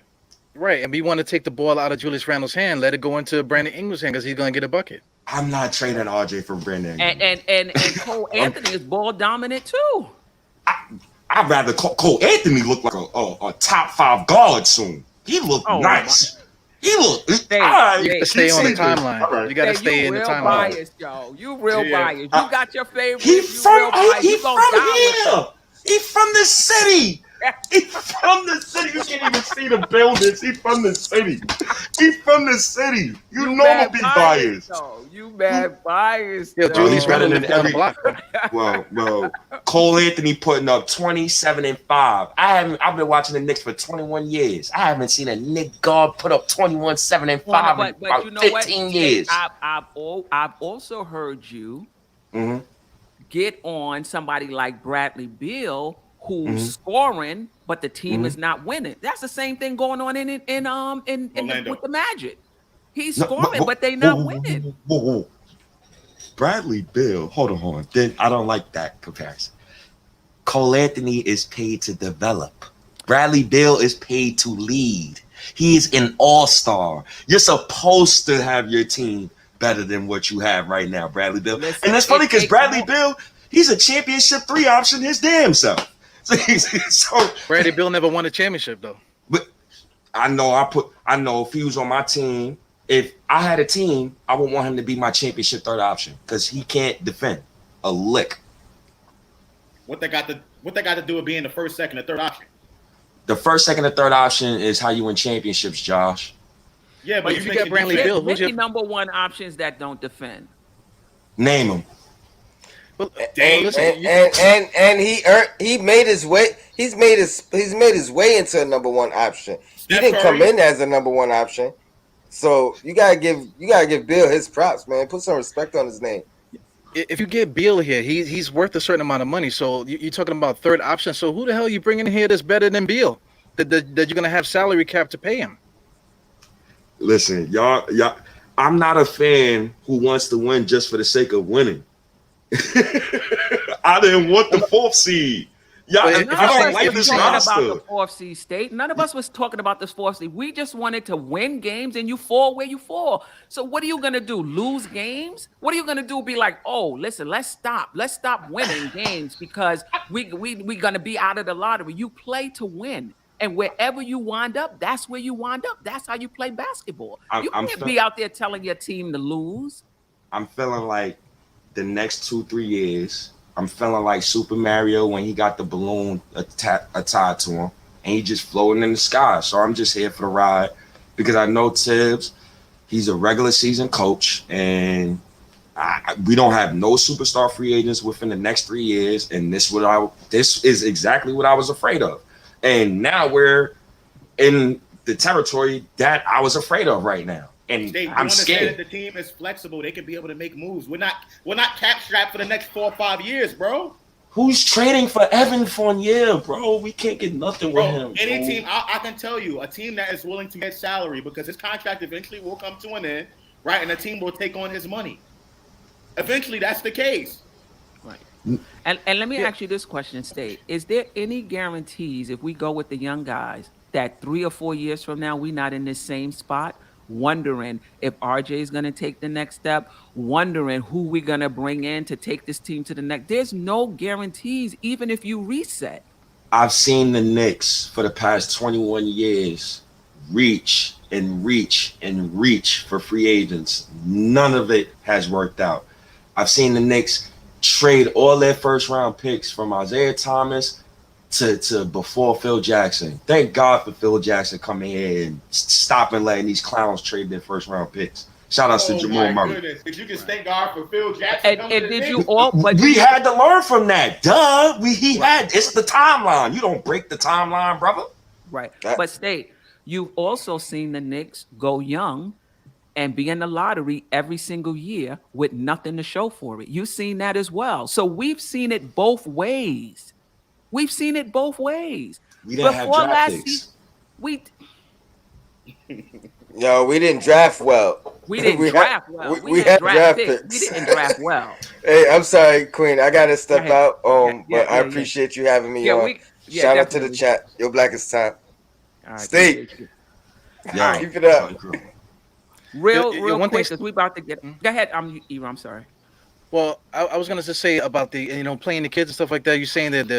Right, and we want to take the ball out of Julius Randle's hand, let it go into Brandon Ingram's hand because he's going to get a bucket. I'm not trading RJ for Brandon Ingram. And Cole Anthony is ball dominant too. I'd rather Cole Anthony look like a top 5 guard soon. He looked nice. He looked. You got to stay on the timeline. Right. You got to stay in the timeline. Biased, yo. You real biased. You got your favorite. He you from real biased. he You from gonna die with here. He from the city. He from the city. You can't even see the buildings. He from the city. He from the city. You know I'm be biased. You mad biased. Yeah, Julius better Randle than on the every. block. Well, Cole Anthony putting up 27 and 5. I've been watching the Knicks for 21 years. I haven't seen a Knick guard put up 21, 7 and 5 in about you know 15 years. I've also heard you Mm-hmm. get on somebody like Bradley Beal, who's scoring, but the team is not winning. That's the same thing going on in with the Magic. He's scoring, but they not winning. Whoa. Bradley Beal, hold on. Then I don't like that comparison. Cole Anthony is paid to develop. Bradley Beal is paid to lead. He's an all-star. You're supposed to have your team better than what you have right now, Bradley Beal. And that's funny because Bradley Beal, he's a championship 3 option his damn self. So Bradley Beal never won a championship though. But I know if he was on my team, if I had a team, I would want him to be my championship 3rd option because he can't defend a lick. What they got to do with being the 1st, 2nd, or 3rd option? The 1st, 2nd, and 3rd option is how you win championships, Josh. Yeah, but if you got Bradley Beal, who's your number one options that don't defend? Name them. Well, And he made his way. He's made his way into a number 1 option. He didn't come in as a number 1 option. So you gotta give Bill his props, man. Put some respect on his name. If you get Beal here, he's worth a certain amount of money. So you're talking about 3rd option. So who the hell are you bringing in here that's better than Beal? That you're gonna have salary cap to pay him? Listen, y'all. I'm not a fan who wants to win just for the sake of winning. I didn't want the 4th seed. Yeah, But I if you don't like this roster. About the 4th seed state. None of us was talking about this 4th seed. We just wanted to win games, and you fall where you fall. So what are you gonna do? Lose games? What are you gonna do? Be like, oh, listen, let's stop winning games because we gonna be out of the lottery. You play to win, and wherever you wind up, that's where you wind up. That's how you play basketball. You can't be out there telling your team to lose. I'm feeling like the next 2-3 years. I'm feeling like Super Mario when he got the balloon tied to him and he just floating in the sky. So I'm just here for the ride because I know Tibbs, he's a regular season coach and we don't have no superstar free agents within the next 3 years. And this is exactly what I was afraid of. And now we're in the territory that I was afraid of right now. And I'm scared. The team is flexible. They can be able to make moves. We're not cap strapped for the next 4 or 5 years, bro. Who's trading for Evan Fournier, bro? We can't get nothing with him. Any bro. team, I can tell you, a team that is willing to get salary because his contract eventually will come to an end. right? And the team will take on his money. Eventually, that's the case. Right. And let me ask you this question, State. Is there any guarantees if we go with the young guys that 3 or 4 years from now we're not in this same spot, wondering if RJ is going to take the next step, wondering who we're going to bring in to take this team to the next? There's no guarantees, even if you reset. I've seen the Knicks for the past 21 years reach and reach and reach for free agents. None of it has worked out. I've seen the Knicks trade all their first round picks from Isaiah Thomas to before Phil Jackson. Thank God for Phil Jackson coming here and stopping letting these clowns trade their first round picks. Shout out to Jamal Murray. Goodness. If you can thank God for Phil Jackson. And did you all? But We had to learn from that. Duh. It's the timeline. You don't break the timeline, brother. right. But State, you've also seen the Knicks go young and be in the lottery every single year with nothing to show for it. You've seen that as well. So we've seen it both ways. We've seen it both ways. We didn't have draft picks. We No, we didn't draft well. didn't draft well. We didn't had draft draft picks. picks. We didn't draft well. Hey, I'm sorry, Queen. I gotta step Go out. ahead. But I appreciate you having me on. Shout out to the definitely. chat. Your blackest time. All right, State. appreciate you. Yeah, Keep it up. Real one quick, thing- because we about to get. Go ahead, I'm sorry. Well, I was gonna just say about the playing the kids and stuff like that. You're saying that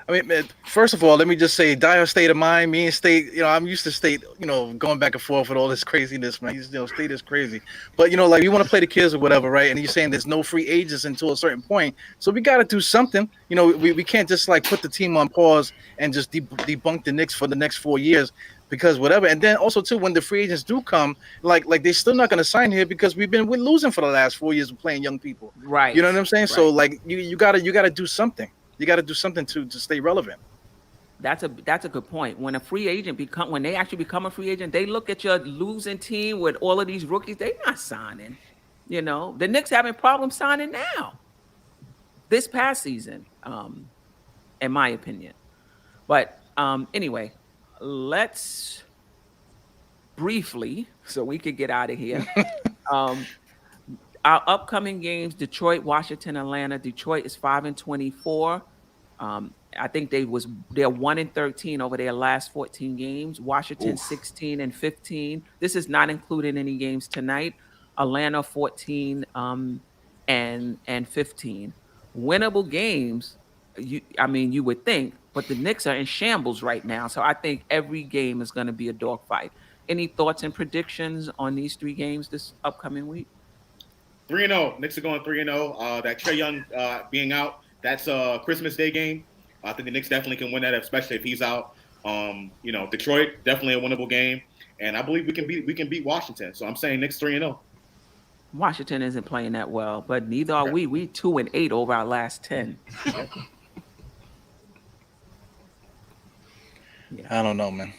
I mean, man, first of all, let me just say, dire state of mind. Me and State, I'm used to State, going back and forth with all this craziness, man. State is crazy, but like you want to play the kids or whatever, right? And you're saying there's no free agents until a certain point, so we got to do something. We can't just like put the team on pause and just debunk the Knicks for the next 4 years. Because whatever, and then also too, when the free agents do come, like they're still not going to sign here because we're losing for the last 4 years of playing young people. Right. You know what I'm saying? Right. So like you gotta do something. You got to do something to stay relevant. That's a good point. When a free agent when they actually become a free agent, they look at your losing team with all of these rookies. They're not signing. The Knicks having problems signing now. This past season, in my opinion. But anyway, let's briefly, so we could get out of here. Our upcoming games: Detroit, Washington, Atlanta. Detroit is 5-24. I think they're 1-13 over their last 14 games. Washington 16-15. This is not including any games tonight. Atlanta 14 and 15. Winnable games. You would think, but the Knicks are in shambles right now. So I think every game is going to be a dogfight. Any thoughts and predictions on these 3 games this upcoming week? 3-0. Knicks are going 3-0. That Trae Young being out, that's a Christmas Day game. I think the Knicks definitely can win that, especially if he's out. Detroit definitely a winnable game, and I believe we can beat Washington. So I'm saying Knicks 3-0. Washington isn't playing that well, but neither are we. We 2-8 over our last 10. I don't know, man.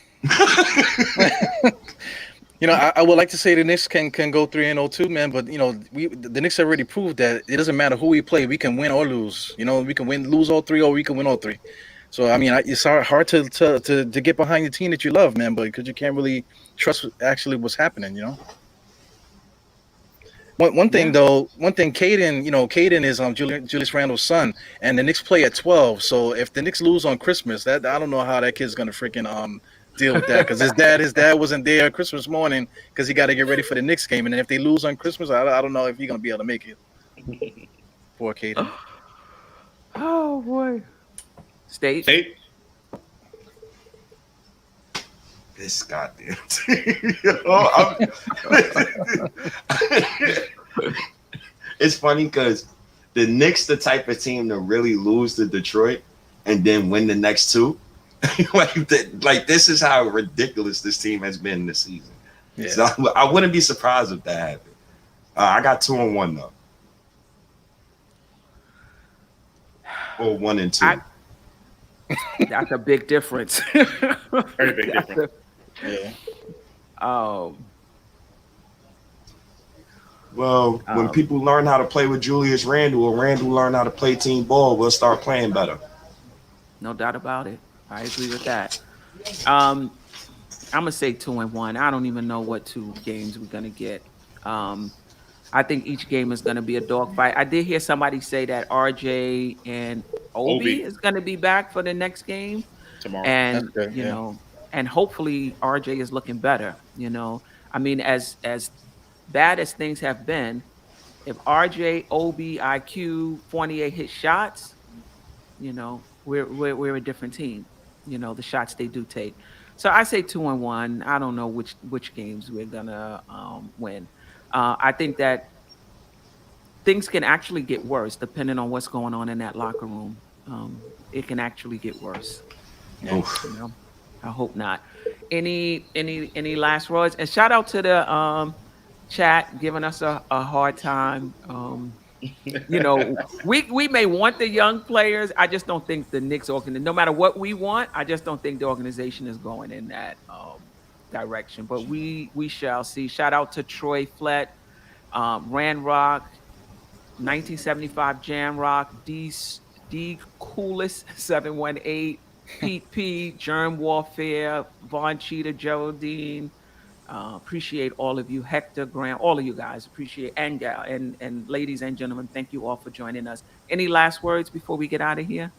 I would like to say the Knicks can go 3-0 too, man. But the Knicks already proved that it doesn't matter who we play, we can win or lose. We can lose all 3, or we can win all 3. So I mean, it's hard to get behind the team that you love, man. But because you can't really trust actually what's happening, One thing, Caden is Julius Randle's son, and the Knicks play at 12. So if the Knicks lose on Christmas, I don't know how that kid's gonna freaking deal with that, because his dad wasn't there Christmas morning because he got to get ready for the Knicks game, and then if they lose on Christmas, I don't know if he's gonna be able to make it. Poor Caden. Oh boy. State. This goddamn team. It's funny because the Knicks the type of team to really lose to Detroit and then win the next 2. like this is how ridiculous this team has been this season. Yeah. So I wouldn't be surprised if that happened. I got 2-1 though, or 1-2. That's a big difference. Very big difference. When people learn how to play with Julius Randle, or Randle learn how to play team ball, we'll start playing better. No doubt about it. I agree with that. I'm gonna say 2-1. I don't even know what 2 games we're gonna get. I think each game is going to be a dogfight. I did hear somebody say that RJ and Obi Obi is going to be back for the next game, tomorrow. That's and good. Yeah. and hopefully RJ is looking better. I mean, as bad as things have been, if RJ, Obi, IQ, Fournier hit shots, we're a different team. The shots they do take. So I say 2-1. I don't know which games we're gonna win. I think that things can actually get worse depending on what's going on in that locker room. It can actually get worse. Yeah. Oof. I hope not. Any last words? And shout out to the chat giving us a hard time. We may want the young players. I just don't think the Knicks no matter what we want, I just don't think the organization is going in that direction. But we shall see. Shout out to Troy Flett, Rand Rock, 1975 Jam Rock, D Coolest 718, Pete P, Germ Warfare, Von Cheetah, Geraldine. Appreciate all of you, Hector, Graham, all of you guys. Appreciate and ladies and gentlemen, thank you all for joining us. Any last words before we get out of here?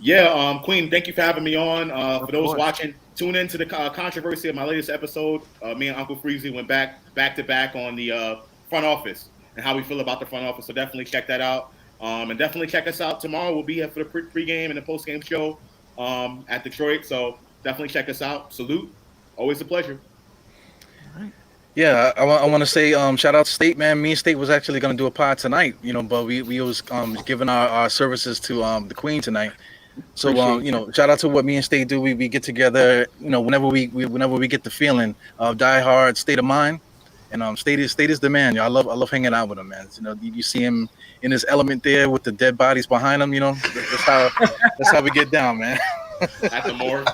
Yeah, Queen, thank you for having me on. For those course. watching, tune in to the controversy of my latest episode. Me and Uncle Freezy went back to back on the front office and how we feel about the front office. So definitely check that out. And definitely check us out tomorrow. We'll be here for the pregame and the postgame show at Detroit. So definitely check us out. Salute. Always a pleasure. Yeah, I want to say shout out to State, man. Me and State was actually going to do a pod tonight, but we was giving our services to the Queen tonight. So shout out to what me and State do. We get together, whenever we get the feeling of die hard state of mind, and State is the man. I love hanging out with him, man. You see him in his element there with the dead bodies behind him. That's how we get down, man. At the morgue.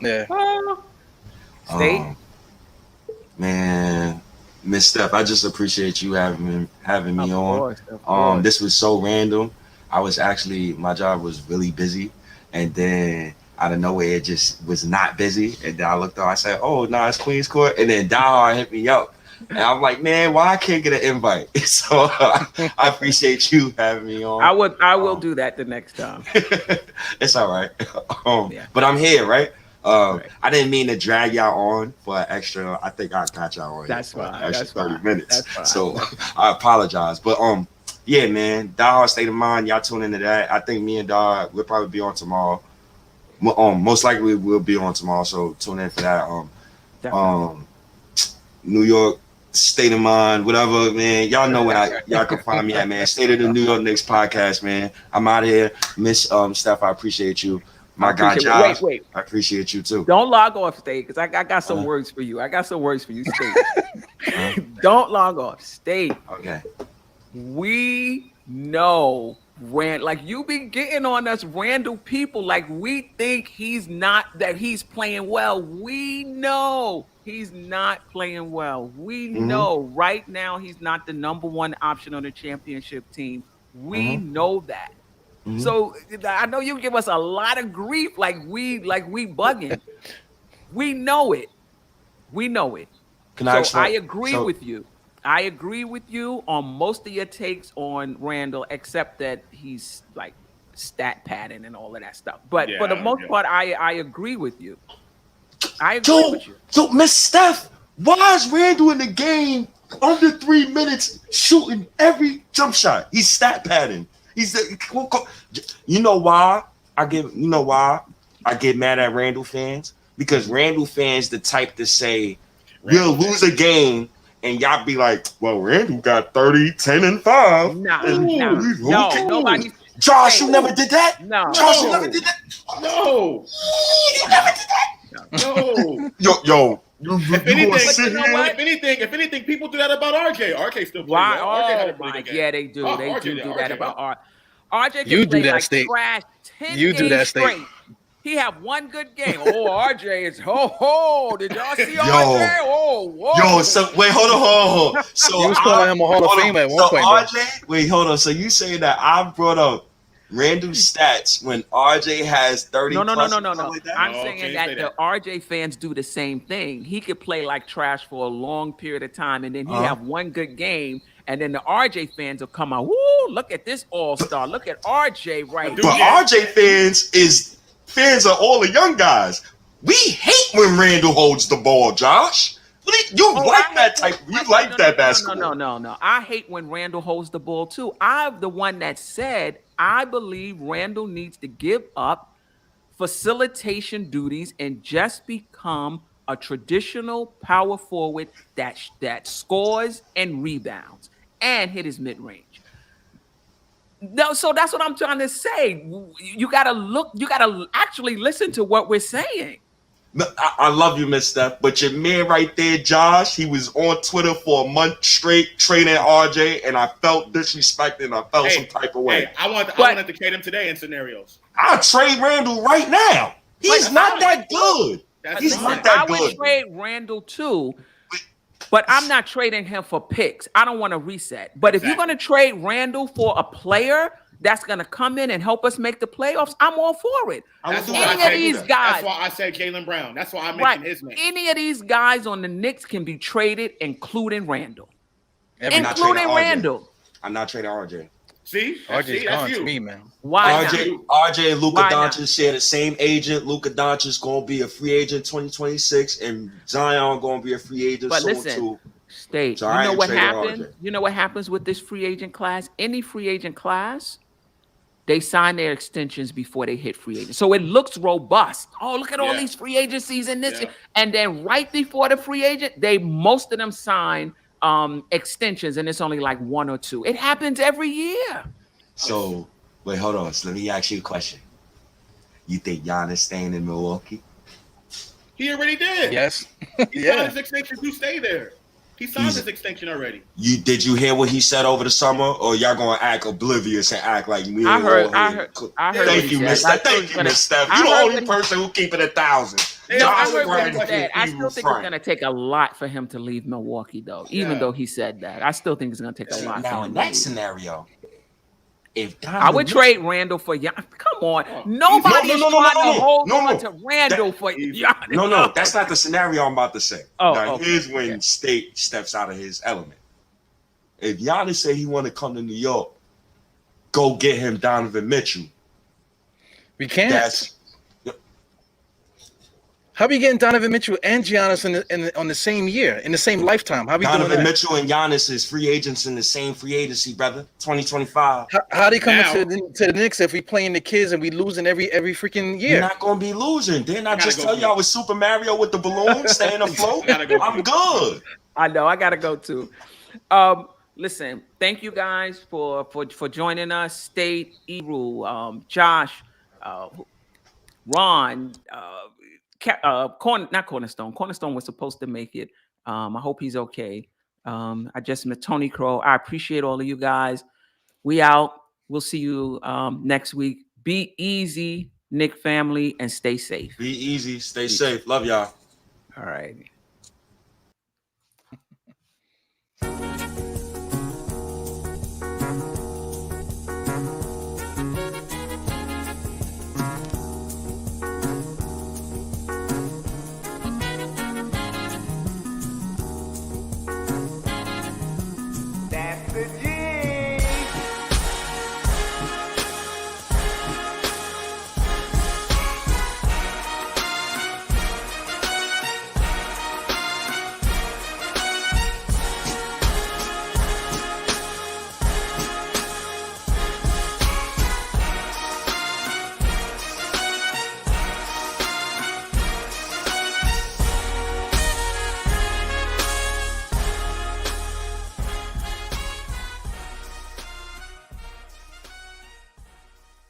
Yeah. State. Man, Miss Steph, I just appreciate you having me Of on. course. This was so random. My job was really busy, and then out of nowhere it just was not busy. And then I looked up, I said, "Oh, no, it's Queens Court," and then Dahar hit me up, and I'm like, "Man, why I can't get an invite?" So I appreciate you having me on. I will do that the next time. It's all right. Yeah. But I'm here, right? Right. I didn't mean to drag y'all on for an extra. I think I got y'all on. That's for fine. an extra That's 30 fine. minutes. That's fine. So I apologize. But yeah, man, Die Hard State of Mind. Y'all tune into that. I think me and Dog we'll probably be on tomorrow. Most likely we'll be on tomorrow. So tune in for that. Definitely. New York State of Mind, whatever, man. Y'all know where y'all can find me at, man. State of the New York Knicks podcast, man. I'm out of here. Miss Steph, I appreciate you. My guy Josh, Wait. I appreciate you too. Don't log off, State, because I got some words for you. I got some words for you, State. Don't log off, State. Okay. We know like you be getting on us Randall people like we think he's playing well. We know he's not playing well. We know right now he's not the number one option on the championship team. We know that. So I know you give us a lot of grief like we bugging. We know it. I agree with you. I agree with you on most of your takes on Randall, except that he's like stat padding and all of that stuff. But for the most part, I agree with you. So Miss Steph, why is Randall in the game under 3 minutes shooting every jump shot? He's stat padding. You know why I get mad at Randall fans? Because Randall fans the type to say we'll lose a game and y'all be like, well, Randall got 30, 10, and 5. No, nobody. Josh, you never did that? No. Josh, you never did that? No. You never did that? No. Yo. If anything, people do that about RJ. RJ still plays. Why? RJ had a Oh pretty my, good game. yeah, they do. Oh, They RJ do did. that RJ about did. RJ. Can You do play that, like State. trash 10 You do games that, State. straight. He have one good game. Oh, RJ is did y'all see RJ? Oh, whoa. Yo, so wait, hold on. So You was calling him a Hall of Famer at one point, though. RJ, wait, hold on. So you say that I brought up Randall's stats when RJ has 30 No. plus or something like that? I'm No, saying can't that say the that. RJ fans do the same thing. He could play like trash for a long period of time, and then he Uh-huh. have one good game, and then the RJ fans will come out. Woo! Look at this all-star. Look at RJ right Dude, But here. RJ fans are all the young guys. We hate when Randall holds the ball, Josh. You Oh, like I that hate type? when- You like no, that no, basketball? No. I hate when Randall holds the ball too. I'm the one that said I believe Randall needs to give up facilitation duties and just become a traditional power forward that scores and rebounds and hit his mid-range. No, so that's what I'm trying to say. You gotta actually listen to what we're saying. No, I love you, Miss Steph, but your man right there, Josh, he was on Twitter for a month straight training RJ, and I felt disrespected and I felt some type of way. Hey, I But- wanted to trade him today in scenarios. I'll trade Randall right now. He's But not I- that good. He's Listen, not that I would good. trade Randall too, but I'm not trading him for picks. I don't want to reset. But if you're Exactly. going to trade Randall for a player that's going to come in and help us make the playoffs, I'm all for it. That's do why that. Any I of said- these That's guys, why I said Jaylen Brown. That's why I mentioned right? his name. Any of these guys on the Knicks can be traded, including Randall. I'm not Including trading RJ. Randall. I'm not trading RJ. See, RJ's that's gone you. to me, man. Why not? RJ and Luka Why not? Doncic share the same agent. Luka Doncic gonna be a free agent 2026, and Zion gonna be a free agent But soon listen, too. State, So you I know ain't what trading happens? RJ. You know what happens with this free agent class? Any free agent class, they sign their extensions before they hit free agent. So it looks robust. Oh, look at all Yeah. these free agencies in this. Yeah. And then right before the free agent, most of them sign extensions, and it's only like one or two. It happens every year. So wait, hold on. So let me ask you a question. You think Giannis staying in Milwaukee? He already did. Yes. He signed Yeah. his extension to stay there. He signed his extension already. Did you hear what he said over the summer, or y'all gonna act oblivious and act like we I ain't heard. all I here? heard. I heard. Thank what you, he Miss said. I Steph. thought he Thank was you, gonna- Miss Steph. I You the heard only what he- person who keep it 1,000. Yeah, No, I Josh heard what Grant he was said. I evil still think front. it's going to take a lot for him to leave Milwaukee, though. Even Yeah. though he said that, I still think it's going to take a lot. Now for in him that to leave. scenario, if I would trade Randall for Giannis. Come on, nobody's trying to hold on to Randall for Giannis. No, that's not the scenario I'm about to say. Oh, now okay, here's when okay. State steps out of his element. If Giannis say he want to come to New York, go get him Donovan Mitchell. We can't. That's How we getting Donovan Mitchell and Giannis on the same year, in the same lifetime? How we doing Donovan that? Mitchell and Giannis is free agents in the same free agency, brother. 2025. How they coming Now- to the Knicks if we playing the kids and we losing every freaking You're year? not gonna be losing. Didn't I Gotta just go tell for you I it. was Super Mario with the balloon staying afloat? Gotta go for I'm it. good. I know. I got to go too. Listen, thank you guys for joining us. State, Eru, Josh, Ron, not Cornerstone. Cornerstone was supposed to make it. I hope he's okay. I just met Tony Crow. I appreciate all of you guys. We out. We'll see you next week. Be easy, Nick family, and stay safe. Be easy. Stay safe. Love y'all. All right.